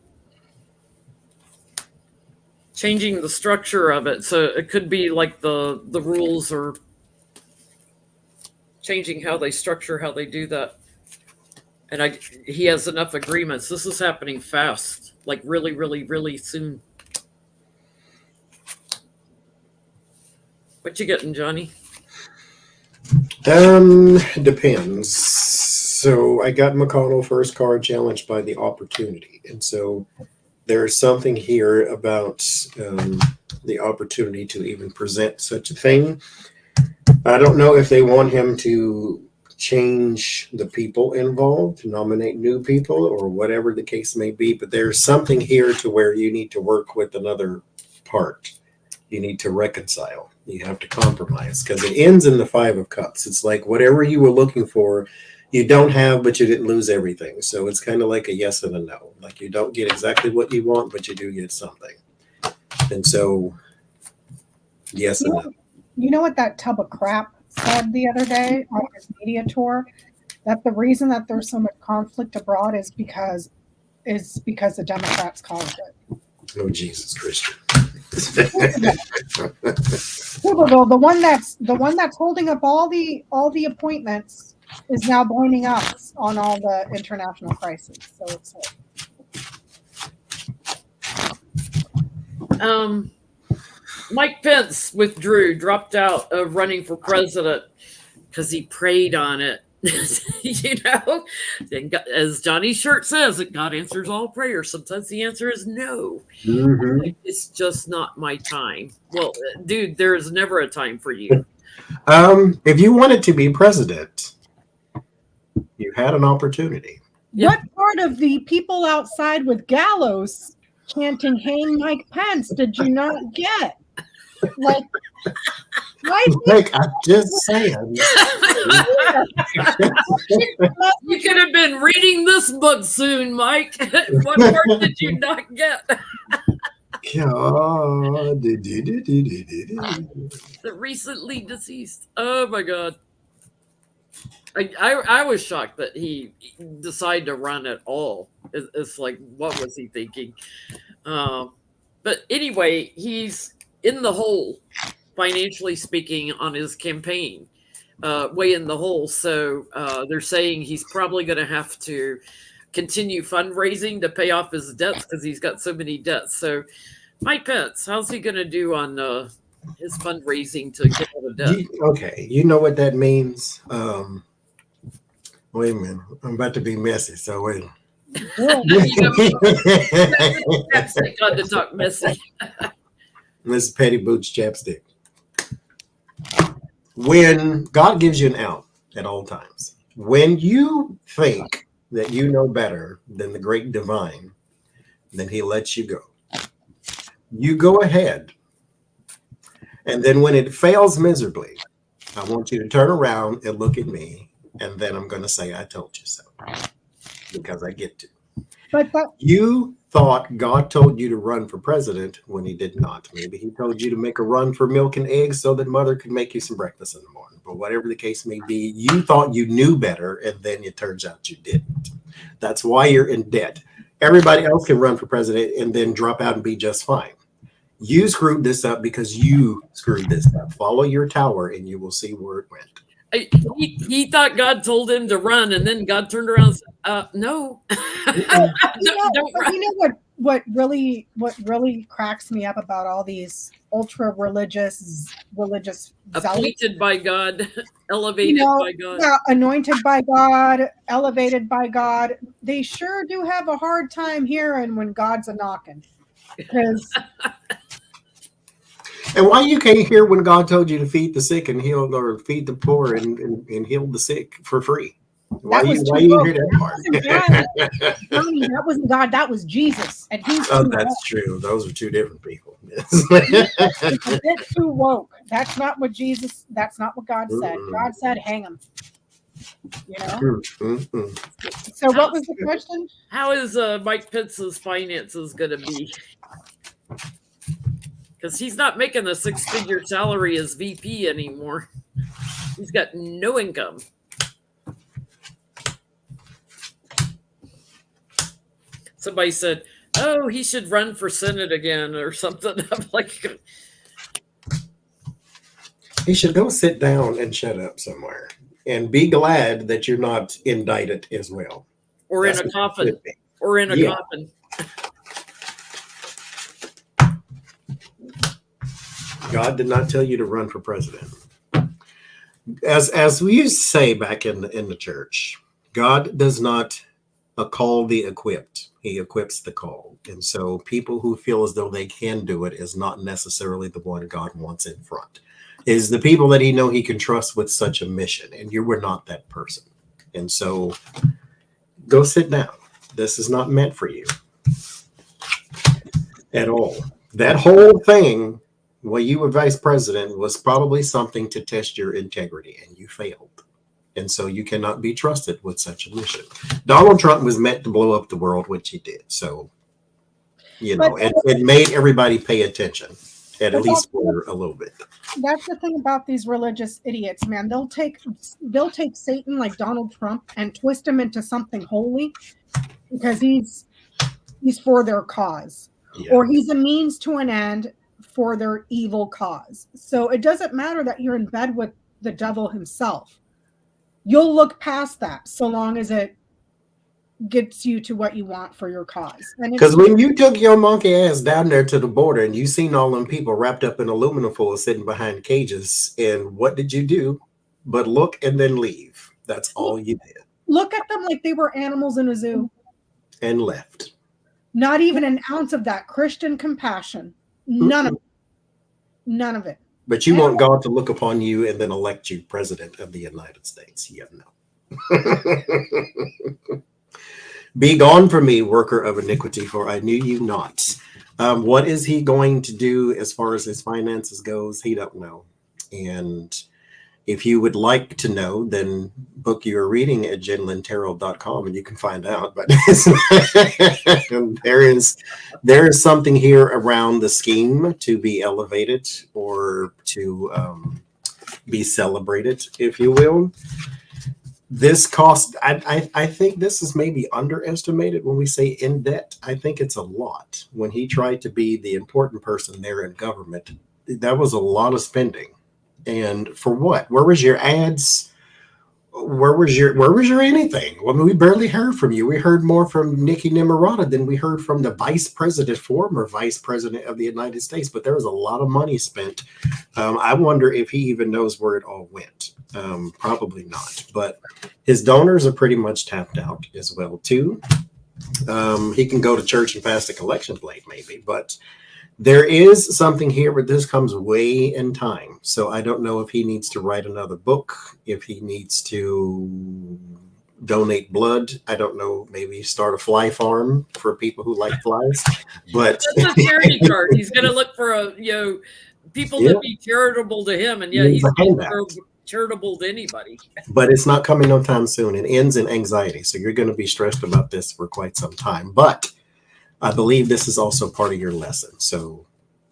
Changing the structure of it, so it could be like the rules are changing how they structure, how they do that. And he has enough agreements. This is happening fast, like really, really, really soon. What you getting, Johnny? Depends. So I got McConnell first card challenged by the opportunity. And so there's something here about the opportunity to even present such a thing. I don't know if they want him to change the people involved, nominate new people, or whatever the case may be. But there's something here to where you need to work with another part. You need to reconcile. You have to compromise because it ends in the 5 of Cups. It's like whatever you were looking for, you don't have, but you didn't lose everything. So it's kind of like a yes and a no. Like you don't get exactly what you want, but you do get something. And so, yes and no. You know what that tub of crap said the other day on his media tour? That the reason that there's so much conflict abroad is because the Democrats caused it. Oh, Jesus, Christian. Tuberville, the one that's holding up all the appointments is now blaming us on all the international crises. So it's like, Mike Pence dropped out of running for president because he prayed on it. And as Johnny's shirt says, that God answers all prayers. Sometimes the answer is no. Mm-hmm. Like, it's just not my time. Well, dude, there is never a time for you. If you wanted to be president, you had an opportunity. Yeah. What part of the people outside with gallows chanting "Hang Mike Pence" did you not get? Like, I'm just saying. You could have been reading this book soon, Mike. What part did you not get? God. The recently deceased. Oh my God. I was shocked that he decided to run at all. It's like, what was he thinking? But anyway, he's in the hole, financially speaking, on his campaign, way in the hole. So they're saying he's probably going to have to continue fundraising to pay off his debts because he's got so many debts. So Mike Pence, how's he going to do on his fundraising to get out of debt? Okay, you know what that means? Wait a minute. I'm about to be messy, so wait. Chapstick on to talk messy. This is Petty Boots chapstick. When God gives you an out at all times, when you think that you know better than the great divine, then he lets you go. You go ahead. And then when it fails miserably, I want you to turn around and look at me, and then I'm going to say, I told you so. Because I get to. but You thought God told you to run for president when he did not. Maybe he told you to make a run for milk and eggs so that mother could make you some breakfast in the morning. But whatever the case may be, you thought you knew better, and then it turns out you didn't. That's why you're in debt. Everybody else can run for president and then drop out and be just fine. You screwed this up because you screwed this up. Follow your tower and you will see where it went. He thought God told him to run, and then God turned around and said, no. Don't run. You know what really cracks me up about all these ultra religious zealots, Appointed by God, elevated by God. Yeah, anointed by God, elevated by God. They sure do have a hard time hearing when God's a knocking. Because And why you can't hear when God told you to feed the sick and heal, or feed the poor and heal the sick for free? Why you hear that part? That wasn't God. That was Jesus, and he's that's true. Those are two different people. It's a bit too woke. That's not what Jesus. That's not what God said. God said, "Hang him." You know. So, what was the question? How is Mike Pence's finances going to be? Because he's not making a 6-figure salary as VP anymore. He's got no income. Somebody said, "Oh, he should run for Senate again or something." I'm like, he should go sit down and shut up somewhere and be glad that you're not indicted as well. Or That's in a coffin. Or in a coffin. God did not tell you to run for president. As we used to say back in the church, God does not call the equipped. He equips the called. And so people who feel as though they can do it is not necessarily the one God wants in front. Is the people that he can trust with such a mission. And you were not that person. And so go sit down. This is not meant for you at all. That whole thing, while you were vice president, was probably something to test your integrity, and you failed. And so you cannot be trusted with such a mission. Donald Trump was meant to blow up the world, which he did. So, it made everybody pay attention, at least for a little bit. That's the thing about these religious idiots, man. They'll take Satan like Donald Trump and twist him into something holy because he's for their cause. Yeah. Or he's a means to an end for their evil cause. So it doesn't matter that you're in bed with the devil himself. You'll look past that so long as it gets you to what you want for your cause. Because when you took your monkey ass down there to the border and you seen all them people wrapped up in aluminum foil sitting behind cages, and what did you do but look and then leave? That's all you did. Look at them like they were animals in a zoo. And left. Not even an ounce of that Christian compassion. None of it. None of it. But you want God to look upon you and then elect you president of the United States. Yeah, no. Be gone from me, worker of iniquity, for I knew you not. What is he going to do as far as his finances goes? He don't know. And if you would like to know, then book your reading at jenlintarot.com and you can find out. But there is something here around the scheme to be elevated or to be celebrated, if you will. This cost, I think this is maybe underestimated when we say in debt. I think it's a lot. When he tried to be the important person there in government, that was a lot of spending. And for what? Where was your ads? Where was your anything? Well, I mean, we barely heard from you. We heard more from Nikki Nimrata than we heard from the former vice president of the United States. But there was a lot of money spent. I wonder if he even knows where it all went. Probably not. But his donors are pretty much tapped out as well too. He can go to church and pass the collection plate, maybe, but. There is something here, but this comes way in time. So I don't know if he needs to write another book, if he needs to donate blood. I don't know, maybe start a fly farm for people who like flies. But that's a charity card. He's going to look for people that be charitable to him, and he's charitable to anybody. But it's not coming no time soon. It ends in anxiety. So you're going to be stressed about this for quite some time. But I believe this is also part of your lesson. So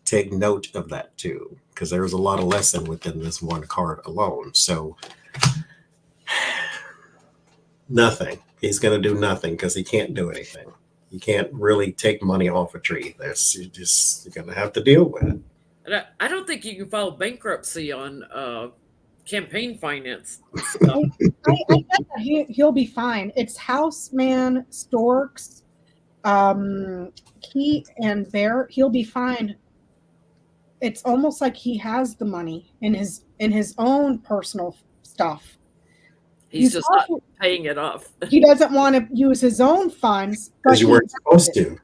take note of that too, because there's a lot of lesson within this one card alone. So nothing. He's going to do nothing because he can't do anything. You can't really take money off a tree. You're going to have to deal with it. And I don't think you can file bankruptcy on campaign finance stuff. I bet that he'll be fine. It's Houseman Storks. He and Bear, he'll be fine. It's almost like he has the money in his own personal stuff. He's just not paying it off. He doesn't want to use his own funds because you weren't supposed to.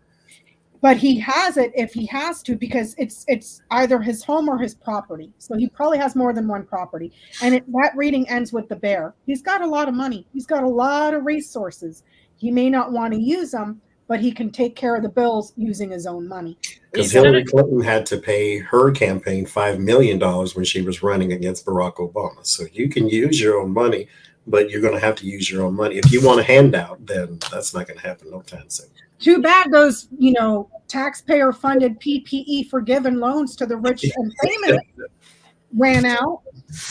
But he has it if he has to, because it's either his home or his property. So he probably has more than one property. And that reading ends with the Bear. He's got a lot of money. He's got a lot of resources. He may not want to use them, but he can take care of the bills using his own money. Because Hillary Clinton had to pay her campaign $5 million when she was running against Barack Obama. So you can use your own money, but you're going to have to use your own money. If you want a handout, then that's not going to happen no time soon. Too bad those, taxpayer-funded PPE forgiven loans to the rich and famous ran out.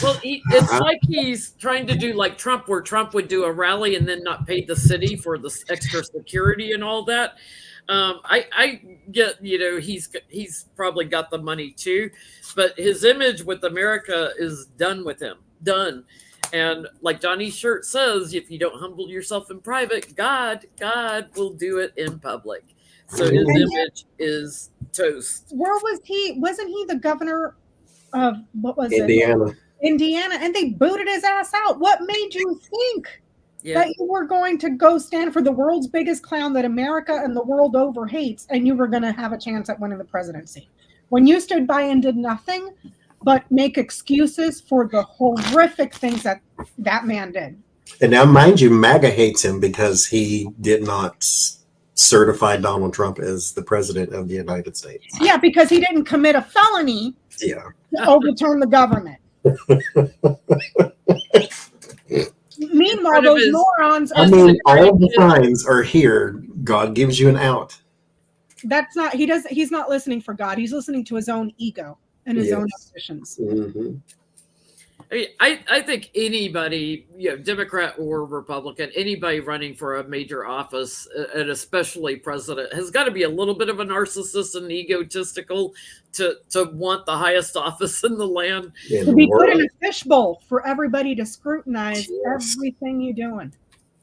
Well, it's like he's trying to do like Trump, where Trump would do a rally and then not pay the city for the extra security and all that. I get, he's probably got the money too, but his image with America is done with him. Done. And like Johnny's shirt says, if you don't humble yourself in private, God will do it in public. So his image is toast. Where was he? Wasn't he the governor what was it? Indiana. Indiana, and they booted his ass out. What made you think Yeah. that you were going to go stand for the world's biggest clown that America and the world over hates, and you were going to have a chance at winning the presidency? When you stood by and did nothing but make excuses for the horrific things that that man did. And now, mind you, MAGA hates him because he did not certify Donald Trump as the president of the United States. Yeah, because he didn't commit a felony Yeah. to overturn the government. Meanwhile, Part of those his- morons I are mean, all the signs are here. God gives you an out. that's not he's not listening for God. He's listening to his own ego and his own ambitions. Mm-hmm. I mean, I think anybody, Democrat or Republican, anybody running for a major office, and especially president, has got to be a little bit of a narcissist and egotistical to want the highest office in the land. To be put in a fishbowl for everybody to scrutinize everything you're doing.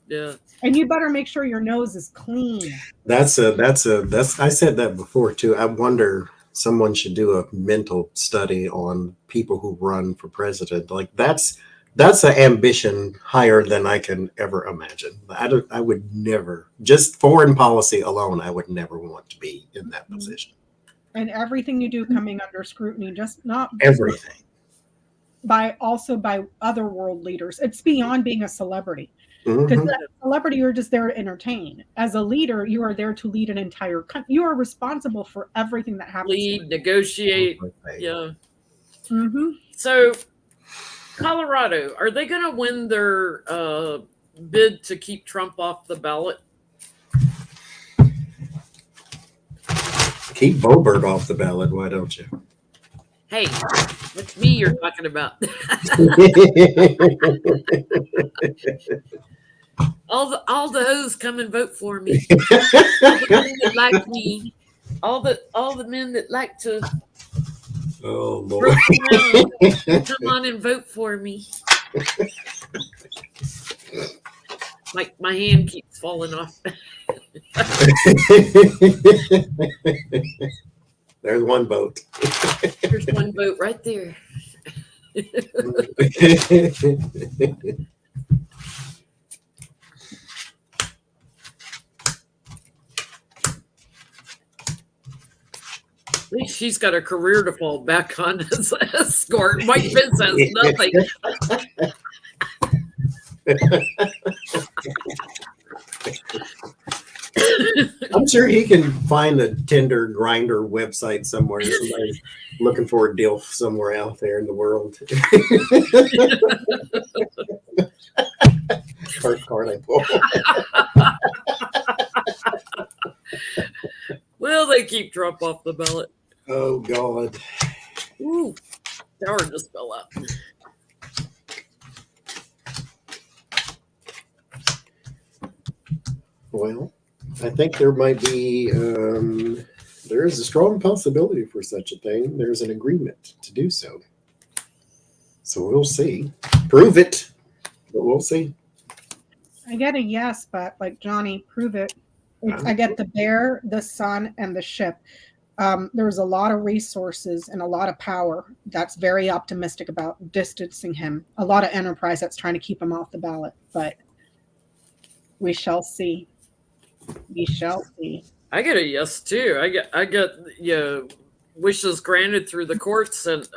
Yeah. And you better make sure your nose is clean. That's I said that before too. I wonder, someone should do a mental study on people who run for president. Like that's an ambition higher than I can ever imagine. I would never, just foreign policy alone, I would never want to be in that position. And everything you do coming under scrutiny, just not Everything. by other world leaders. It's beyond being a celebrity. Because Mhm. as a celebrity, you're just there to entertain. As a leader, you are there to lead an entire country. You are responsible for everything that happens. Lead, negotiate. Yeah. Mm-hmm. So, Colorado, are they going to win their bid to keep Trump off the ballot? Keep Boebert off the ballot, why don't you? Hey, it's me you're talking about. all the hoes come and vote for me. All the men that like me. All the men that like to Oh Lord. roast around, come on and vote for me. Like my hand keeps falling off. There's one vote. There's one vote right there. At least she's got a career to fall back on as an escort. Mike Pence has nothing. I'm sure he can find a Tinder Grinder website somewhere. Somebody's looking for a deal somewhere out there in the world. First card I pull. Will they keep Trump off the ballot? Oh God. Ooh, tower just fell out. Well, I think there might be, there is a strong possibility for such a thing. There's an agreement to do so. So we'll see. Prove it, but we'll see. I get a yes, but like Johnny, prove it. I get the bear, the sun, and the ship. There's a lot of resources and a lot of power that's very optimistic about distancing him. A lot of enterprise that's trying to keep him off the ballot, but we shall see. We shall see. I get a yes too. I get wishes granted through the courts and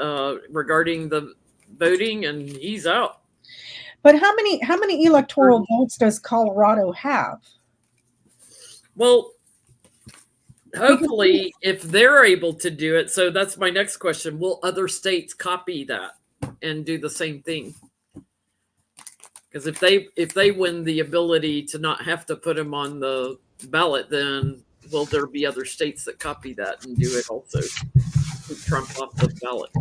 regarding the voting, and he's out. But how many electoral votes does Colorado have? Well, hopefully, if they're able to do it, so that's my next question: will other states copy that and do the same thing? Because if they win the ability to not have to put him on the ballot, then will there be other states that copy that and do it also? Put Trump off the ballot.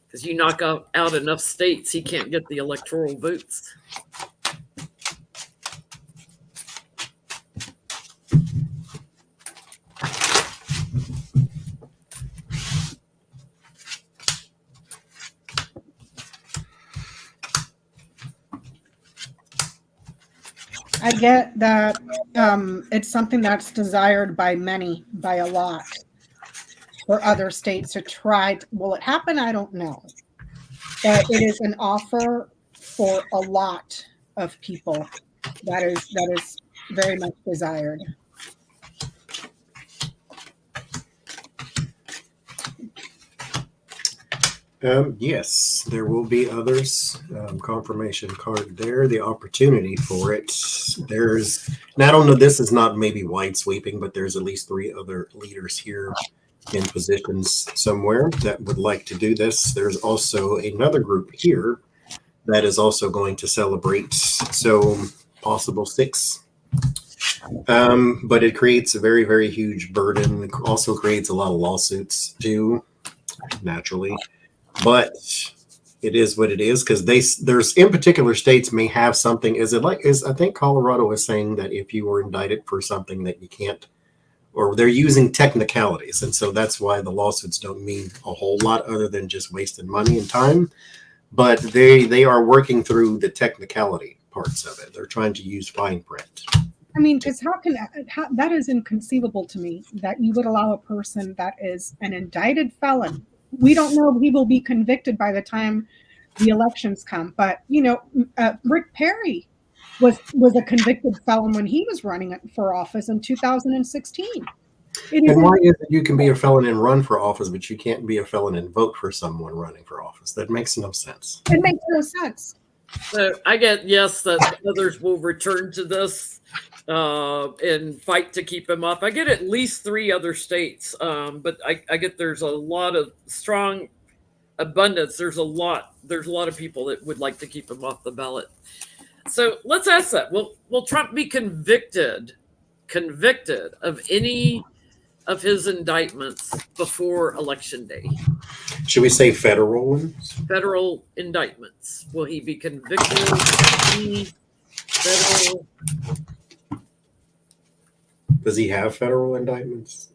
Because you knock out enough states, he can't get the electoral votes. I get that it's something that's desired by many, by a lot. for other states to try. Will it happen? I don't know. But it is an offer for a lot of people that is very much desired. Yes, there will be others. Confirmation card there, the opportunity for it. There's, and I don't know, this is not maybe wide sweeping, but there's at least 3 other leaders here in positions somewhere that would like to do this. There's also another group here that is also going to celebrate. So possible 6. But it creates a very, very huge burden. It also creates a lot of lawsuits too, naturally. But it is what it is, because there's in particular states may have something. Is I think Colorado is saying that if you were indicted for something that you can't, or they're using technicalities, and so that's why the lawsuits don't mean a whole lot other than just wasting money and time. But they are working through the technicality parts of it. They're trying to use fine print. I mean, because that is inconceivable to me, that you would allow a person that is an indicted felon. We don't know if he will be convicted by the time the elections come, but Rick Perry was a convicted felon when he was running for office in 2016. And why is it you can be a felon and run for office, but you can't be a felon and vote for someone running for office? That makes no sense. It makes no sense. So I get yes that others will return to this and fight to keep him up. I get at least 3 other states, but I get there's a lot of strong abundance. There's a lot of people that would like to keep him off the ballot. So let's ask that. Will Trump be convicted of any of his indictments before Election Day? Should we say federal ones? Federal indictments. Will he be convicted of any federal? Does he have federal indictments?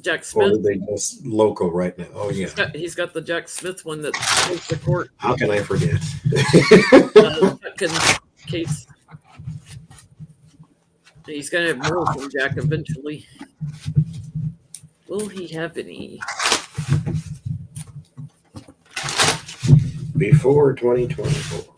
Jack Or Smith. are they just local right now? Oh, yeah. He's got the Jack Smith one that goes to court. How can I forget? Case. He's going to have more from Jack eventually. Will he have any? Before 2024.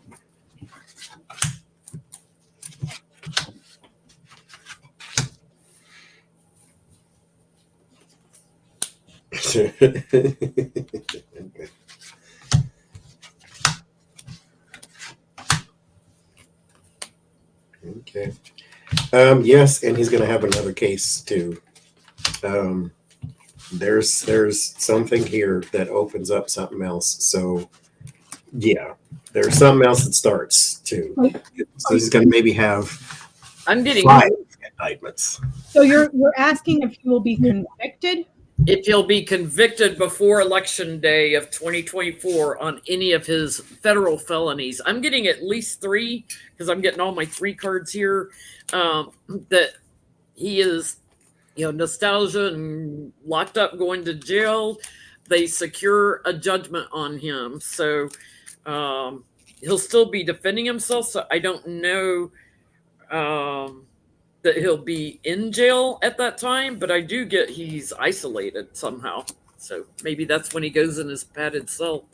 Okay. Yes, and he's going to have another case too. There's something here that opens up something else. So yeah, there's something else that starts too. So he's going to maybe have I'm getting 5 indictments. So you're asking if he will be convicted? If he'll be convicted before Election Day of 2024 on any of his federal felonies. I'm getting at least 3 because I'm getting all my 3 cards here. That he is, nostalgia and locked up, going to jail. They secure a judgment on him, so he'll still be defending himself. So I don't know that he'll be in jail at that time, but I do get he's isolated somehow. So maybe that's when he goes in his padded cell.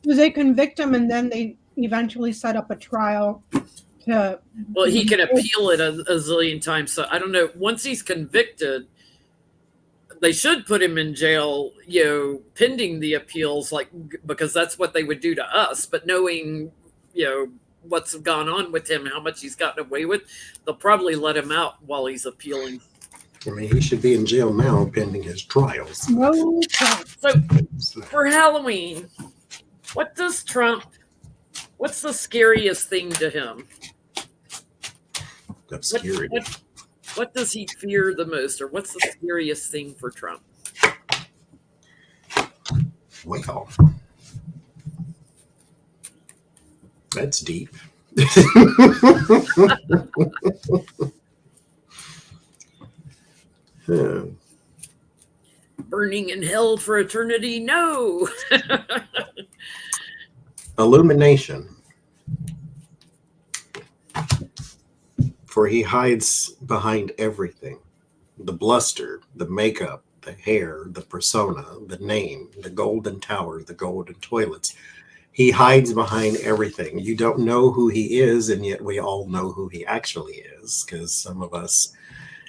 Do they convict him and then they eventually set up a trial to? Well, he can appeal it a zillion times. So I don't know. Once he's convicted, they should put him in jail, pending the appeals, because that's what they would do to us. But knowing, what's gone on with him, how much he's gotten away with, they'll probably let him out while he's appealing. I mean, he should be in jail now pending his trials. No trial. So for Halloween, what's the scariest thing to him? Obscurity. What does he fear the most, or what's the scariest thing for Trump? Well, that's deep. Burning in hell for eternity? No. Illumination. For he hides behind everything. The bluster, the makeup, the hair, the persona, the name, the golden tower, the golden toilets. He hides behind everything. You don't know who he is, and yet we all know who he actually is, because some of us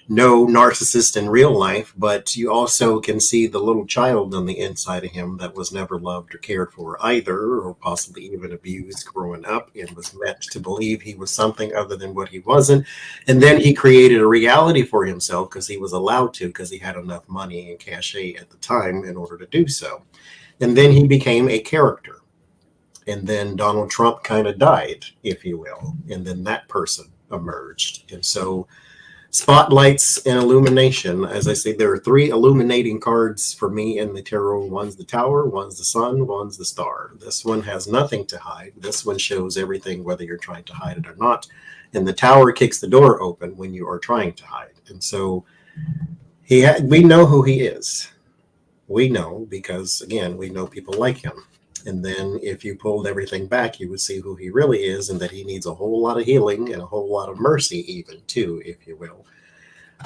know narcissist in real life, but you also can see the little child on the inside of him that was never loved or cared for either, or possibly even abused growing up and was meant to believe he was something other than what he wasn't. And then he created a reality for himself because he was allowed to, because he had enough money and cachet at the time in order to do so. And then he became a character. And then Donald Trump kind of died, if you will. And then that person emerged. And so spotlights and illumination. As I say, there are 3 illuminating cards for me in the tarot. One's the tower, one's the sun, one's the star. This one has nothing to hide. This one shows everything, whether you're trying to hide it or not. And the tower kicks the door open when you are trying to hide. And so we know who he is. We know because, again, we know people like him. And then if you pulled everything back, you would see who he really is, and that he needs a whole lot of healing and a whole lot of mercy even too, if you will.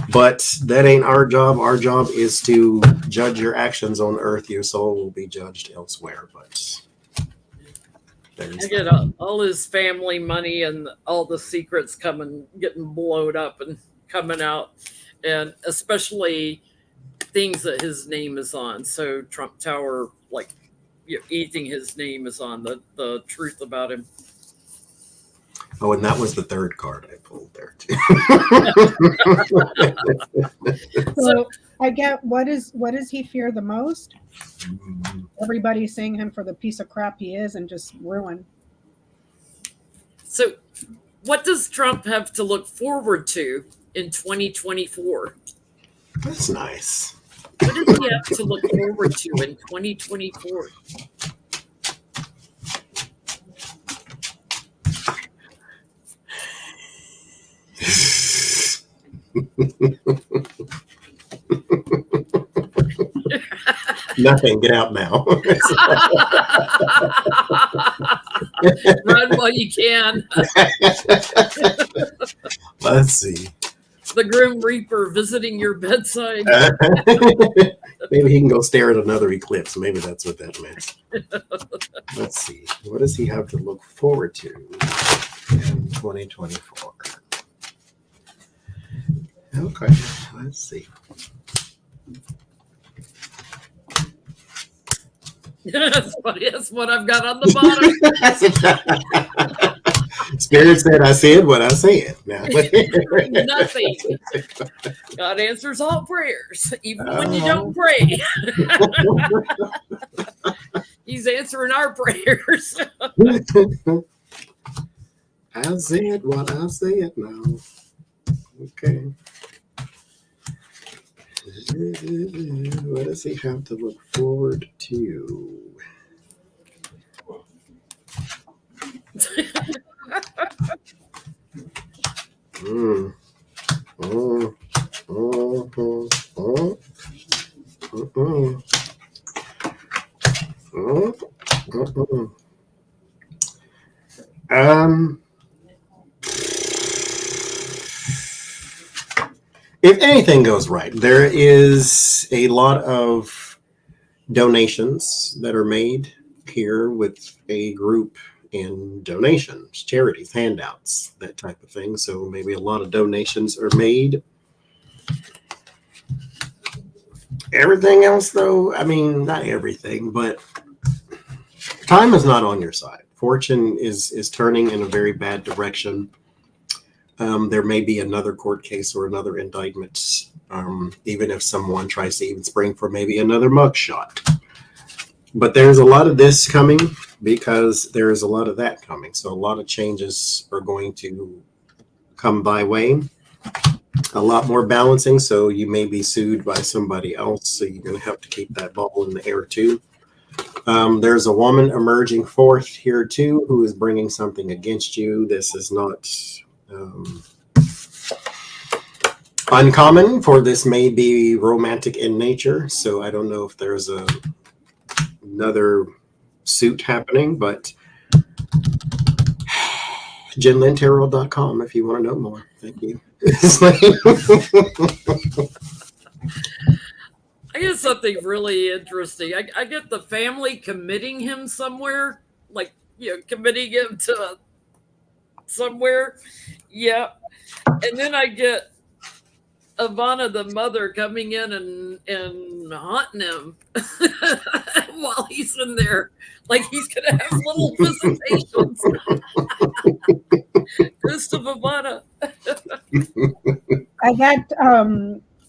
But that ain't our job. Our job is to judge your actions on earth. Your soul will be judged elsewhere. But I get all his family money and all the secrets getting blowed up and coming out, and especially things that his name is on. So Trump Tower, like, anything his name is on, the truth about him. Oh, and that was the 3rd card I pulled there too. So I get, what does he fear the most? Everybody's seeing him for the piece of crap he is and just ruin. So what does Trump have to look forward to in 2024? That's nice. What does he have to look forward to in 2024? Nothing. Get out now. Run while you can. Let's see. The Grim Reaper visiting your bedside. Maybe he can go stare at another eclipse. Maybe that's what that meant. Let's see. What does he have to look forward to in 2024? Okay, let's see. That's what I've got on the bottom. Spirit said I said what I said. Now. Nothing. God answers all prayers, even when you don't pray. He's answering our prayers. I said what I said now. Okay. What does he have to look forward to? If anything goes right, there is a lot of donations that are made here with a group in donations, charities, handouts, that type of thing. So maybe a lot of donations are made. Everything else, though, I mean, not everything, but time is not on your side. Fortune is turning in a very bad direction. There may be another court case or another indictment, even if someone tries to even spring for maybe another mugshot. But there's a lot of this coming because there is a lot of that coming. So a lot of changes are going to come thy way. A lot more balancing. So you may be sued by somebody else. So you're going to have to keep that ball in the air too. There's a woman emerging forth here too who is bringing something against you. This is not uncommon, for this may be romantic in nature. So I don't know if there's another suit happening, but JenLynTarot.com if you want to know more. Thank you. I get something really interesting. I get the family committing him somewhere, like, committing him to somewhere. Yeah. And then I get Ivana, the mother, coming in and haunting him while he's in there. Like he's going to have little visitations. Ghost of Ivana. I got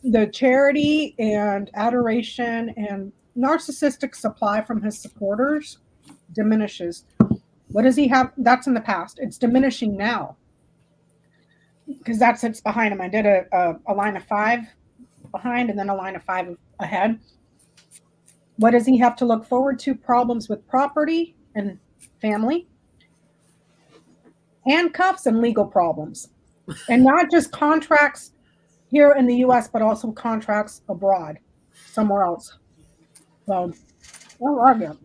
the charity and adoration and narcissistic supply from his supporters diminishes. What does he have? That's in the past. It's diminishing now because that sits behind him. I did a line of 5 behind and then a line of 5 ahead. What does he have to look forward to? Problems with property and family, handcuffs, and legal problems. And not just contracts here in the US, but also contracts abroad, somewhere else. So, well, I get.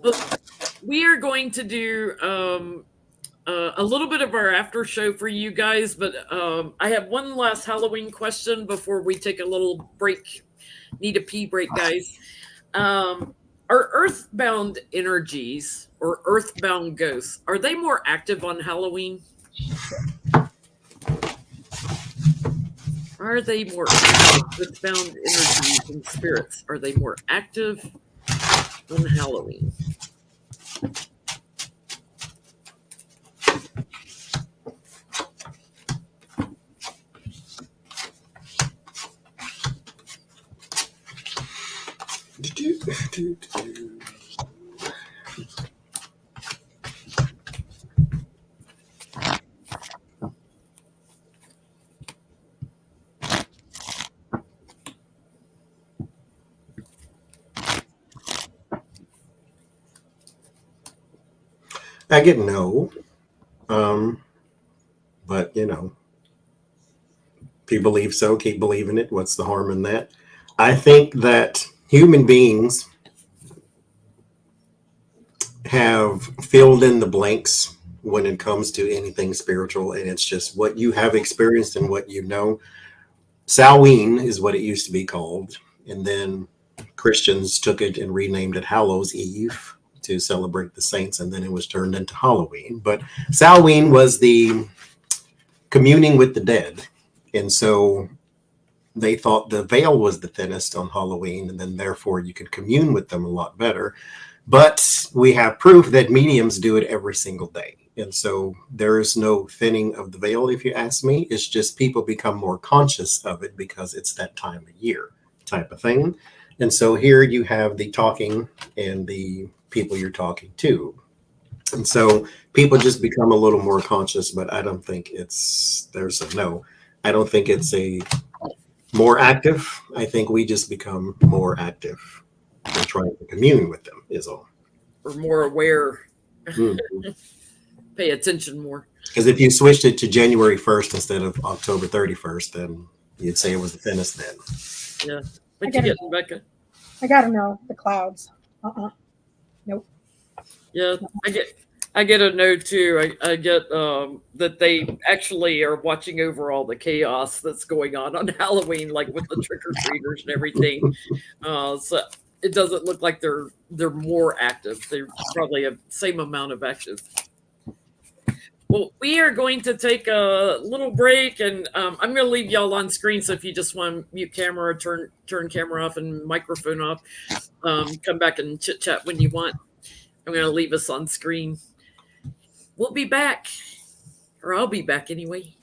But we are going to do a little bit of our after show for you guys, but I have one last Halloween question before we take a little break. Need a pee break, guys. Are earthbound energies or earthbound ghosts, are they more active on Halloween? Are they more active? Earthbound energies and spirits, are they more active on Halloween? I get no. But if you believe so, keep believing it. What's the harm in that? I think that human beings have filled in the blanks when it comes to anything spiritual, and it's just what you have experienced and what you know. Samhain is what it used to be called, and then Christians took it and renamed it Hallows Eve to celebrate the saints, and then it was turned into Halloween. But Samhain was the communing with the dead, and so they thought the veil was the thinnest on Halloween, and then therefore you could commune with them a lot better. But we have proof that mediums do it every single day. And so there is no thinning of the veil, if you ask me. It's just people become more conscious of it because it's that time of year type of thing. And so here you have the talking and the people you're talking to. And so people just become a little more conscious, but I don't think there's a no. I don't think it's a more active. I think we just become more active and trying to commune with them is all. Or more aware? Mm-hmm. Pay attention more. Because if you switched it to January 1st instead of October 31st, then you'd say it was the thinnest then. Yeah. What you get, Rebecca? I gotta know the clouds. Nope. Yeah, I get a no too. I get that they actually are watching over all the chaos that's going on Halloween, like with the trick or treaters and everything. So it doesn't look like they're more active. They probably have the same amount of active. Well, we are going to take a little break, and I'm going to leave y'all on screen. So if you just want to mute camera, turn camera off and microphone off, come back and chit chat when you want. I'm going to leave us on screen. We'll be back, or I'll be back anyway.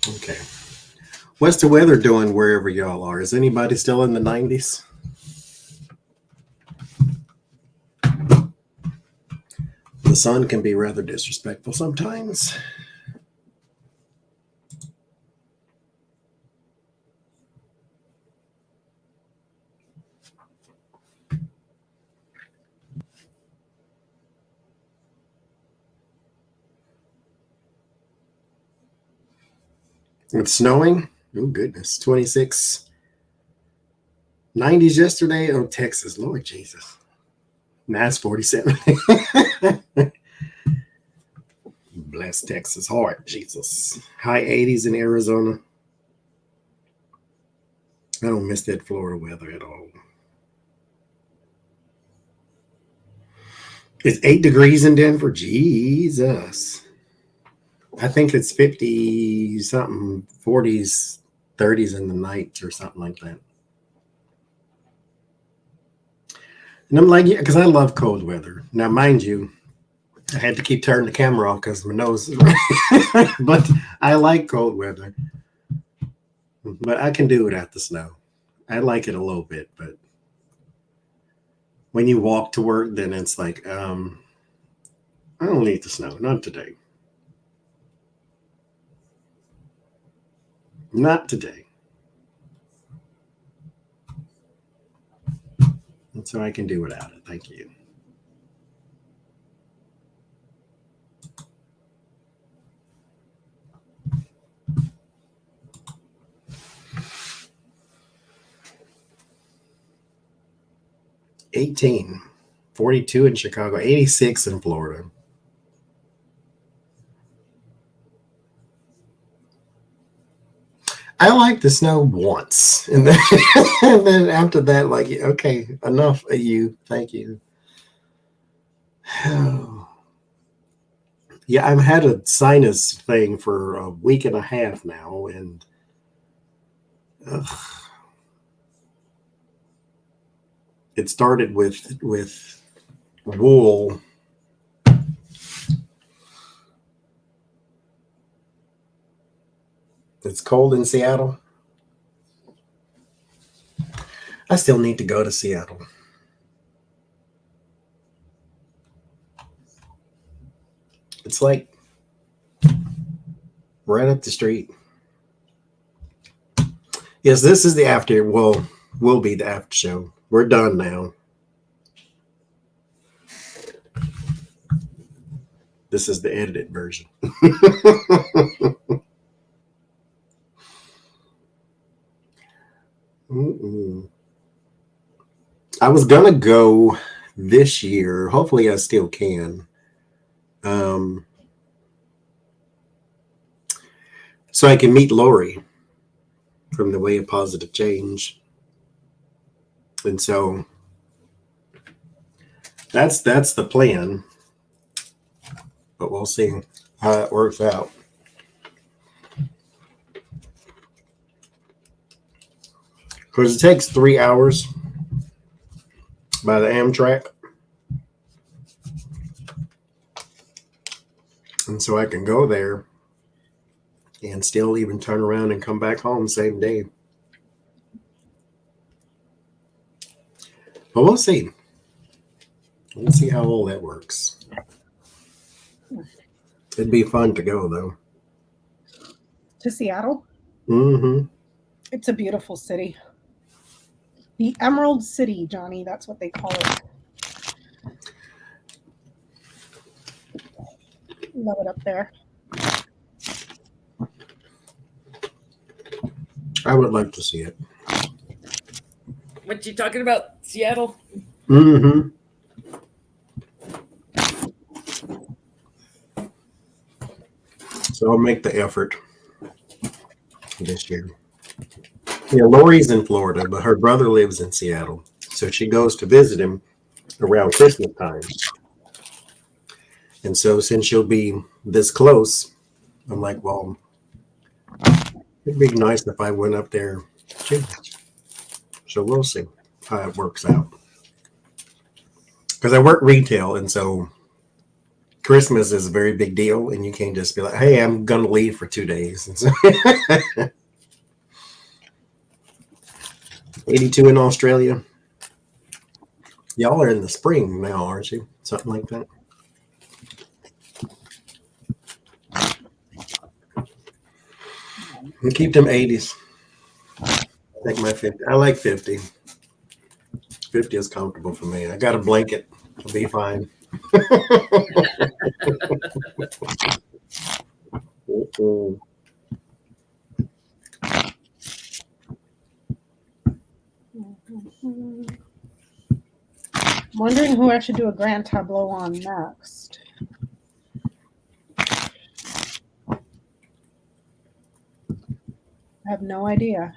Okay. What's the weather doing wherever y'all are? Is anybody still in the 90s? The sun can be rather disrespectful sometimes. It's snowing. Oh, goodness. 26. 90s yesterday. Oh, Texas. Lord Jesus. Now it's 47. Bless Texas heart. Jesus. High 80s in Arizona. I don't miss that Florida weather at all. It's 8 degrees in Denver. Jesus. I think it's 50 something, 40s, 30s in the nights or something like that. And I'm like, yeah, because I love cold weather. Now, mind you, I had to keep turning the camera off because my nose is but I like cold weather. But I can do without the snow. I like it a little bit, but when you walk to work, then it's like, I don't need the snow. Not today. Not today. And so I can do without it. Thank you. $18, 42 in Chicago, 86 in Florida. I like the snow once, and then, and then after that, like, okay, enough of you. Thank you. Yeah, I've had a sinus thing for a week and a half now, and it started with wool. It's cold in Seattle. I still need to go to Seattle. It's like right up the street. Yes, this is the after. Well, will be the after show. We're done now. This is the edited version. I was gonna go this year. Hopefully, I still can. So I can meet Lori from the Way of Positive Change, and so that's the plan. But we'll see how it works out. Because it takes 3 hours by the Amtrak. And so I can go there and still even turn around and come back home same day. But we'll see. We'll see how all that works. It'd be fun to go, though. To Seattle? Mm-hmm. It's a beautiful city. The Emerald City, Johnny. That's what they call it. Love it up there. I would like to see it. What you talking about, Seattle? Mm-hmm. So I'll make the effort this year. Yeah, Lori's in Florida, but her brother lives in Seattle. So she goes to visit him around Christmas time. And so since she'll be this close, I'm like, well, it'd be nice if I went up there too. So we'll see how it works out. Because I work retail, and so Christmas is a very big deal, and you can't just be like, "Hey, I'm gonna leave for 2 days." And so 82 in Australia. Y'all are in the spring now, aren't you? Something like that. And keep them 80s. Take my 50. I like 50. 50 is comfortable for me. I got a blanket. I'll be fine. Wondering who I should do a grand tableau on next. I have no idea.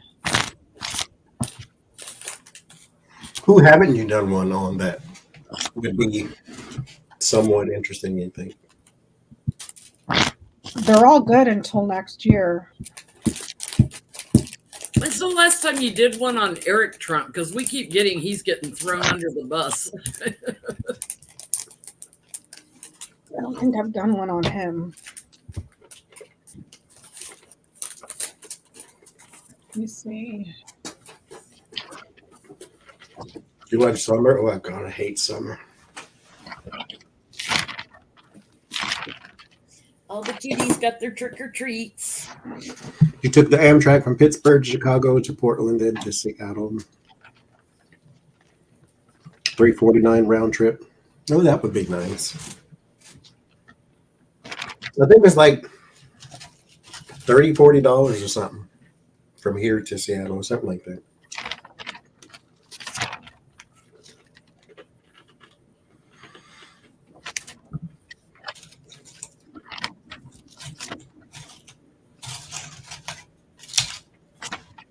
Who haven't you done one on that would be somewhat interesting, you think? They're all good until next year. When's the last time you did one on Eric Trump? Because we keep getting he's getting thrown under the bus. I don't think I've done one on him. Let me see. You like summer? Oh, God, I hate summer. All the cuties got their trick or treats. You took the Amtrak from Pittsburgh to Chicago to Portland, then to Seattle. 349 round trip. Oh, that would be nice. I think it's like $30-$40 or something from here to Seattle or something like that.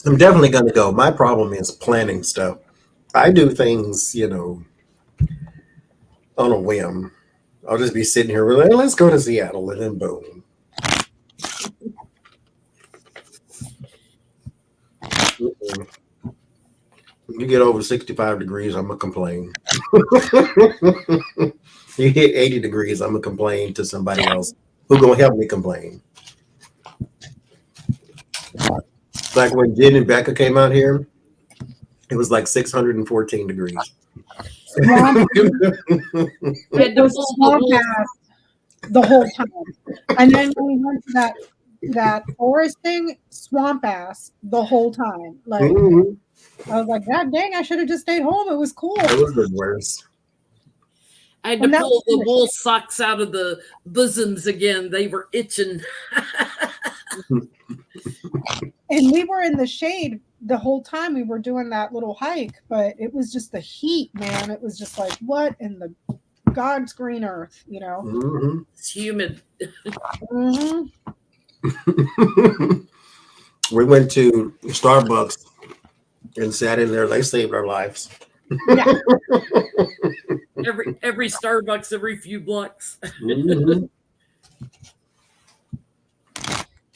I'm definitely going to go. My problem is planning stuff. I do things, on a whim. I'll just be sitting here, like, let's go to Seattle, and then boom. You get over 65 degrees, I'm going to complain. You hit 80 degrees, I'm going to complain to somebody else who's going to help me complain. Like when Jen and Becca came out here, it was like 614 degrees. Swamp, Had to was pull swamp the ass the whole time. And then when we went to that forest thing, swamp ass the whole time. Like Mhm. I was like, God dang, I should have just stayed home. It was cool. It was the worst. I had to And that pull was the wool socks out of the bosoms again. They were itching. And we were in the shade the whole time we were doing that little hike, but it was just the heat, man. It was just like, what in the God's green earth, Mhm. It's humid. Mm-hmm. We went to Starbucks and sat in there. They saved our lives. Yeah. Every Starbucks every few blocks. Mhm.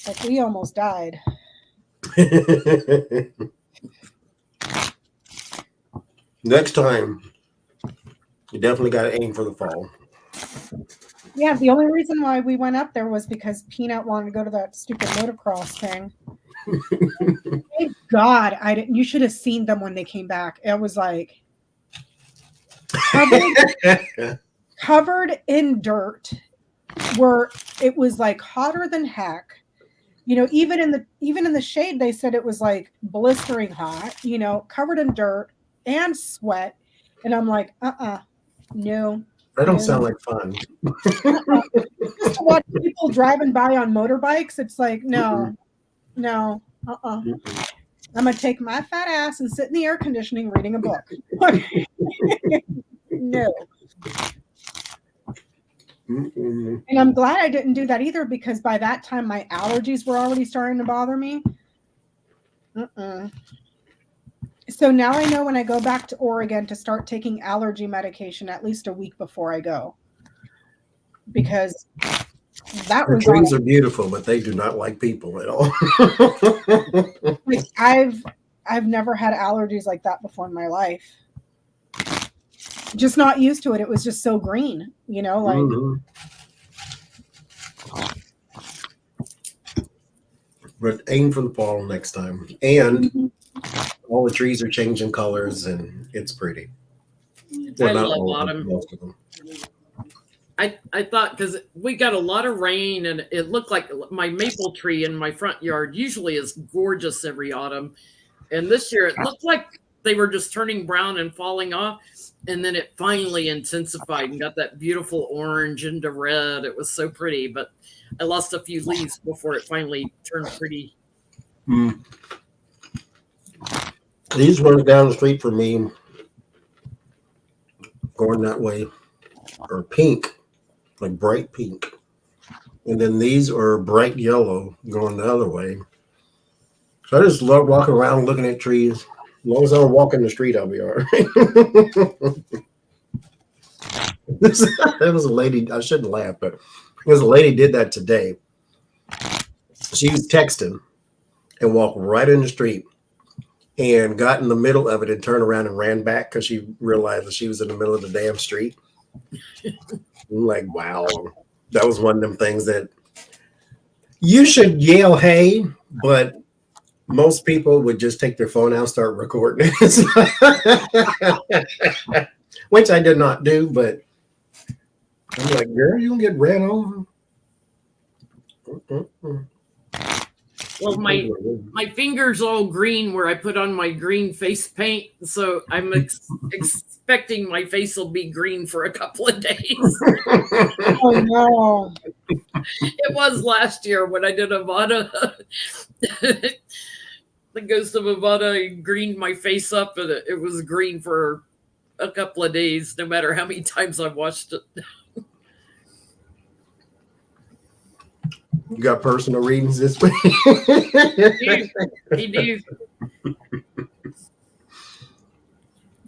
Like we almost died. Next time, you definitely got to aim for the fall. Yeah, the only reason why we went up there was because Peanut wanted to go to that stupid motocross thing. Thank God, I didn't. You should have seen them when they came back. It was like covered in dirt. Where it was like hotter than heck. Even in the shade, they said it was like blistering hot. Covered in dirt and sweat. And I'm like, no. That don't sound like fun. Just to watch people driving by on motorbikes, it's like, no. I'm gonna take my fat ass and sit in the air conditioning reading a book. No. Mm-mm. And I'm glad I didn't do that either, because by that time my allergies were already starting to bother me. So now I know when I go back to Oregon to start taking allergy medication at least a week before I go, because that The was trees are beautiful, but they do not like people at all. like I've never had allergies like that before in my life. Just not used to it. It was just so green, like Mhm. But aim for the fall next time. And Mhm. all the trees are changing colors and it's pretty. I Well, not love all of them, autumn. most of them. I thought because we got a lot of rain and it looked like my maple tree in my front yard usually is gorgeous every autumn. And this year it looked like they were just turning brown and falling off. And then it finally intensified and got that beautiful orange into red. It was so pretty, but I lost a few leaves before it finally turned pretty. Mm. These ones down the street from me going that way are pink, like bright pink. And then these are bright yellow going the other way. So I just love walking around looking at trees. As long as I don't walk in the street, I'll be all right. There was a lady, I shouldn't laugh, but there's a lady did that today. She was texting and walked right in the street and got in the middle of it and turned around and ran back because she realized that she was in the middle of the damn street. I'm like, wow. That was one of them things that you should yell, hey, but most people would just take their phone out and start recording it. Which I did not do, but I'm like, girl, you gonna get ran over. Well, my finger's all green where I put on my green face paint, so I'm expecting my face will be green for a couple of days. Oh no. It was last year when I did Ivana. The ghost of Ivana greened my face up, and it was green for a couple of days, no matter how many times I've watched it. You got personal readings this week? He do.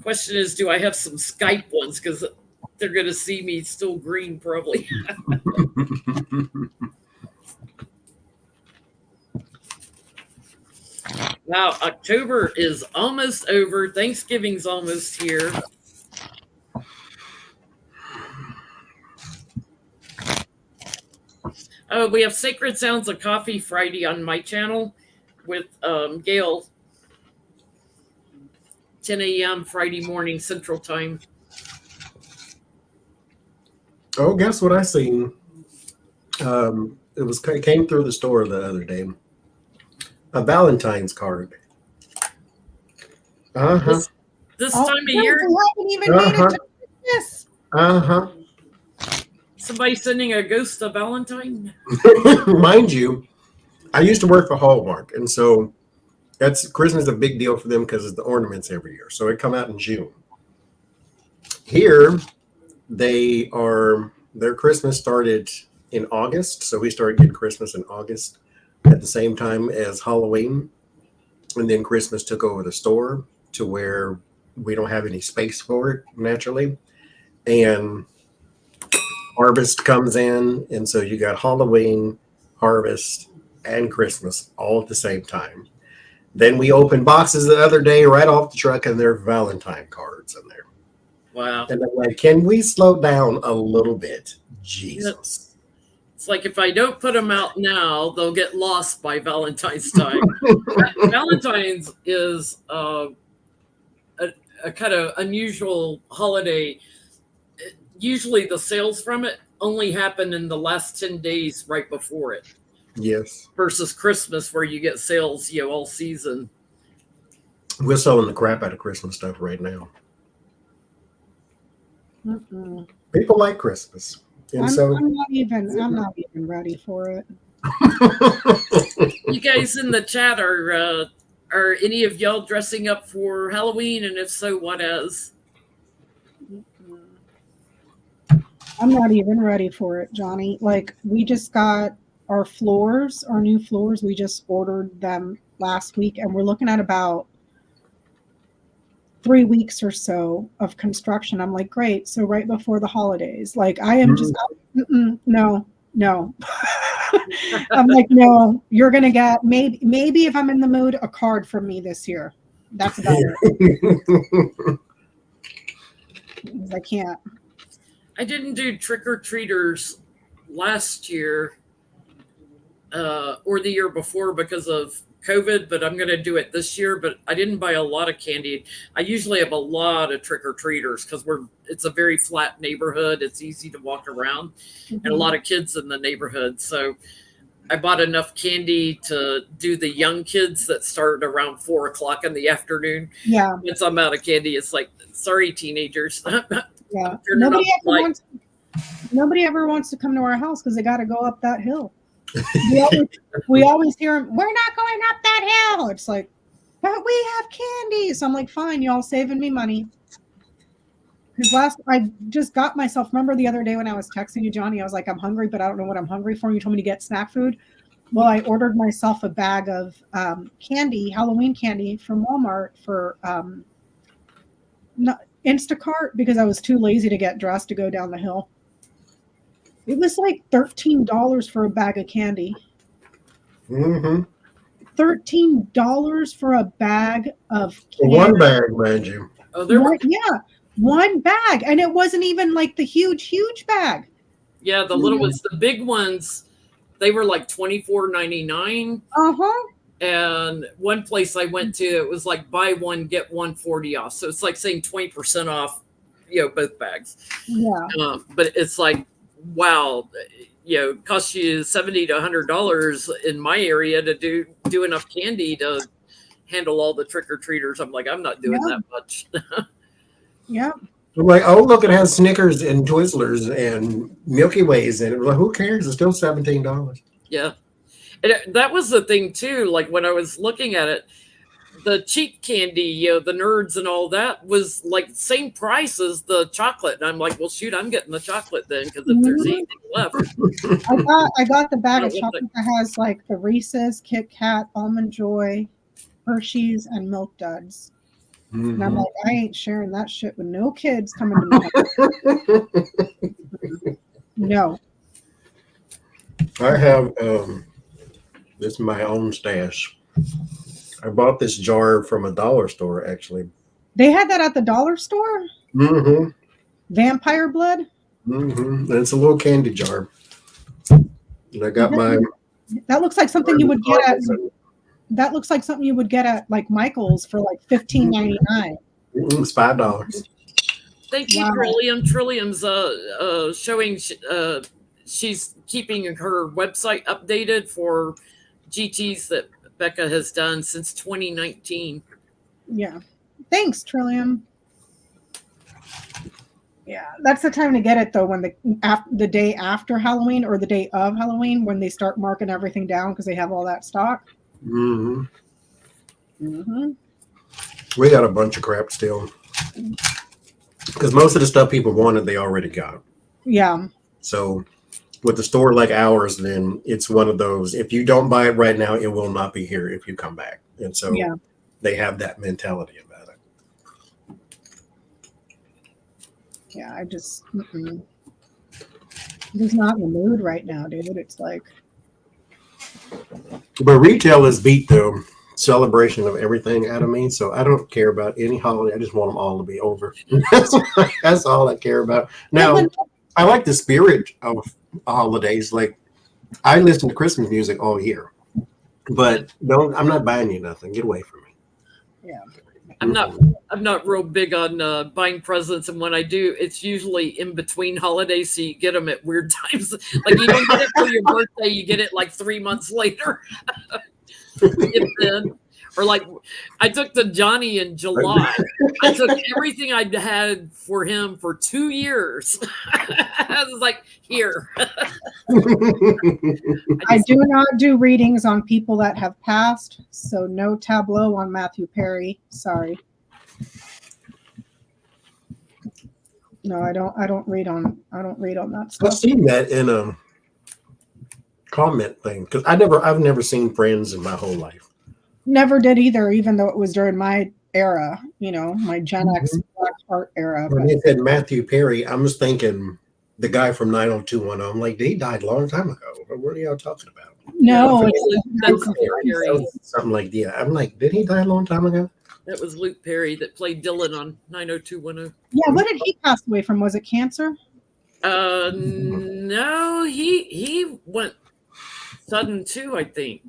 Question is, do I have some Skype ones? Because they're going to see me still green, probably. Wow, October is almost over. Thanksgiving's almost here. Oh, we have Sacred Sounds of Coffee Friday on my channel with Gail. 10 a.m. Friday morning Central Time. Oh, guess what I seen? It came through the store the other day. A Valentine's card. Uh-huh. This Oh, time of no, year, they haven't even made it to Christmas. Uh-huh. somebody sending a ghost of Valentine. Mind you, I used to work for Hallmark, and so that's Christmas is a big deal for them because it's the ornaments every year. So it come out in June. Here, their Christmas started in August, so we started getting Christmas in August at the same time as Halloween, and then Christmas took over the store to where we don't have any space for it naturally, and Harvest comes in, and so you got Halloween, Harvest, and Christmas all at the same time. Then we opened boxes the other day right off the truck, and there are Valentine cards in there. Wow. And I'm like, can we slow down a little bit? Jesus. It's like if I don't put them out now, they'll get lost by Valentine's time. Valentine's is a kind of unusual holiday. Usually the sales from it only happen in the last 10 days right before it. Yes. Versus Christmas where you get sales, all season. Mm-mm. We're selling the crap out of Christmas stuff right now. Mm-mm. People like Christmas. And I'm not even ready for it. You guys in the chat are any of y'all dressing up for Halloween? And if so, what as? I'm not even ready for it, Johnny. Like, we just got our new floors. We just ordered them last week, and we're looking at about 3 weeks or so of construction. I'm like, great. So right before the holidays, like I am just, no. I'm like, no, you're going to get maybe if I'm in the mood, a card from me this year. That's about it. I can't. I didn't do trick-or-treaters last year or the year before because of COVID, but I'm going to do it this year. But I didn't buy a lot of candy. I usually have a lot of trick or treaters because it's a very flat neighborhood. It's easy to walk around, and a lot of kids in the neighborhood. So I bought enough candy to do the young kids that start around 4 o'clock in the afternoon. Yeah. Once I'm out of candy, it's like, sorry, teenagers. Yeah. Turn it off the light. Nobody ever wants to come to our house because they got to go up that hill. We always hear them, we're not going up that hill. It's like, but we have candy. So I'm like, fine, y'all saving me money. Because I just got myself, remember the other day when I was texting you, Johnny, I was like, I'm hungry, but I don't know what I'm hungry for. You told me to get snack food. Well, I ordered myself a bag of candy, Halloween candy from Walmart for Instacart because I was too lazy to get dressed to go down the hill. It was like $13 for a bag of candy. Mm-hmm. $13 for a bag of candy. One bag, mind you. Oh, there were. Yeah, one bag. And it wasn't even like the huge bag. Yeah, the little ones, the big ones, they were like $24.99. Uh-huh. And one place I went to, it was like buy one, get one 40 off. So it's like saying 20% off, both bags. Yeah. But it's like, wow, costs you $70 to $100 in my area to do enough candy to handle all the trick-or-treaters. I'm like, I'm not doing that much. Yeah. I'm like, oh, look, it has Snickers and Twizzlers and Milky Ways in it. Like, who cares? It's still $17. Yeah. And that was the thing, too. Like, when I was looking at it, the cheap candy, the Nerds and all that was like same price as the chocolate. And I'm like, well, shoot, I'm getting the chocolate then because if there's anything left. I got the bag of chocolate that has like the Reese's, Kit Kat, Almond Joy, Hershey's, and Milk Duds. Mm-hmm. And I'm like, I ain't sharing that shit with no kids coming to me. No. I have this is my own stash. I bought this jar from a dollar store, actually. They had that at the dollar store? Mm-hmm. Vampire blood? Mm-hmm. And it's a little candy jar. And I got my... That looks like something you would get at... That looks like something you would get at like Michael's for like $15.99. It's $5. Thank you, Trillium. Trillium's showing she's keeping her website updated for GTs that Becca has done since 2019. Yeah. Thanks, Trillium. Yeah, that's the time to get it though, when the day after Halloween or the day of Halloween, when they start marking everything down because they have all that stock. Mm-hmm. Mm-hmm. We got a bunch of crap still. Because most of the stuff people wanted, they already got. Yeah. So with a store like ours, then it's one of those, if you don't buy it right now, it will not be here if you come back. And so they have that mentality about it. Yeah, I just, just not in the mood right now, dude. It's like. But retail is beat the celebration of everything out of me. So I don't care about any holiday. I just want them all to be over. That's all I care about. Now, I like the spirit of holidays. Like, I listen to Christmas music all year, but I'm not buying you nothing. Get away from me. Yeah. I'm not real big on buying presents, and when I do, it's usually in between holidays, so you get them at weird times. Like, you don't get it for your birthday, you get it like 3 months later. Or like, I took the Johnny in July. I took everything I had for him for 2 years. I was like, here. I do not do readings on people that have passed, so no tableau on Matthew Perry. Sorry. No, I don't read on that stuff. I've seen that in a comment thing because I've never seen Friends in my whole life. Never did either, even though it was during my era, my Gen X Black Heart era. When they said Matthew Perry, I was thinking the guy from 90210. I'm like, he died a long time ago. What are y'all talking about? No, that's Perry. Something like that. I'm like, did he die a long time ago? That was Luke Perry that played Dylan on 90210. Yeah, what did he pass away from? Was it cancer? No, he went sudden too, I think.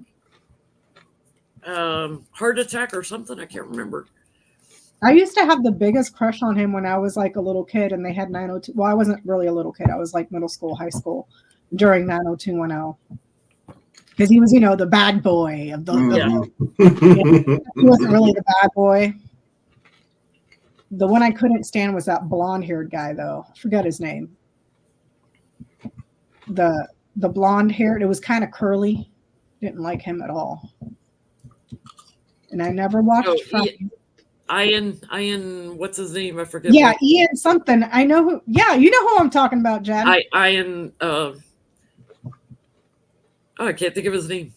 Heart attack or something. I can't remember. I used to have the biggest crush on him when I was like a little kid, and they had 902. Well, I wasn't really a little kid. I was like middle school, high school during 90210. Because he was, the bad boy of the. He wasn't really the bad boy. The one I couldn't stand was that blonde-haired guy, though. I forgot his name. The blonde-haired. It was kind of curly. Didn't like him at all. And I never watched Friends. Ian, what's his name? I forget. Yeah, Ian something. I know who. Yeah, you know who I'm talking about, Jen. Ian. I can't think of his name.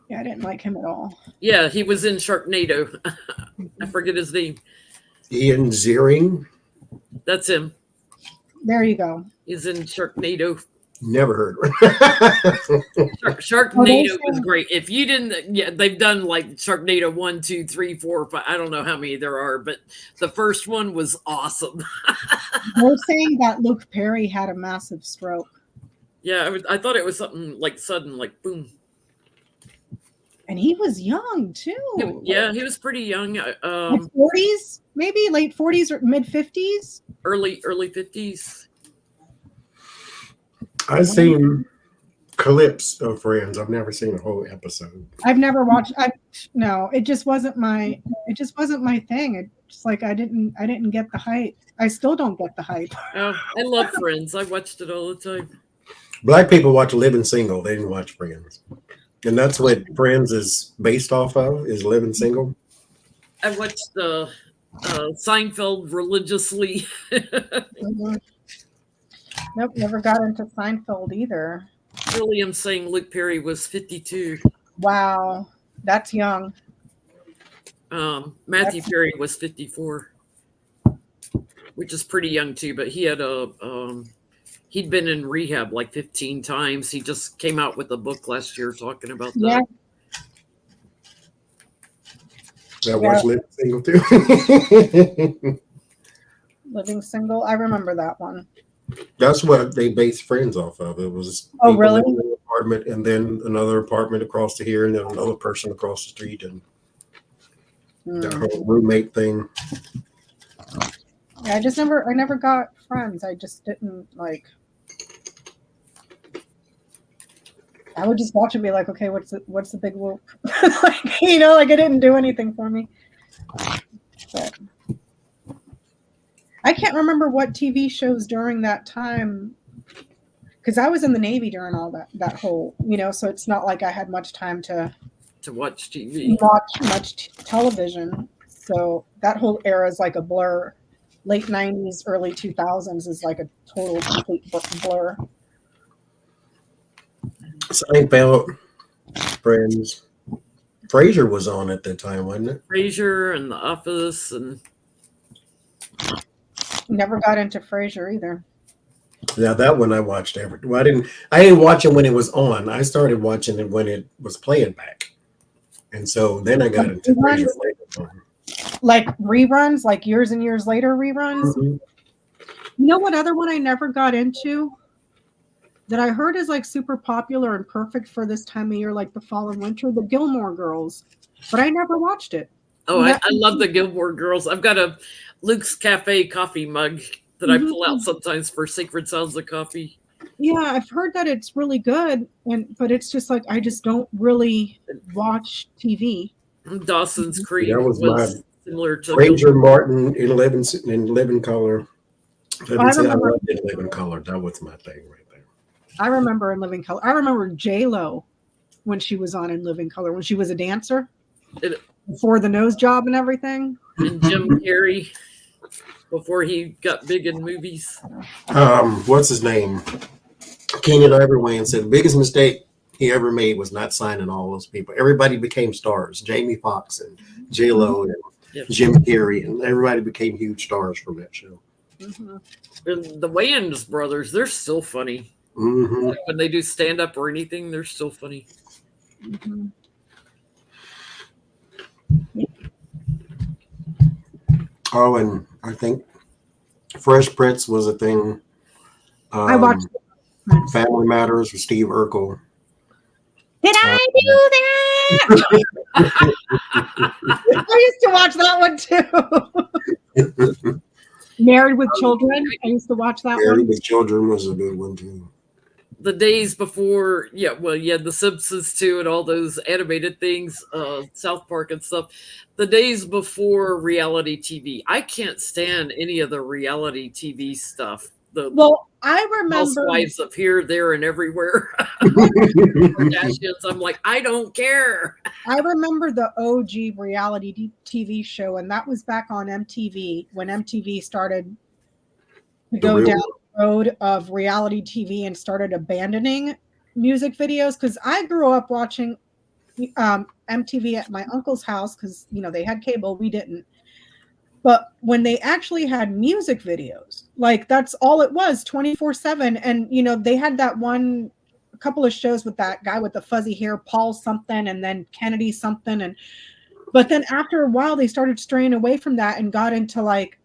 Yeah, I didn't like him at all. Yeah, he was in Sharknado. I forget his name. Ian Ziering. That's him. There you go. He's in Sharknado. Never heard. Sharknado was great. If you didn't, they've done like Sharknado 1, 2, 3, 4, 5. I don't know how many there are, but the first one was awesome. They're saying that Luke Perry had a massive stroke. Yeah, I thought it was something like sudden, like boom. And he was young too. Yeah, he was pretty young. Like 40s, maybe late 40s or mid 50s. Early 50s. I've seen clips of Friends. I've never seen a whole episode. I've never watched. No, it just wasn't my thing. It just like I didn't get the hype. I still don't get the hype. Oh, I love Friends. I watched it all the time. Black people watch Living Single. They didn't watch Friends. And that's what Friends is based off of, is Living Single. I watched Seinfeld religiously. Nope, never got into Seinfeld either. William saying Luke Perry was 52. Wow, that's young. Matthew Perry was 54, which is pretty young too. But he had he'd been in rehab like 15 times. He just came out with a book last year talking about that. Yeah. I watched Living Single too. Living Single, I remember that one. That's what they based Friends off of. It was really? In an apartment, and then another apartment across to here, and then another person across the street, and that whole roommate thing. Yeah, I never got Friends. I just didn't like. I would just watch and be like, okay, what's the big whoop? Like, like it didn't do anything for me. But I can't remember what TV shows during that time, because I was in the Navy during all that whole, so it's not like I had much time to watch TV, watch much television. So that whole era is like a blur. Late 90s, early 2000s is like a total complete blur. Seinfeld, Friends. Frasier was on at that time, wasn't it? Frasier and The Office, and never got into Frasier either. Yeah, that one I watched Well, I didn't watch it when it was on. I started watching it when it was playing back, and so then I got into Frasier later on. Like reruns, like years and years later reruns. Mm-hmm. You know what other one I never got into that I heard is like super popular and perfect for this time of year, like the fall and winter, the Gilmore Girls, but I never watched it. Oh, I love the Gilmore Girls. I've got a Luke's Cafe coffee mug that I pull out sometimes for Sacred Sounds of Coffee. Yeah, I've heard that it's really good, but it's just like I just don't really watch TV. Dawson's Creek was similar to Frasier, Martin in Living Color. I loved In Living Color. That was my thing right there. I remember In Living Color. I remember J-Lo when she was on In Living Color, when she was a dancer before the nose job and everything. And Jim Carrey before he got big in movies. What's his name? Keenan Ivory said the biggest mistake he ever made was not signing all those people. Everybody became stars. Jamie Foxx and J-Lo and Jim Carrey, and everybody became huge stars from that show. Mm-hmm. And the Wayans brothers, they're still funny. Mm-hmm. Like when they do stand-up or anything, they're still funny. Mm-hmm. Oh, and I think Fresh Prince was a thing I watched Friends. Family Matters with Steve Urkel. Did I do that? I used to watch that one too. Married with Children. I used to watch that Married one. with Children was a good one too. The days before, The Simpsons too, and all those animated things, South Park and stuff. The days before reality TV, I can't stand any of the reality TV stuff. Well, I remember Housewives of here, there, and everywhere. Kardashians, I'm like, I don't care. I remember the OG reality TV show, and that was back on MTV when MTV started to go down the road of reality TV and started abandoning music videos. Because I grew up watching MTV at my uncle's house because they had cable, we didn't. But when they actually had music videos, like that's all it was, 24/7. And they had that a couple of shows with that guy with the fuzzy hair, Paul something, and then Kennedy something. But then after a while, they started straying away from that and got into like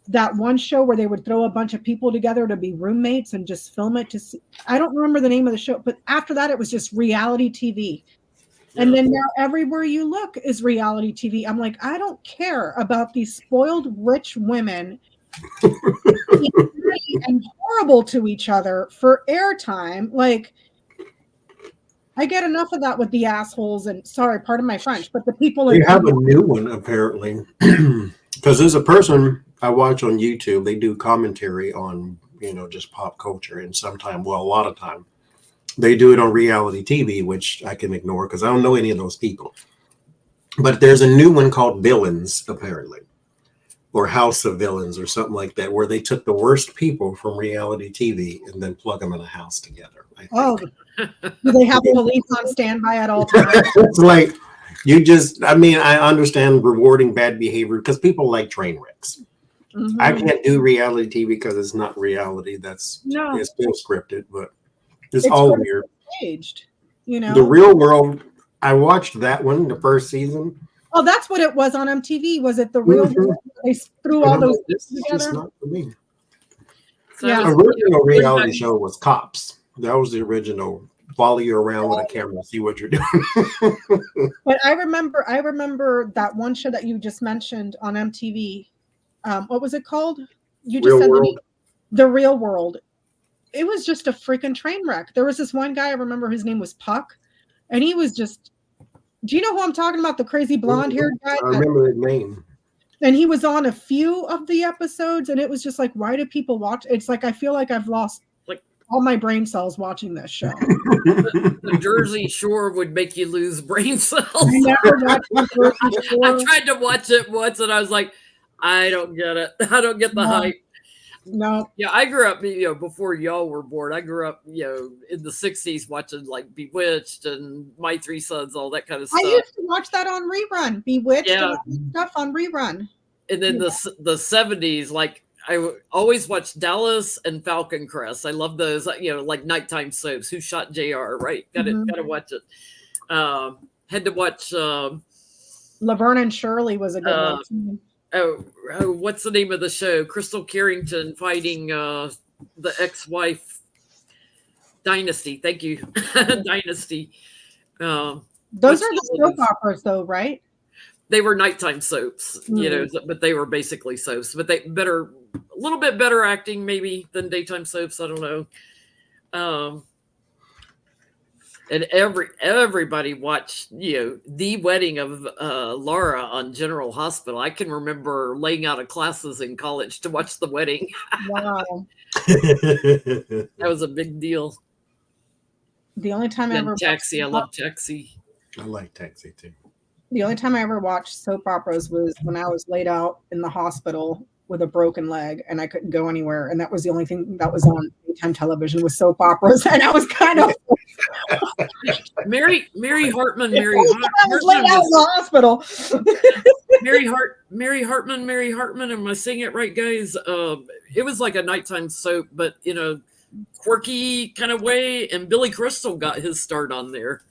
that one show where they would throw a bunch of people together to be roommates and just film it. I don't remember the name of the show, but after that, it was just reality TV. And then now everywhere you look is reality TV. I'm like, I don't care about these spoiled rich women and horrible to each other for airtime. Like, I get enough of that with the assholes and sorry, pardon my French, but the people. You have a new one apparently, because there's a person I watch on YouTube. They do commentary on just pop culture, and a lot of time. They do it on reality TV, which I can ignore because I don't know any of those people. But there's a new one called Villains, apparently, or House of Villains or something like that, where they took the worst people from reality TV and then plug them in a house together. Oh, do they have police on standby at all times? It's like I understand rewarding bad behavior because people like train wrecks. Mm-hmm. I can't do reality TV because it's not reality. It's still scripted, but it's all weird. Staged, The Real World. I watched that one, the first season. Oh, that's what it was on MTV. Was it The Real World? They threw all those together. It's not for me. So the original reality show was Cops. That was the original. Follow you around with a camera, see what you're doing. But I remember that one show that you just mentioned on MTV. What was it called? You just said The Real World. It was just a freaking train wreck. There was this one guy, I remember his name was Puck, and he was just, do you know who I'm talking about? The crazy blonde haired guy? I remember his name. And he was on a few of the episodes, and it was just like, why do people watch? It's like, I feel like I've lost all my brain cells watching this show. The Jersey Shore would make you lose brain cells. I never watched the Jersey Shore. I tried to watch it once, and I was like, I don't get it. I don't get the hype. No. Yeah, I grew up, before y'all were born. I grew up, in the 60s watching like Bewitched and My Three Sons, all that kind of stuff. I used to watch that on rerun. Bewitched and all that stuff on rerun. And then the 70s, like I always watched Dallas and Falcon Crest. I love those, like nighttime soaps. Who Shot JR, right? Gotta watch it. Had to watch Laverne and Shirley was a good one. Oh, what's the name of the show? Crystal Carrington fighting the ex-wife. Dynasty. Thank you. Dynasty. Those are the soap operas, though, right? They were nighttime soaps, but they were basically soaps. But they a little bit better acting maybe than daytime soaps. I don't know. And everybody watched, The Wedding of Laura on General Hospital. I can remember laying out of classes in college to watch the wedding. Wow. That was a big deal. The only time I ever Taxi. I love Taxi. I like Taxi too. The only time I ever watched soap operas was when I was laid out in the hospital with a broken leg and I couldn't go anywhere. And that was the only thing that was on daytime television was soap operas. And I was kind of Mary Hartman. I was laid out in the hospital. Mary Hartman. Am I saying it right, guys? It was like a nighttime soap, but in a quirky kind of way. And Billy Crystal got his start on there.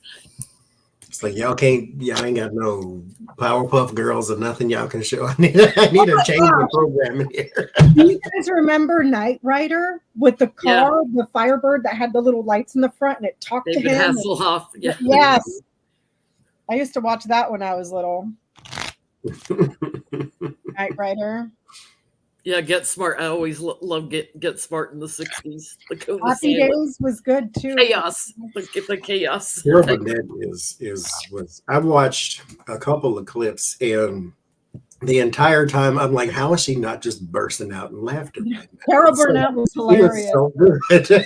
It's like y'all ain't got no Powerpuff Girls or nothing y'all can show. I need to change the program in here. Do you guys remember Knight Rider with the car, the Firebird that had the little lights in the front and it talked David to him? Hasselhoff. Yeah. Yes. I used to watch that when I was little. Knight Rider. Yeah, Get Smart. I always love Get Smart in the 60s. The Happy Days was good too. Chaos. The chaos. Carol Burnett was I've watched a couple of clips and the entire time I'm like, how is she not just bursting out in laughter? Carol Burnett was hilarious. So good.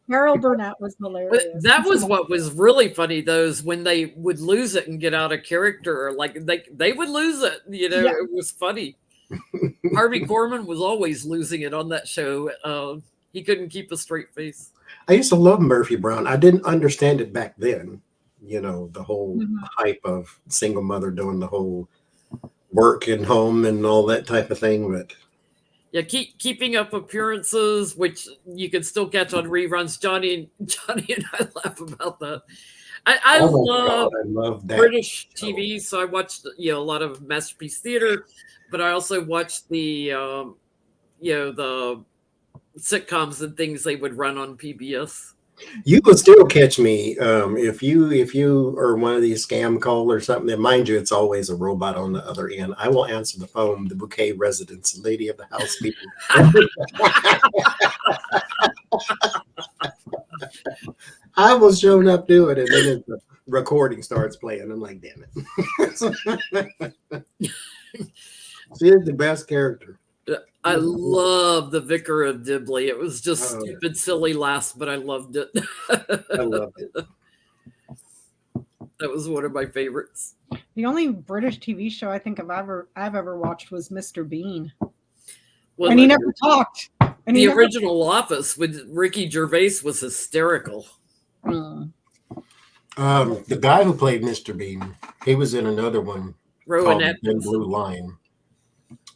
Carol Burnett was hilarious. But that was what was really funny, though, is when they would lose it and get out of character. Like they would lose it. You know, it was funny. Harvey Korman was always losing it on that show. He couldn't keep a straight face. I used to love Murphy Brown. I didn't understand it back then. You know, the whole hype of single mother doing the whole work and home and all that type of thing. But yeah, keeping up appearances, which you can still catch on reruns. Johnny and I laugh about that. I love that British show. TV, so I watched a lot of Masterpiece Theater, but I also watched the the sitcoms and things they would run on PBS. You could still catch me if you are one of these scam call or something. And mind you, it's always a robot on the other end. I will answer the phone. The Bouquet residents, lady of the house people. I was showing up doing it, and then the recording starts playing. I'm like, damn it. She is the best character. I love the Vicar of Dibley. It was just stupid, silly last, but I loved it. I loved it. That was one of my favorites. The only British TV show I think I've ever watched was Mr. Bean. Well, and he never talked. And the original Office with Ricky Gervais was hysterical. The guy who played Mr. Bean, he was in another one Rowan called Atkinson. Blue Line.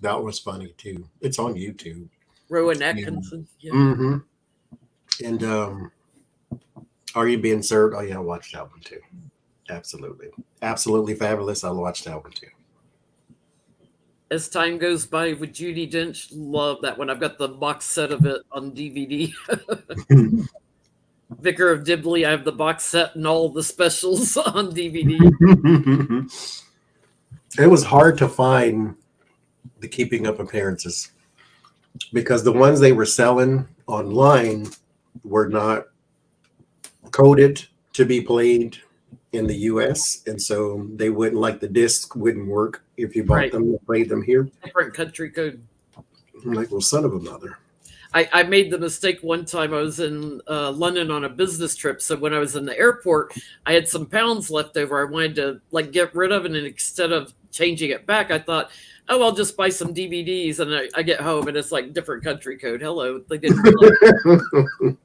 That was funny too. It's on YouTube. Rowan Atkinson. Yeah. Mm-hmm. And Are You Being Served? Oh yeah, I watched that one too. Absolutely fabulous. I watched that one too. As Time Goes By with Judi Dench, love that one. I've got the box set of it on DVD. Vicar of Dibley, I have the box set and all the specials on DVD. It was hard to find the Keeping Up Appearances because the ones they were selling online were not coded to be played in the US, and so they wouldn't, like, the disc wouldn't work if you bought them and played them here. Different country code. I'm like, well, son of a mother. I made the mistake one time. I was in London on a business trip. So when I was in the airport, I had some pounds left over. I wanted to get rid of it. And instead of changing it back, I thought, oh, I'll just buy some DVDs. And I get home and it's like different country code. Hello. They didn't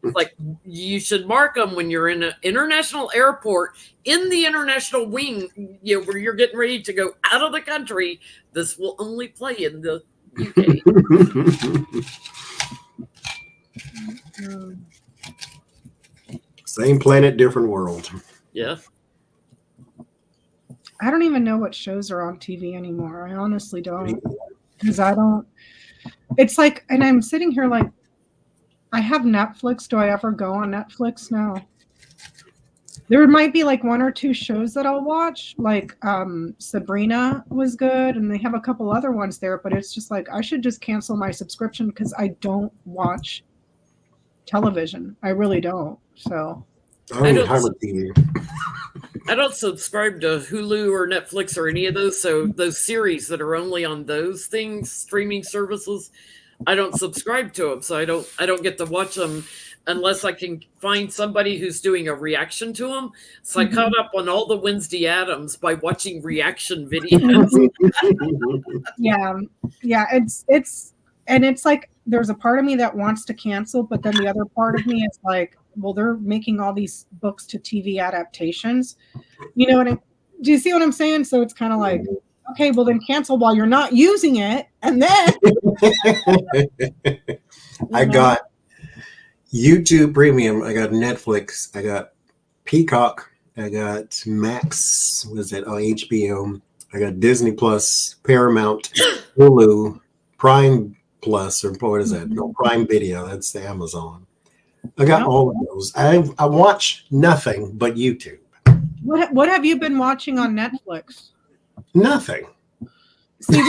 like, you should mark them when you're in an international airport in the international wing, where you're getting ready to go out of the country. This will only play in the UK. Same planet, different world. Yeah. I don't even know what shows are on TV anymore. I honestly don't. Because I don't. It's like, and I'm sitting here like, I have Netflix. Do I ever go on Netflix? No. There might be like one or two shows that I'll watch. Like Sabrina was good, and they have a couple other ones there, but it's just like, I should just cancel my subscription because I don't watch television. I really don't. So I don't have a TV. I don't subscribe to Hulu or Netflix or any of those. So those series that are only on those things, streaming services, I don't subscribe to them. So I don't get to watch them unless I can find somebody who's doing a reaction to them. So I caught up on all the Wednesday Addams by watching reaction videos. Yeah. And it's like, there's a part of me that wants to cancel, but then the other part of me is like, well, they're making all these books to TV adaptations. You know what do you see what I'm saying? So it's kind of like, okay, well then cancel while you're not using it. And then I got YouTube Premium, I got Netflix, I got Peacock, I got Max. Was it on HBO? I got Disney Plus, Paramount, Hulu, Prime Plus, or what is that? No, Prime Video. That's the Amazon. I got all of those. I watch nothing but YouTube. What have you been watching on Netflix? Nothing. See,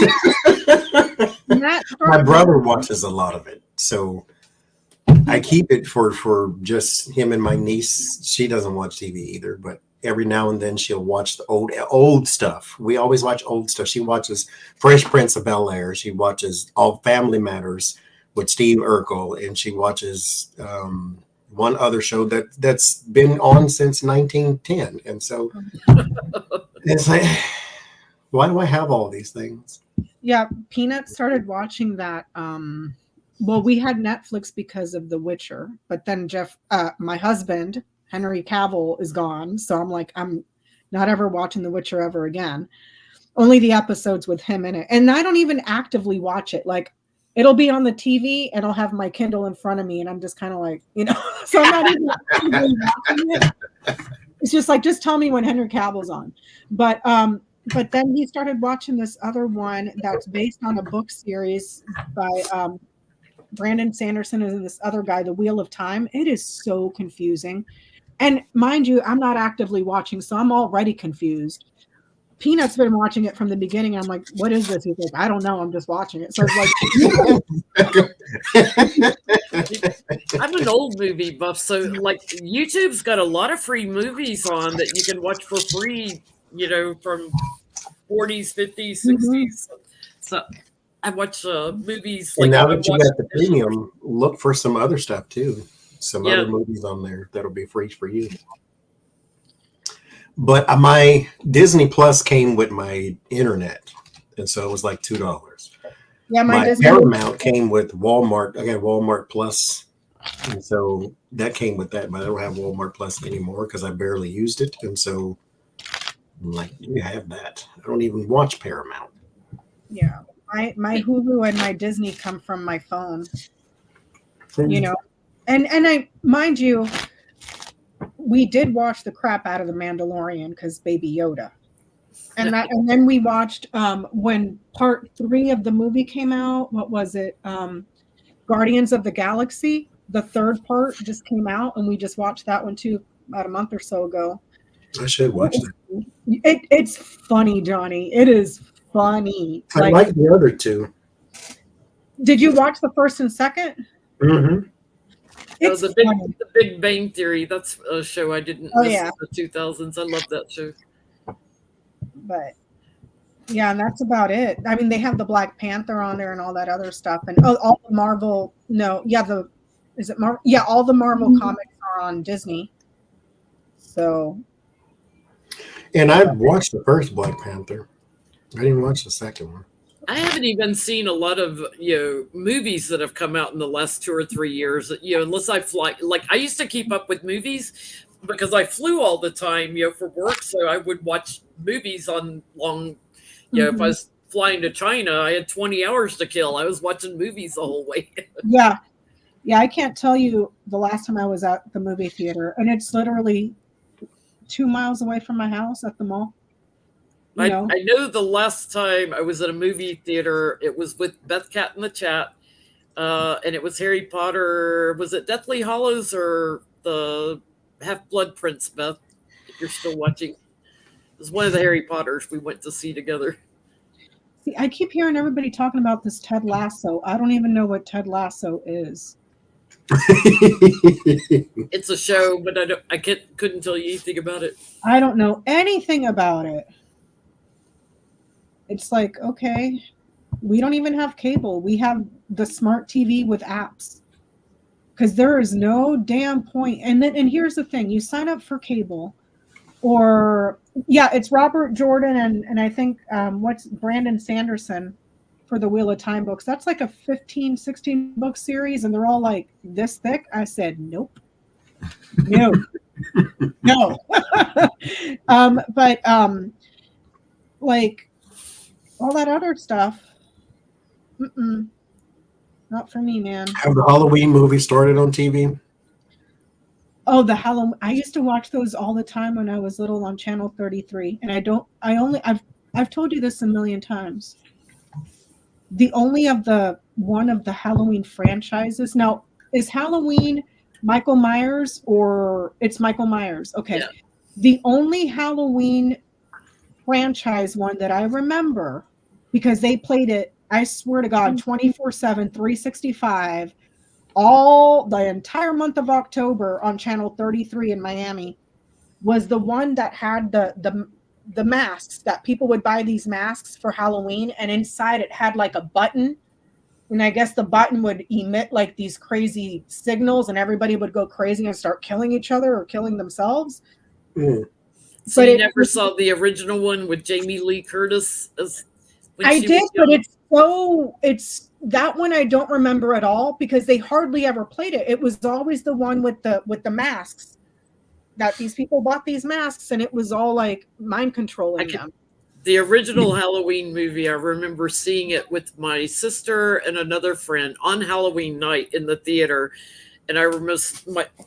My brother watches a lot of it, so I keep it for just him and my niece. She doesn't watch TV either, but every now and then she'll watch the old stuff. We always watch old stuff. She watches Fresh Prince of Bel-Air. She watches All Family Matters with Steve Urkel, and she watches one other show that's been on since 1910. And so it's like, why do I have all these things? Yeah, Peanut started watching that. Well, we had Netflix because of The Witcher, but then my husband, Henry Cavill, is gone. So I'm like, I'm not ever watching The Witcher ever again. Only the episodes with him in it. And I don't even actively watch it. Like, it'll be on the TV and I'll have my Kindle in front of me and I'm just kind of like, so I'm not even actively watching it. It's just like, just tell me when Henry Cavill's on. But then he started watching this other one that's based on a book series by Brandon Sanderson and this other guy, The Wheel of Time. It is so confusing. And mind you, I'm not actively watching, so I'm already confused. Peanut's been watching it from the beginning. I'm like, what is this? He's like, I don't know. I'm just watching it. So it's like, I'm an old movie buff, so like YouTube's got a lot of free movies on that you can watch for free, from 40s, 50s, 60s. So I watch movies. And now that you got the premium, look for some other stuff too. Some Yeah. other movies on there that'll be free for you. But my Disney Plus came with my internet, and so it was like $2. yeah, My Disney- Paramount came with Walmart. I got Walmart Plus, and so that came with that. But I don't have Walmart Plus anymore because I barely used it, and so I'm like, you have that. I don't even watch Paramount. Yeah, my Hulu and my Disney come from my phone. And I, mind you, we did watch the crap out of The Mandalorian because Baby Yoda, and then we watched when part 3 of the movie came out. What was it? Guardians of the Galaxy. The 3rd part just came out, and we just watched that one too about a month or so ago. I should watch that. It's funny, Johnny. It is funny. I like the other two. Did you watch the 1st and 2nd? Mm-hmm. It's the Big Bang Theory. That's a show I didn't miss in the 2000s. I love that show. But yeah, and that's about it. I mean, they have the Black Panther on there and all that other stuff, and all the Marvel. Is it Marvel? Yeah, all the Marvel comics are on Disney. So. And I watched the first Black Panther. I didn't watch the second one. I haven't even seen a lot of movies that have come out in the last 2 or 3 years. Unless I fly, like I used to keep up with movies because I flew all the time, for work. So I would watch movies on long. If I was flying to China, I had 20 hours to kill. I was watching movies the whole way. Yeah. I can't tell you the last time I was at the movie theater, and it's literally 2 miles away from my house at the mall. I know the last time I was at a movie theater, it was with Beth Cat in the chat, and it was Harry Potter. Was it Deathly Hallows or the Half-Blood Prince, Beth? If you're still watching, it was one of the Harry Potters we went to see together. See, I keep hearing everybody talking about this Ted Lasso. I don't even know what Ted Lasso is. It's a show, but I couldn't tell you anything about it. I don't know anything about it. It's like, okay, we don't even have cable. We have the smart TV with apps. Because there is no damn point. And here's the thing. You sign up for cable it's Robert Jordan and I think what's Brandon Sanderson for the Wheel of Time books. That's like a 15, 16 book series and they're all like this thick. I said, nope. No. No. Like all that other stuff, not for me, man. Have the Halloween movie started on TV? Oh, the Halloween. I used to watch those all the time when I was little on Channel 33. And I've told you this a million times. The only of the one of the Halloween franchises. Now, is Halloween Michael Myers or it's Michael Myers? Okay. Yeah. The only Halloween franchise one that I remember, because they played it, I swear to God, 24/7, 365, all the entire month of October on Channel 33 in Miami, was the one that had the masks, that people would buy these masks for Halloween, and inside it had like a button, and I guess the button would emit like these crazy signals, and everybody would go crazy and start killing each other or killing themselves. Mm. So But you it- never saw the original one with Jamie Lee Curtis as when I she did, was but young? it's that one I don't remember at all because they hardly ever played it. It was always the one with the masks, that these people bought these masks, and it was all like mind controlling them. The original Halloween movie, I remember seeing it with my sister and another friend on Halloween night in the theater. And I remember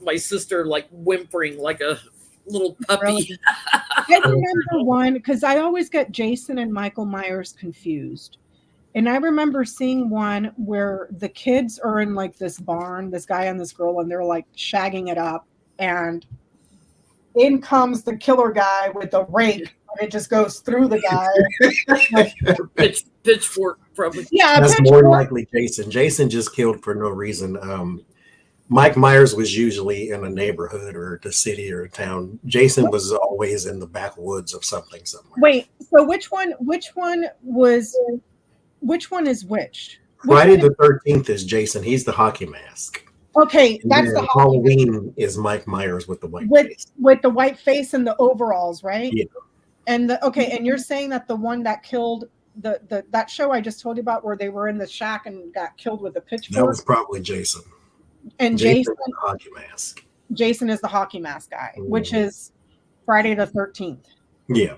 my sister like whimpering like a little puppy. Really? I remember one because I always get Jason and Michael Myers confused. And I remember seeing one where the kids are in like this barn, this guy and this girl, and they're like shagging it up. And in comes the killer guy with a rake, and it just goes through the guy. Pitchfork probably. Yeah, That's pitchfork. more likely Jason. Jason just killed for no reason. Mike Myers was usually in a neighborhood or the city or a town. Jason was always in the backwoods of something somewhere. Wait, so which one is which? Friday the 13th is Jason. He's the hockey mask. Okay, And that's then the Halloween is Mike Myers with the white face. with the white face and the overalls, right? Yeah. And and you're saying that the one that killed the that show I just told you about where they were in the shack and got killed with a pitchfork. That was probably Jason. And Jason with the hockey mask. Jason is the hockey mask guy, which Mhm. is Friday the 13th. Yeah.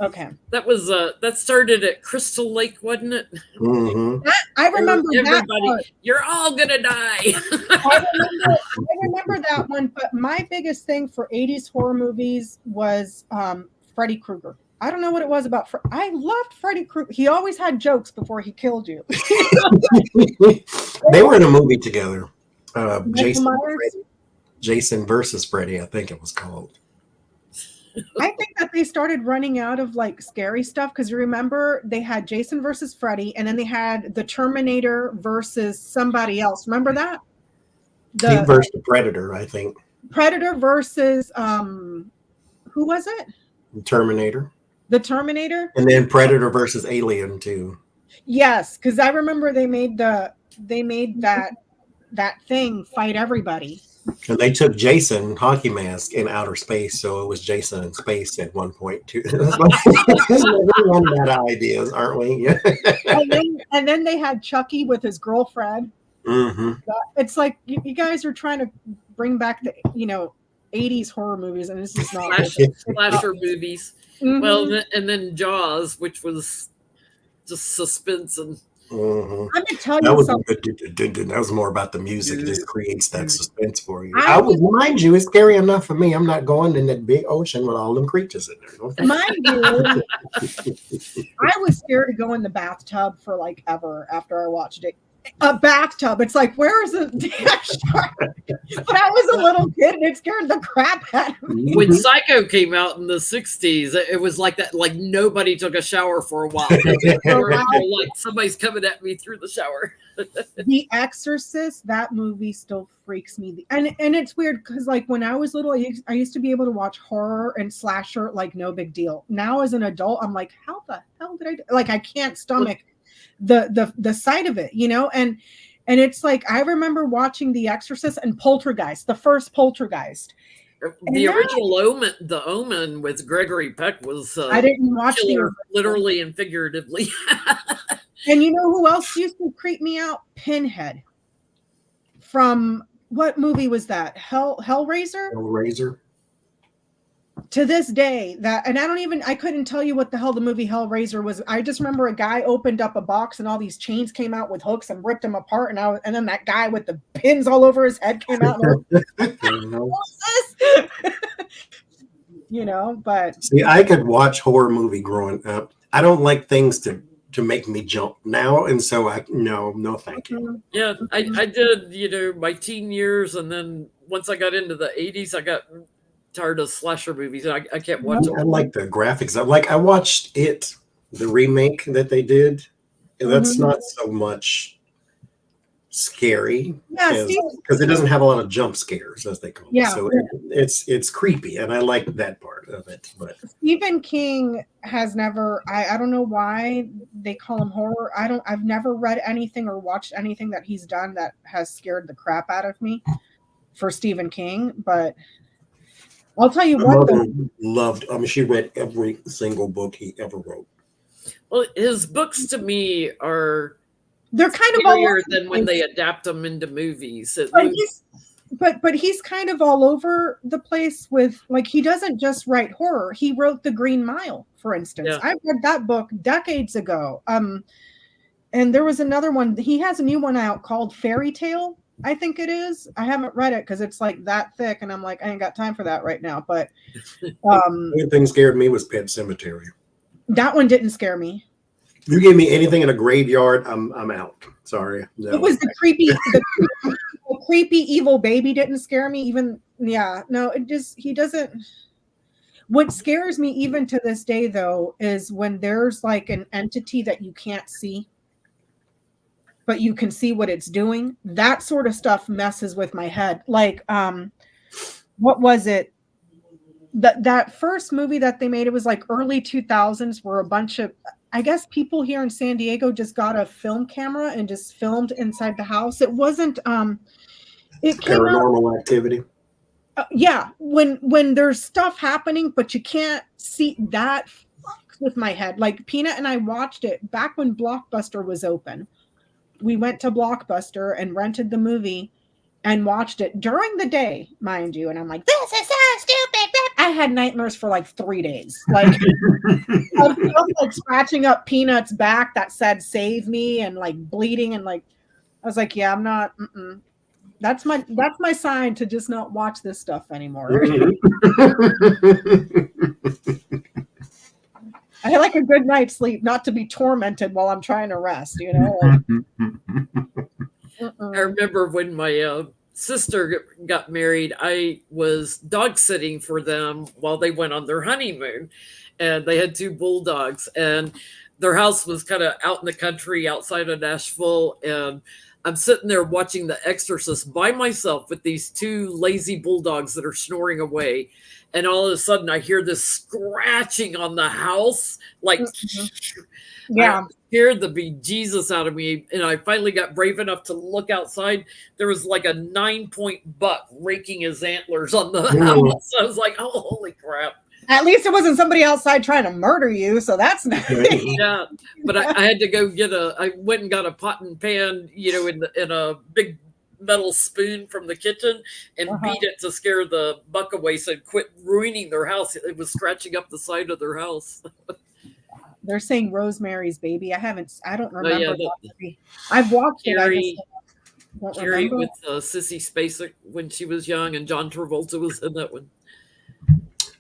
Okay. That was that started at Crystal Lake, wasn't it? Mm-hmm. I remember that Everybody, part. you're all gonna die. I remember that one, but my biggest thing for 80s horror movies was Freddy Krueger. I don't know what it was about. I loved Freddy Krueger. He always had jokes before he killed you. They were in a movie together. Michael Myers? Jason versus Freddy, I think it was called. I think that they started running out of like scary stuff because you remember they had Jason versus Freddy, and then they had the Terminator versus somebody else. Remember that? He versus the Predator, I think. Predator versus who was it? Terminator. The Terminator? And then Predator versus Alien too. Yes, because I remember they made that thing fight everybody. And they took Jason hockey mask in outer space, so it was Jason in space at one point too. We're running out of ideas, aren't we? Yeah. and then they had Chucky with his girlfriend. Mm-hmm. It's like you guys are trying to bring back the 80s horror movies, and this is not Slasher movies. Mhm. Well, and then Jaws, which was just suspense and. Mm-hmm. I'm gonna tell That you was something. that was more about the music. It just creates that suspense for you. I I would mind you, it's scary enough for me. I'm not going in that big ocean with all them creatures in there. Okay? Mind you, I was scared to go in the bathtub for like ever after I watched it. A bathtub. It's like, where is the damn shark? But I was a little kid and it scared the crap out of me. When Psycho came out in the 60s, it was like that, like nobody took a shower for a while. Like somebody's coming at me through the shower. The Exorcist, that movie still freaks me. And it's weird because like when I was little, I used to be able to watch horror and slasher like no big deal. Now as an adult, I'm like, how the hell did I do? Like I can't stomach the sight of it, and it's like I remember watching The Exorcist and Poltergeist, the first Poltergeist. The original Omen, The Omen with Gregory Peck was I didn't watch killer, literally and figuratively. And you know who else used to creep me out? Pinhead. From what movie was that? Hellraiser? Hellraiser. to this day, that, and I couldn't tell you what the hell the movie Hellraiser was. I just remember a guy opened up a box and all these chains came out with hooks and ripped them apart, and then that guy with the pins all over his head came out and what's this? You know, but see, I could watch horror movie growing up. I don't like things to make me jump now, and so no thank you. Yeah, I did, my teen years, and then once I got into the 80s, I got tired of slasher movies. I can't watch them. I like the graphics. I watched it, the remake that they did, and that's not so much scary. Yeah, because it doesn't have a lot of jump scares, as they call it. Yeah. So it's creepy, and I like that part of it. But Stephen King has never, I don't know why they call him horror. I've never read anything or watched anything that he's done that has scared the crap out of me for Stephen King, but I'll tell you my what, mother loved. She read every single book he ever wrote. Well, his books to me are they're kind of all scarier over than the when place. they adapt them into movies. But he's kind of all over the place with, like, he doesn't just write horror. He wrote The Green Mile, for instance. Yeah. I read that book decades ago. And there was another one. He has a new one out called Fairy Tale, I think it is. I haven't read it because it's like that thick, and I'm like, I ain't got time for that right now. But The only thing scared me was Pet Cemetery. that one didn't scare me. You give me anything in a graveyard, I'm out. Sorry. No. It was the creepy evil baby didn't scare me. He doesn't. What scares me even to this day, though, is when there's like an entity that you can't see, but you can see what it's doing. That sort of stuff messes with my head. Like, what was it? That first movie that they made, it was like early 2000s, where a bunch of, I guess, people here in San Diego just got a film camera and just filmed inside the house. It wasn't, it came out, Paranormal Activity. yeah, when there's stuff happening, but you can't see, that fucks with my head. Like, Peanut and I watched it back when Blockbuster was open. We went to Blockbuster and rented the movie and watched it during the day, mind you. And I'm like, this is so stupid. I had nightmares for like 3 days. Like, I was like scratching up Peanut's back that said "save me" and like bleeding, and like I was like, yeah, I'm not. That's my sign to just not watch this stuff anymore. I had like a good night's sleep, not to be tormented while I'm trying to rest. I remember when my sister got married, I was dog sitting for them while they went on their honeymoon, and they had 2 bulldogs, and their house was kind of out in the country outside of Nashville, and I'm sitting there watching The Exorcist by myself with these 2 lazy bulldogs that are snoring away. And all of a sudden I hear this scratching on the house, like, yeah, scared the bejesus out of me. And I finally got brave enough to look outside. There was like a 9-point buck raking his antlers on the house. I was like, oh, holy crap. At least it wasn't somebody outside trying to murder you, so that's nice. Yeah, but I had to go I went and got a pot and pan, in a big metal spoon from the kitchen, and beat it to scare the buck away, so it quit ruining their house. It was scratching up the side of their house. They're saying Rosemary's Baby. I don't remember. that movie. I've watched Carrie, it. I just don't Carrie remember. with Sissy Spacek when she was young, and John Travolta was in that one.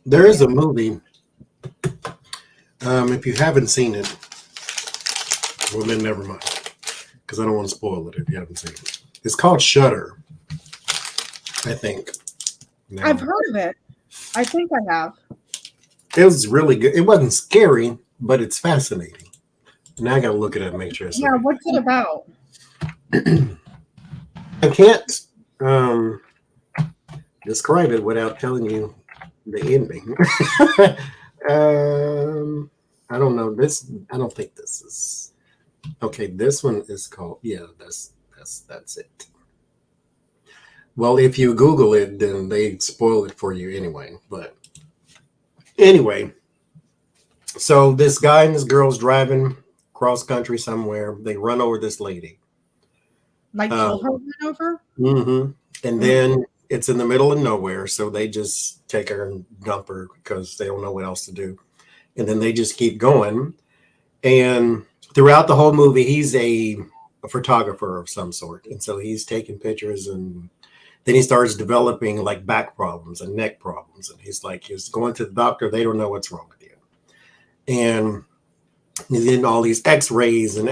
There is a movie. If you haven't seen it, well then never mind, because I don't want to spoil it if you haven't seen it. It's called Shudder, I think. No. I've heard of it. I think I have. It was really good. It wasn't scary, but it's fascinating. Now I gotta look at it and make sure it's Yeah, what's it about? I can't describe it without telling you the ending. I don't know. I don't think this is okay. This one is called, yeah, that's it. Well, if you Google it, then they spoil it for you anyway. But anyway, so this guy and this girl's driving cross country somewhere. They run over this lady. Like kill her run over? Mm-hmm. And then it's in the middle of nowhere, so they just take her and dump her because they don't know what else to do. And then they just keep going. And throughout the whole movie, he's a photographer of some sort. And so he's taking pictures, and then he starts developing like back problems and neck problems. And he's going to the doctor. They don't know what's wrong with you. And then all these x-rays, and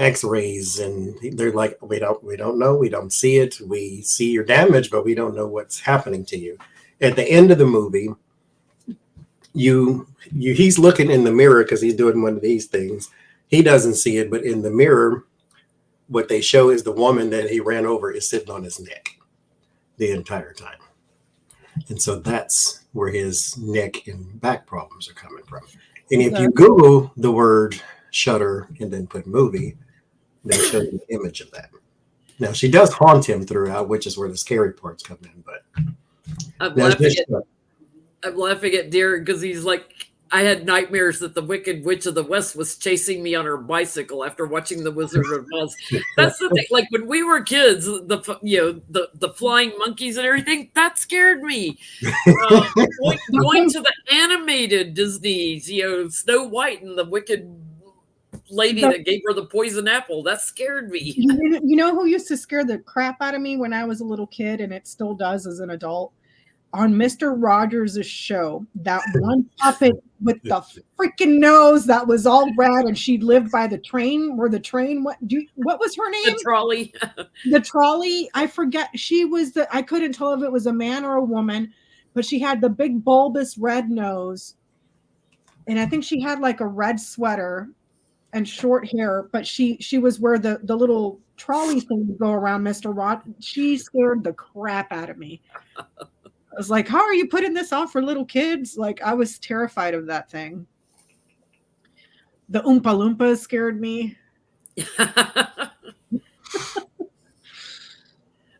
they're like, we don't know. We don't see it. We see your damage, but we don't know what's happening to you. At the end of the movie, he's looking in the mirror because he's doing one of these things. He doesn't see it, but in the mirror, what they show is the woman that he ran over is sitting on his neck the entire time. And so that's where his neck and back problems are coming from. And if you Google the word Shutter and then put movie, they show you an image of that. Now, she does haunt him throughout, which is where the scary parts come in. But I'm laughing at Darren because he's like, I had nightmares that the Wicked Witch of the West was chasing me on her bicycle after watching The Wizard of Oz. That's the thing. Like when we were kids, the flying monkeys and everything, that scared me. Going to the animated Disney's, Snow White and the Wicked Lady that gave her the poison apple, that scared me. You know who used to scare the crap out of me when I was a little kid, and it still does as an adult? On Mr. Rogers' show, that one puppet with the freaking nose that was all red, and she lived by the train what was her name? The trolley. The trolley. I forget. I couldn't tell if it was a man or a woman, but she had the big bulbous red nose. And I think she had like a red sweater and short hair, but she was where the little trolley thing would go around Mr. Rod. She scared the crap out of me. I was like, how are you putting this on for little kids? Like, I was terrified of that thing. The Oompa Loompas scared me.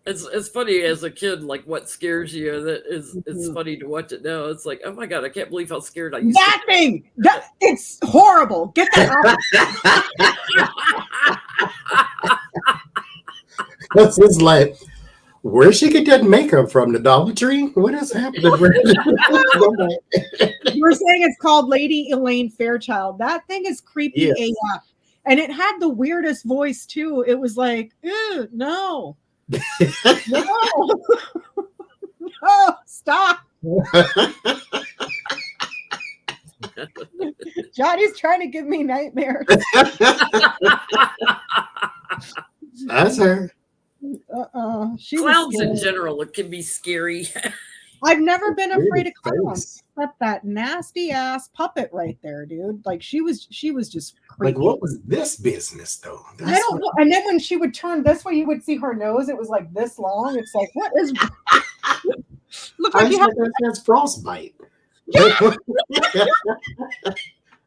It's funny as a kid, like what scares you. It's funny to watch it now. It's like, oh my God, I can't believe how scared I used to be. That thing! It's horrible. Get that out. It's like, where'd she get that makeup from? The Dollar Tree? What is happening? You were saying it's called Lady Elaine Fairchild. That thing is creepy AF. And it had the weirdest voice too. It was like, ew, no. No. No, stop. Johnny's trying to give me nightmares. That's her. Clowns in general, it can be scary. I've never been afraid of clowns, except that nasty ass puppet right there, dude. Like she was just creepy. Like, what was this business though? I don't know. And then when she would turn this way, you would see her nose. It was like this long. It's like, what is? Look like you have that's frostbite. Yeah.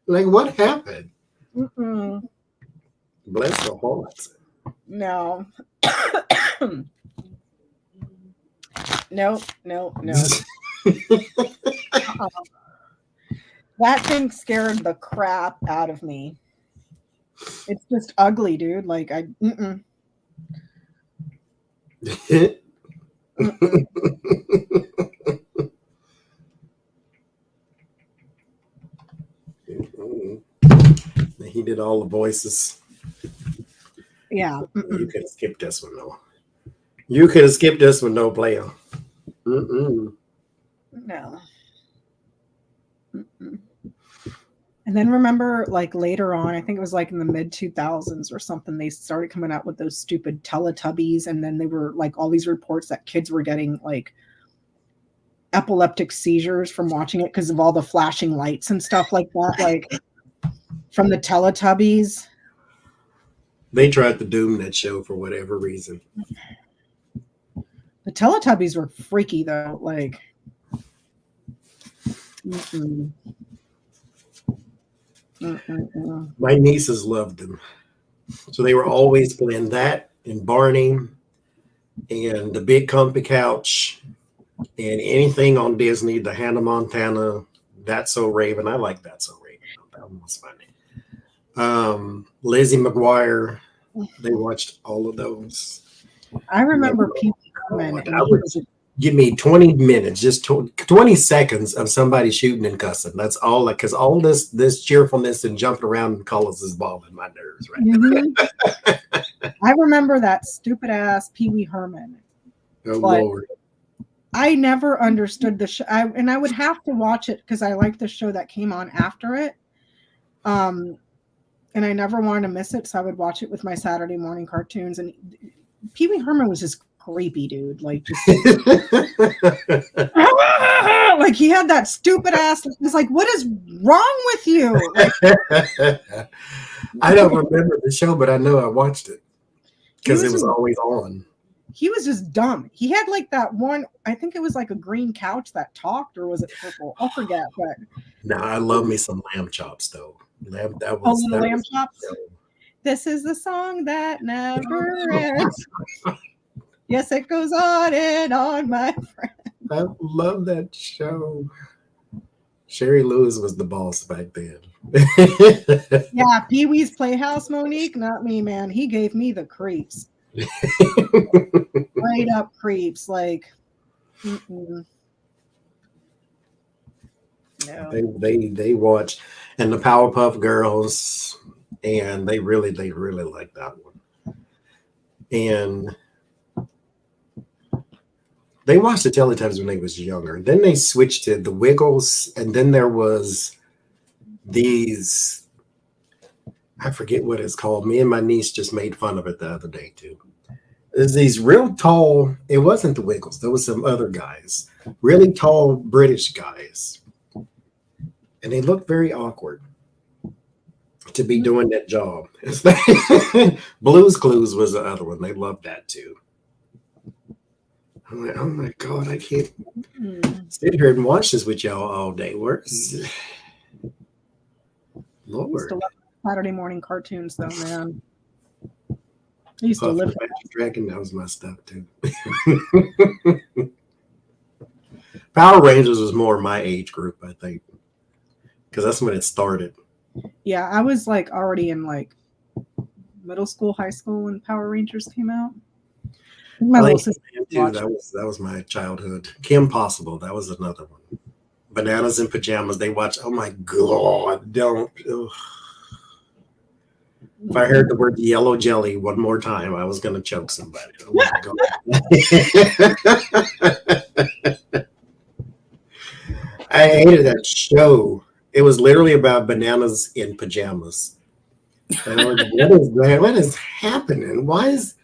Like, what happened? Mm-mm. Bless the heart. No. No. That thing scared the crap out of me. It's just ugly, dude. Like mm-mm. He did all the voices. Yeah. You could have skipped this one though. You could have skipped this one, no player. No. And then remember, like later on, I think it was like in the mid 2000s or something, they started coming out with those stupid Teletubbies, and then they were like all these reports that kids were getting like epileptic seizures from watching it because of all the flashing lights and stuff like that, like from the Teletubbies. They tried to doom that show for whatever reason. The Teletubbies were freaky though, like. Mm-mm. My nieces loved them. So they were always playing that and Barney and the Big Comfy Couch and anything on Disney, the Hannah Montana, That's So Raven. I like That's So Raven. That one was funny. Lizzie McGuire. They watched all of those. I remember Pee Wee Herman. Give me 20 minutes, just 20 seconds of somebody shooting and cussing. That's all. Like, because all this cheerfulness and jumping around and colors is bothering my nerves right now. I remember that stupid ass Pee Wee Herman. Oh But Lord. I never understood the show, and I would have to watch it because I liked the show that came on after it. And I never wanted to miss it, so I would watch it with my Saturday morning cartoons. And Pee Wee Herman was just creepy, dude. Like, just like he had that stupid ass. It was like, what is wrong with you? Like, I don't remember the show, but I know I watched it because it was always on. He was just dumb. He had like that one, I think it was like a green couch that talked, or was it purple? I forget. But No, I love me some lamb chops though. Lamb chops. This is the song that never ends. Yes, it goes on and on, my friend. I love that show. Sherry Lewis was the boss back then. Yeah, Pee Wee's Playhouse, Monique, not me, man. He gave me the creeps. Straight up creeps. Like, no. They watch, and the Powerpuff Girls, and they really like that one. And they watched the Teletubbies when they was younger. Then they switched to the Wiggles, and then there was these, I forget what it's called. Me and my niece just made fun of it the other day too. There's these real tall, it wasn't the Wiggles, there was some other guys, really tall British guys. And they looked very awkward to be doing that job. Blue's Clues was the other one. They loved that too. I'm like, oh my God, I can't sit here and watch this with y'all all day. Where's Lord? Saturday morning cartoons, though, man. I used to live Magic Dragon. That was my stuff too. Power Rangers was more my age group, I think, because that's when it started. Yeah, I was like already in like middle school, high school when Power Rangers came out. My little sister too. That was my childhood. Kim Possible, that was another one. Bananas in Pajamas. They watch. Oh my God! Don't. Ugh. If I heard the word yellow jelly one more time, I was going to choke somebody. Oh my God! I hated that show. It was literally about bananas in pajamas. And I was like, what is that? What is happening? Why is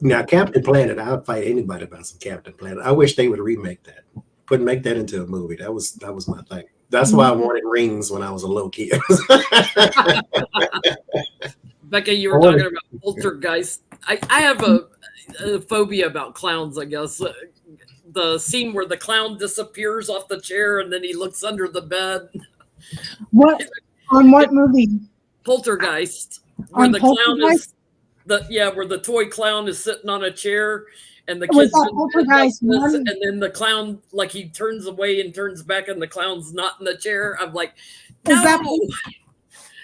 now Captain Planet? I would fight anybody about some Captain Planet. I wish they would remake that. Make that into a movie. That was my thing. That's why I wanted rings when I was a little kid. Becca, you were talking about poltergeist. I have a phobia about clowns, I guess. The scene where the clown disappears off the chair and then he looks under the bed. What? On what movie? Poltergeist. Where On the Poltergeist? clown is where the toy clown is sitting on a chair and the kids Poltergeist and then the clown, like, he turns away and turns back and the clown's not in the chair. I'm like, no.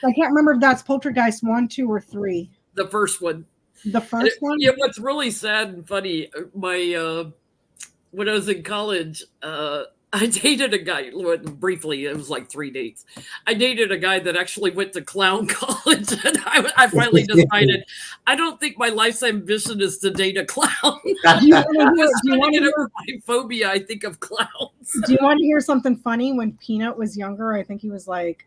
I can't remember if that's Poltergeist 1, 2, or 3. The first one. The first one? Yeah, what's really sad and funny, when I was in college, I dated a guy, briefly, it was like 3 dates. I dated a guy that actually went to clown college, and I finally decided, I don't think my life's ambition is to date a clown. Do you want to get over my phobia, I think, of clowns. Do you want to hear something funny? When Peanut was younger, I think he was like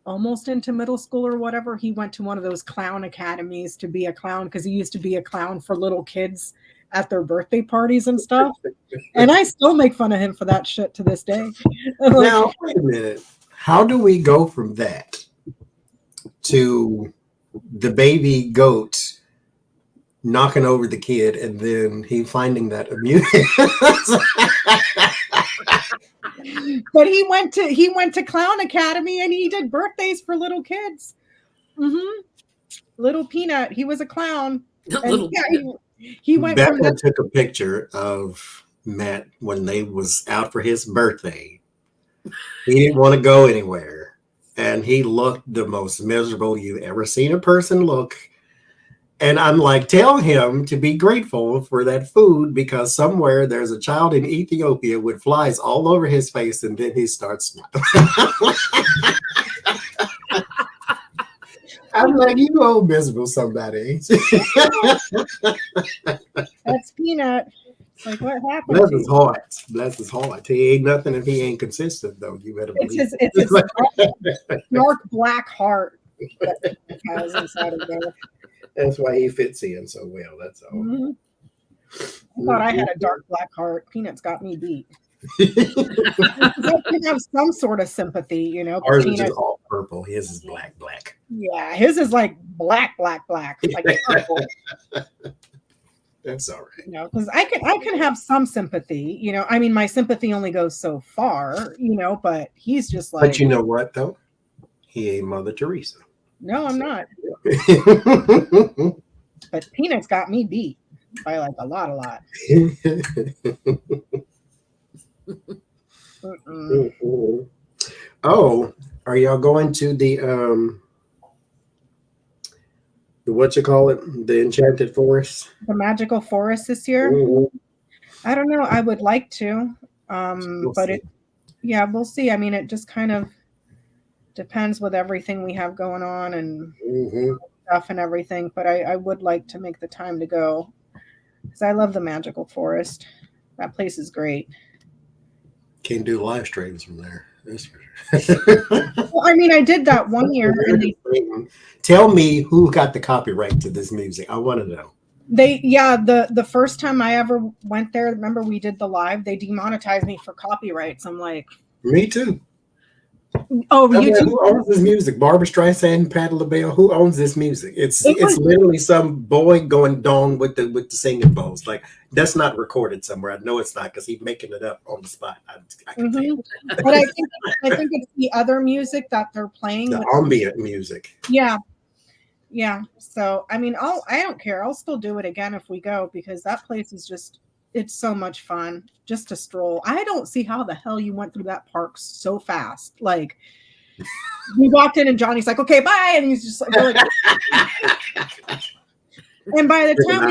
almost into middle school or whatever, he went to one of those clown academies to be a clown because he used to be a clown for little kids at their birthday parties and stuff. And I still make fun of him for that shit to this day. Now, wait a minute. How do we go from that to the baby goat knocking over the kid and then he finding that amusing? But he went to Clown Academy and he did birthdays for little kids. Mm-hmm. Little Peanut, he was a clown. He went. Becca took a picture of Matt when they was out for his birthday. He didn't want to go anywhere, and he looked the most miserable you've ever seen a person look. And I'm like, tell him to be grateful for that food because somewhere there's a child in Ethiopia with flies all over his face, and then he starts smiling. I'm like, you old miserable somebody. That's Peanut. It's like, what happened? Bless to his you? heart. Bless his heart. He ain't nothing if he ain't consistent, though. You better believe It's his dark black heart that he has inside of there. That's why he fits in so well. That's all. Mhm. I thought I had a dark black heart. Peanut's got me beat. I can have some sort of sympathy, you know. Ours is Peanut, just all purple. His is black. yeah, his is like black, like purple. That's all right. You know, because I can have some sympathy, you know. I mean, my sympathy only goes so far, you know, but he's just like, But you know what, though? He ain't Mother Teresa. no, I'm not. But Peanut's got me beat by like a lot. Mm-mm. Oh, are y'all going to the what you call it? The Enchanted Forest? The magical forest this year? Mhm. I don't know. I would like to, We'll but see. yeah, we'll see. I mean, it just kind of depends with everything we have going on and Mhm. stuff and everything. But I would like to make the time to go because I love the magical forest. That place is great. Can't do live streams from there. That's for sure. Well, I mean, I did that one year, and Tell me who got the copyright to this music. I want to know. the first time I ever went there, remember we did the live, they demonetized me for copyrights. I'm like, Me too. oh, I'm like, YouTube. who owns this music? Barbara Streisand, Patti LaBelle. Who owns this music? It's It was- literally some boy going dong with the singing bowls. Like that's not recorded somewhere. I know it's not because he's making it up on the spot. I can tell. Mhm. But I think it's the other music that they're playing. The with- ambient music. Yeah. So I mean, I don't care. I'll still do it again if we go because that place is just, it's so much fun just to stroll. I don't see how the hell you went through that park so fast. Like we walked in and Johnny's like, okay, bye, and he's just like, and by the time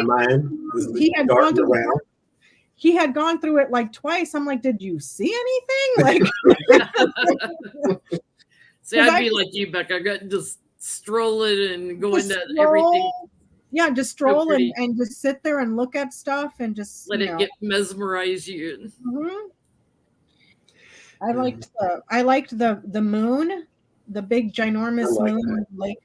he had gone through the park, he had gone through it like twice. I'm like, did you see anything? Like, See, I'd be like you, Becca. I got just strolling and going just to everything. Yeah, just stroll pretty. and just sit there and look at stuff and just Let you it know. get mesmerize you. Mhm. I liked the moon, the big ginormous I like moon lake,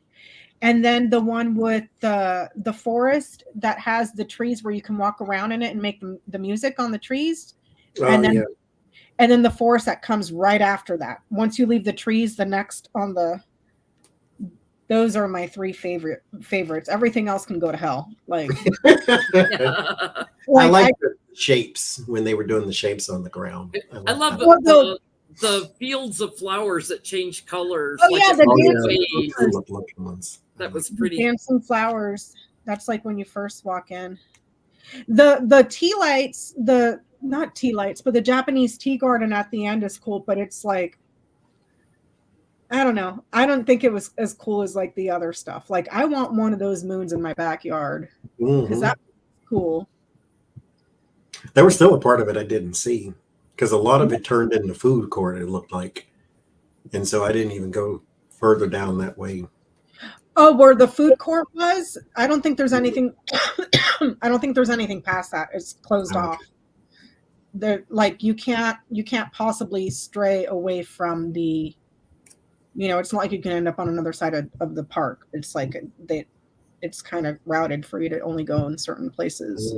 and then the one with the forest that has the trees where you can walk around in it and make the music on the trees, Oh, and then yeah. and then the forest that comes right after that. Once you leave the trees, the next on the those are my three favorites. Everything else can go to hell. Like, I like the shapes when they were doing the shapes on the ground. I love that. the fields of flowers that change colors. Oh, yeah, the dancing dancing looking ones. That was pretty. Dancing flowers. That's like when you first walk in. The tea lights, not tea lights, but the Japanese tea garden at the end is cool, but it's like, I don't know. I don't think it was as cool as like the other stuff. Like I want one of those moons in my backyard because that's cool. There was still a part of it I didn't see because a lot of it turned into food court, it looked like. And so I didn't even go further down that way. Oh, where the food court was? I don't think there's anything. I don't think there's anything past that. It's closed off. They're like you can't possibly stray away from the. You know, it's not like you can end up on another side of the park. It's like it's kind of routed for you to only go in certain places.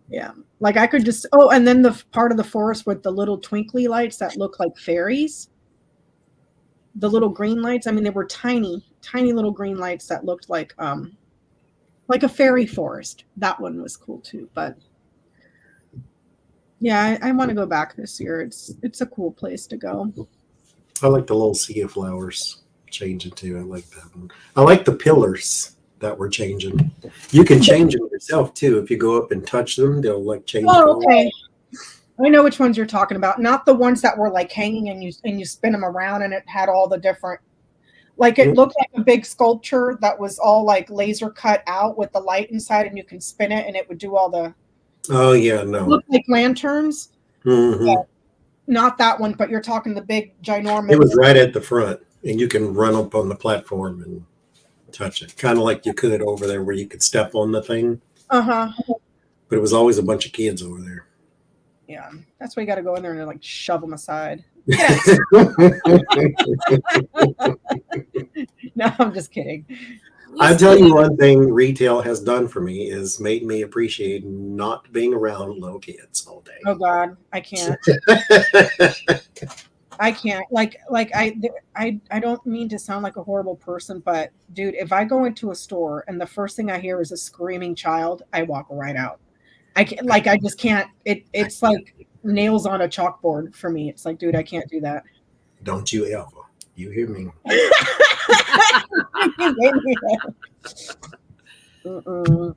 Yeah, like I could just. Oh, and then the part of the forest with the little twinkly lights that look like fairies. The little green lights. I mean, they were tiny little green lights that looked like a fairy forest. That one was cool too. But yeah, I want to go back this year. It's a cool place to go. I like the little sea of flowers changing too. I like that one. I like the pillars that were changing. You can change them yourself too. If you go up and touch them, they'll like change. Oh, okay. I know which ones you're talking about. Not the ones that were like hanging and you spin them around and it had all the different. Like it looked like a big sculpture that was all like laser cut out with the light inside, and you can spin it, and it would do all the Oh yeah, no. look like lanterns. Mhm. Not that one, but you're talking the big ginormous. It was right at the front, and you can run up on the platform and touch it, kind of like you could over there where you could step on the thing. Uh-huh. But it was always a bunch of kids over there. Yeah, that's why you got to go in there and like shove them aside. No, I'm just kidding. I'll tell you one thing retail has done for me is made me appreciate not being around little kids all day. Oh God, I can't. I can't. Like I don't mean to sound like a horrible person, but dude, if I go into a store and the first thing I hear is a screaming child, I walk right out. I can't, like, I just can't. It's like nails on a chalkboard for me. It's like, dude, I can't do that. Don't you ever. You hear me? Mm-mm. Are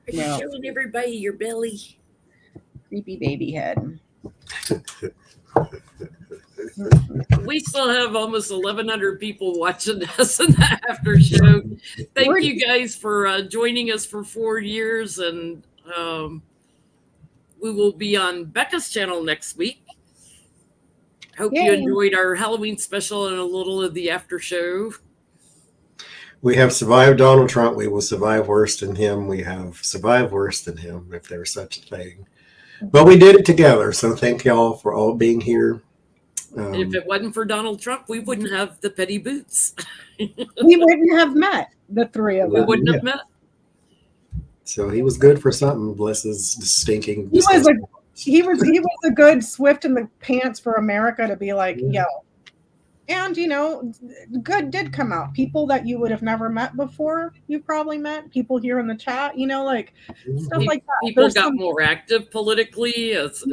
you showing everybody your belly? Creepy baby head. We still have almost 1,100 people watching us in the after show. Thank you guys for joining us for 4 years, and we will be on Becca's channel next week. Hope you enjoyed our Halloween special and a little of the after show. We have survived Donald Trump. We will survive worse than him. We have survived worse than him, if there's such a thing. But we did it together. So thank y'all for all being here. If it wasn't for Donald Trump, we wouldn't have the petty boots. We wouldn't have met, the three of us. We wouldn't have met. So he was good for something. Bless his stinking. He was a good Swift in the pants for America to be like, yo. And, you know, good did come out. People that you would have never met before, you probably met. People here in the chat, you know, like stuff like that. People got more active politically. It's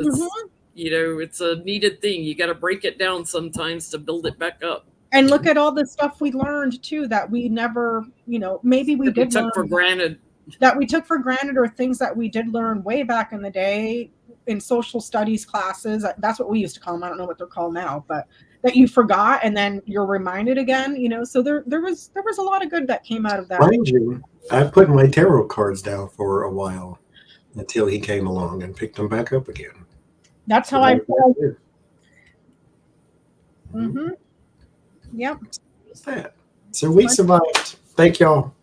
you know, it's a needed thing. You got to break it down sometimes to build it back up. And look at all the stuff we learned, too, that we never, you know, maybe we did took for granted. That we took for granted, or things that we did learn way back in the day in social studies classes. That's what we used to call them. I don't know what they're called now, but that you forgot and then you're reminded again, you know. So there was a lot of good that came out of that. Mind you, I put my tarot cards down for a while until he came along and picked them back up again. That's how I felt. Mm-hmm. Yep. What's that? So we survived. Thank y'all.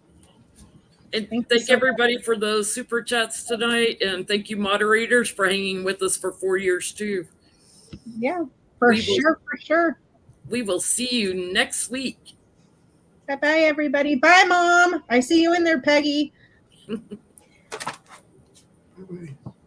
And thank everybody for the super chats tonight. And thank you, moderators, for hanging with us for 4 years, too. Yeah, for sure. We will see you next week. Bye-bye, everybody. Bye, Mom. I see you in there, Peggy. Bye-bye.